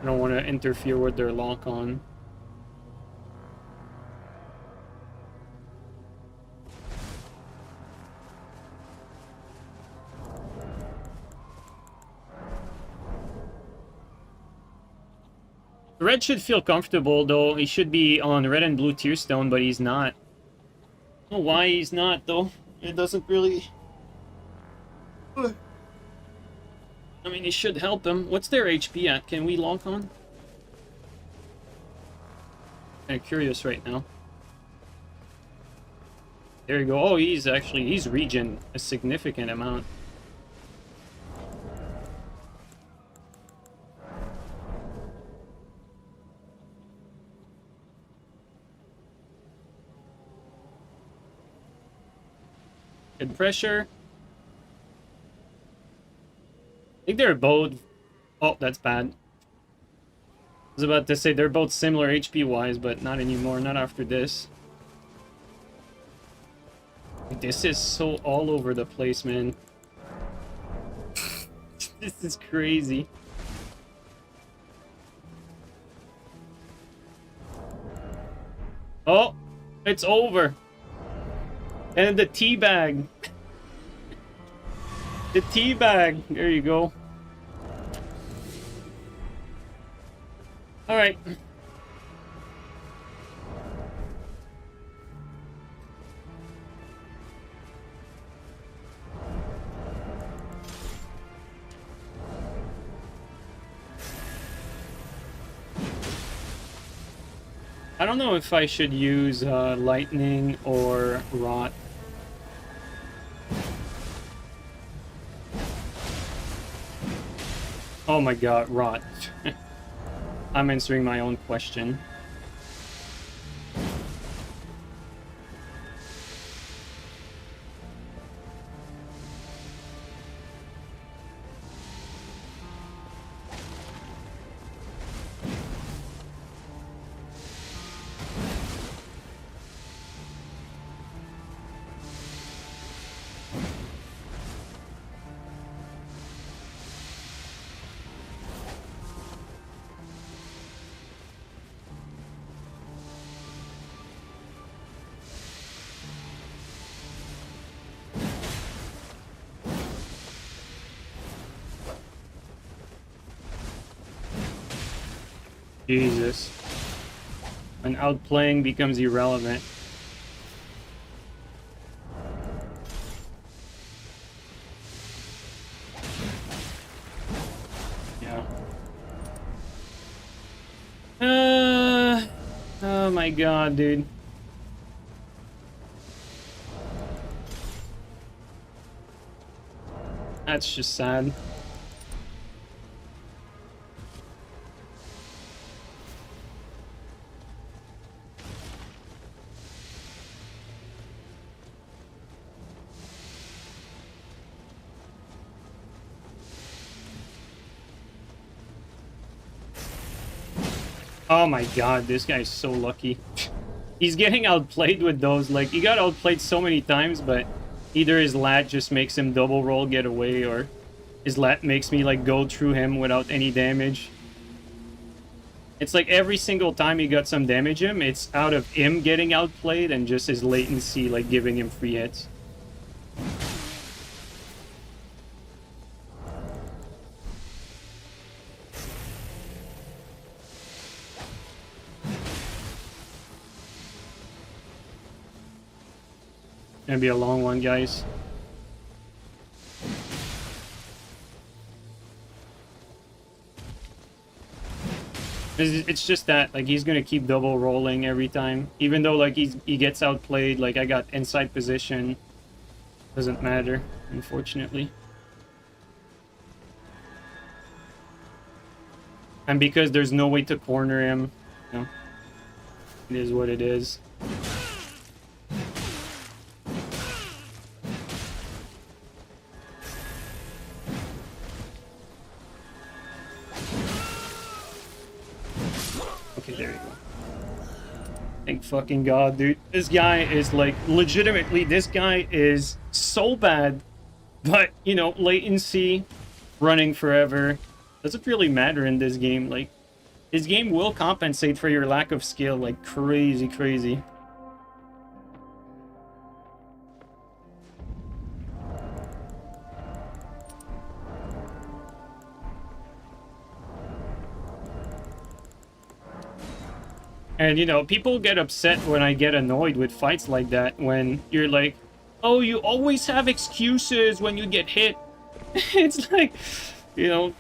I don't want to interfere with their lock-on. Red should feel comfortable, though. He should be on red and blue tier stone, but he's not. I don't know why he's not, though. It doesn't really... I mean, it should help him. What's their HP at? Can we lock on? Kind of curious right now. There you go. Oh, he's regen a significant amount. Good pressure. I think they're both... Oh, that's bad. I was about to say they're both similar HP-wise, but not anymore. Not after this. This is so all over the place, man. This is crazy. Oh, it's over. And the teabag. The teabag. There you go. Alright. I don't know if I should use lightning or rot. Oh my god, rot. I'm answering my own question. Jesus. When outplaying becomes irrelevant. Yeah. Oh my god, dude. That's just sad. Oh my god, this guy's so lucky. He's getting outplayed with those. Like, he got outplayed so many times, but Either his lat just makes him double roll, get away, or his lat makes me like go through him without any damage. It's like every single time he got some damage him, it's out of him getting outplayed and just his latency like giving him free hits. Gonna be a long one, guys. It's just that, like, he's gonna keep double rolling every time. Even though, like, he gets outplayed, like, I got inside position. Doesn't matter, unfortunately. And because there's no way to corner him, you know, it is what it is. Okay, there you go. Thank fucking God, dude. This guy is, like, legitimately, this guy is so bad. But, you know, latency, running forever, doesn't really matter in this game. Like, this game will compensate for your lack of skill, like, crazy, crazy. And, you know, people get upset when I get annoyed with fights like that, when you're like, oh, you always have excuses when you get hit. It's like, you know,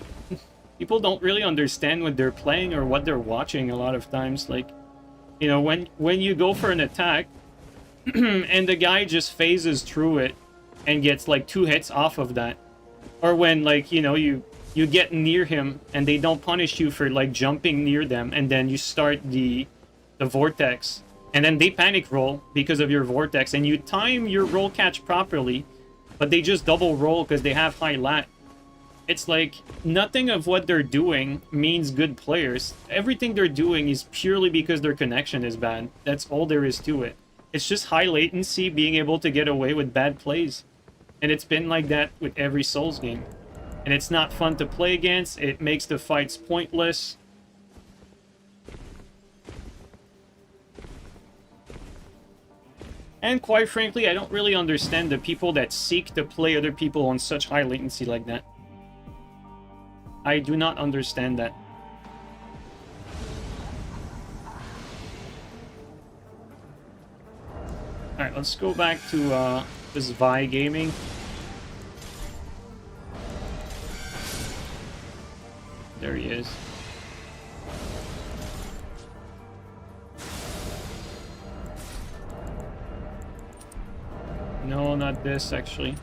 people don't really understand what they're playing or what they're watching a lot of times. Like, you know, when you go for an attack, and the guy just phases through it and gets, like, 2 hits off of that. Or when, like, you know, you get near him and they don't punish you for, like, jumping near them, and then you start the vortex, and then they panic roll because of your vortex, and you time your roll catch properly, but they just double roll because they have high lat. It's like, nothing of what they're doing means good players. Everything they're doing is purely because their connection is bad. That's all there is to it. It's just high latency, being able to get away with bad plays. And it's been like that with every Souls game. And it's not fun to play against. It makes the fights pointless. And quite frankly, I don't really understand the people that seek to play other people on such high latency like that. I do not understand that. Alright, let's go back to this Vi Gaming. There he is. No, not this, actually.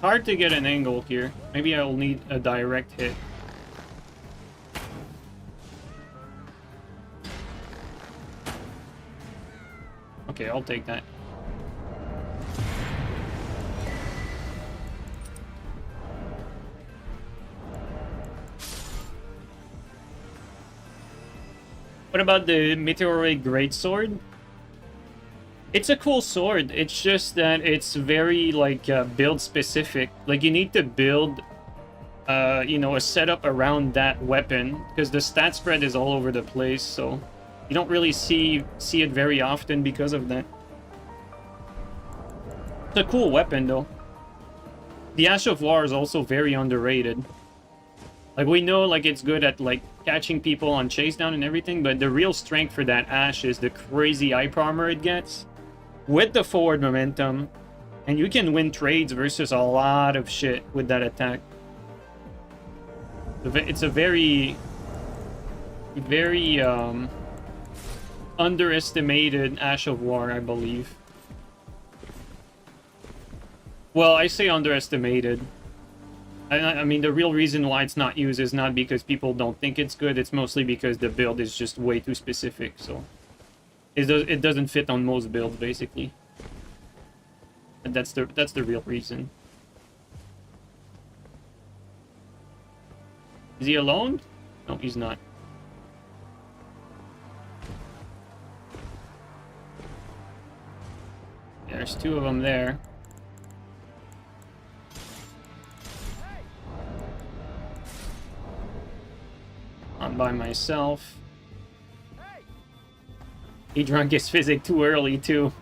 Hard to get an angle here. Maybe I'll need a direct hit. Okay, I'll take that. What about the Meteoroid Greatsword? It's a cool sword. It's just that it's very, like, build specific. Like, you need to build, you know, a setup around that weapon, because the stat spread is all over the place, so you don't really see it very often because of that. It's a cool weapon, though. The Ash of War is also very underrated. Like, we know, like, it's good at, like, catching people on chase down and everything, but the real strength for that Ash is the crazy hype armor it gets with the forward momentum, and you can win trades versus a lot of shit with that attack. It's a very, very, underestimated Ash of War, I believe. Well, I say underestimated. I mean, the real reason why it's not used is not because people don't think it's good, it's mostly because the build is just way too specific, so it doesn't fit on most builds, basically. And that's the real reason. Is he alone? No, he's not. There's two of them there. I'm by myself. He drank his physic too early, too.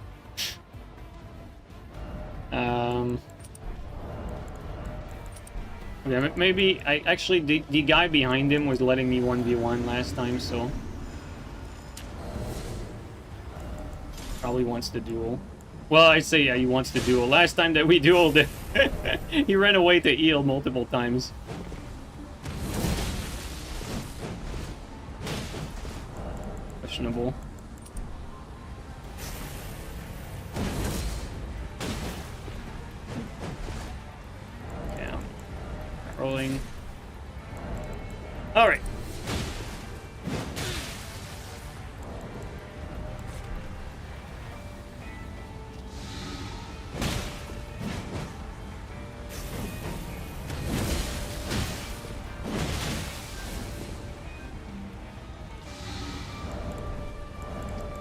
Yeah, maybe actually the guy behind him was letting me 1v1 last time, so probably wants to duel. Well, I say yeah, he wants to duel. Last time that we dueled, he ran away to heal multiple times. Questionable. Yeah. Rolling. All right.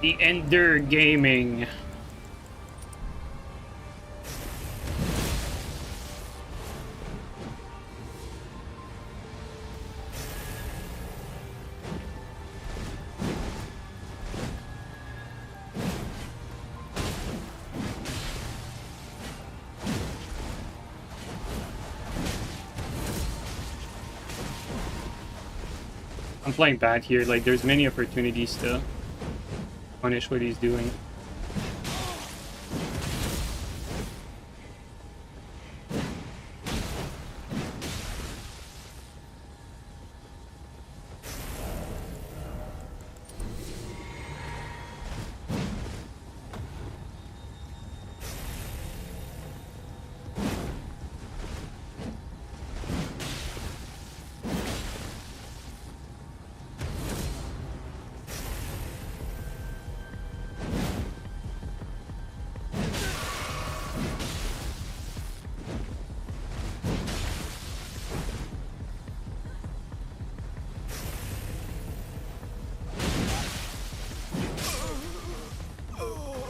The Ender Gaming. I'm playing bad here, like there's many opportunities to punish what he's doing.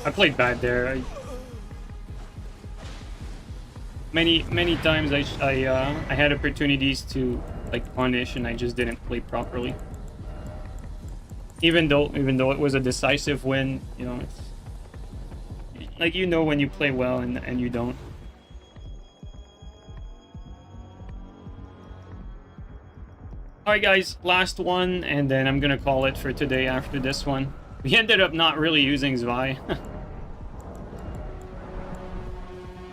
I played bad there. Many times I had opportunities to like punish and I just didn't play properly. Even though it was a decisive win, you know, it's like you know when you play well and you don't. Alright guys, last one, and then I'm gonna call it for today after this one. We ended up not really using Zwei.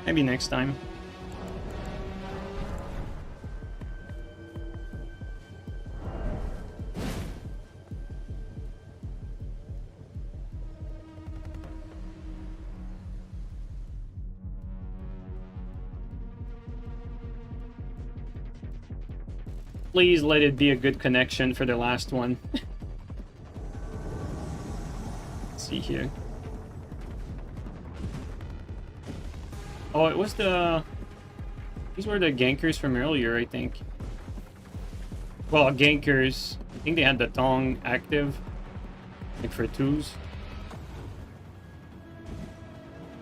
Maybe next time. Please let it be a good connection for the last one. Let's see here. Oh, it was the... These were the gankers from earlier, I think. Well, gankers... I think they had the Tong active. Like for twos.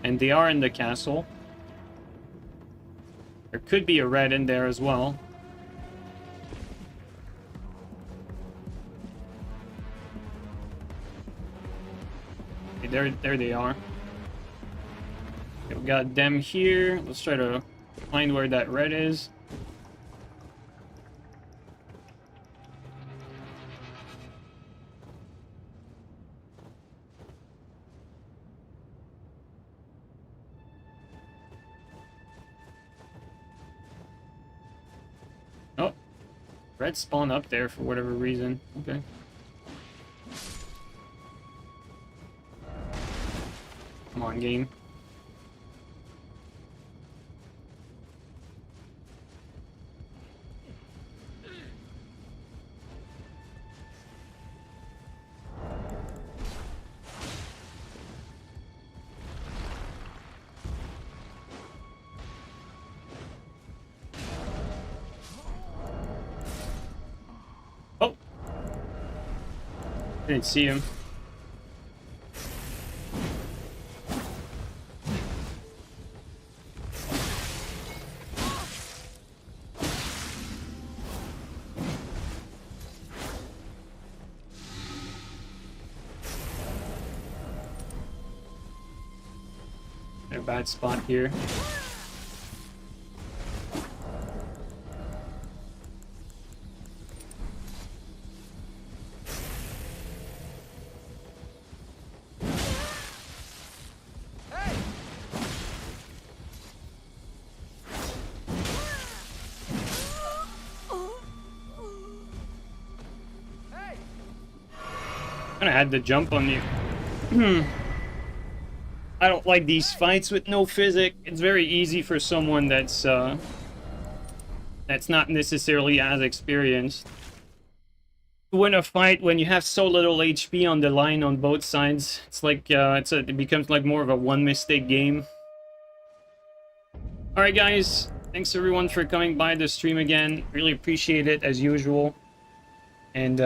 And they are in the castle. There could be a red in there as well. Okay, there they are. Okay, we got them here. Let's try to find where that red is. Oh, red spawned up there for whatever reason. Okay. Come on, game. Didn't see him. A bad spot here. Kinda had to jump on you. I don't like these fights with no physic. It's very easy for someone that's not necessarily as experienced to win a fight when you have so little HP on the line on both sides. It's like it becomes like more of a one mistake game. All right, guys. Thanks everyone for coming by the stream again. Really appreciate it as usual. And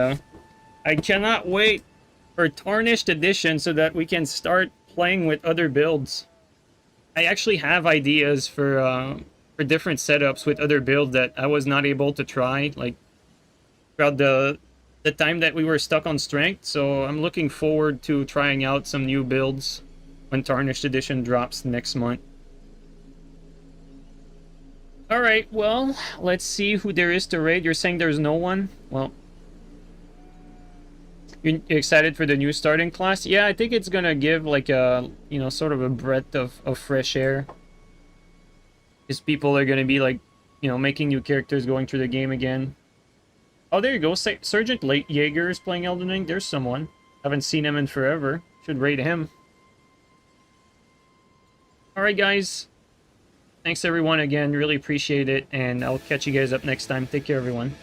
I cannot wait for Tarnished Edition so that we can start playing with other builds. I actually have ideas for different setups with other builds that I was not able to try, like throughout the time that we were stuck on strength. So I'm looking forward to trying out some new builds when Tarnished Edition drops next month. All right, well, let's see who there is to raid. You're saying there's no one? Well, you're excited for the new starting class? Yeah, I think it's gonna give like a, you know, sort of a breath of fresh air. Because people are gonna be like, you know, making new characters going through the game again. Oh, there you go. Sergeant Jaeger is playing Elden Ring. There's someone. Haven't seen him in forever. Should raid him. Alright, guys. Thanks everyone again. Really appreciate it. And I'll catch you guys up next time. Take care, everyone.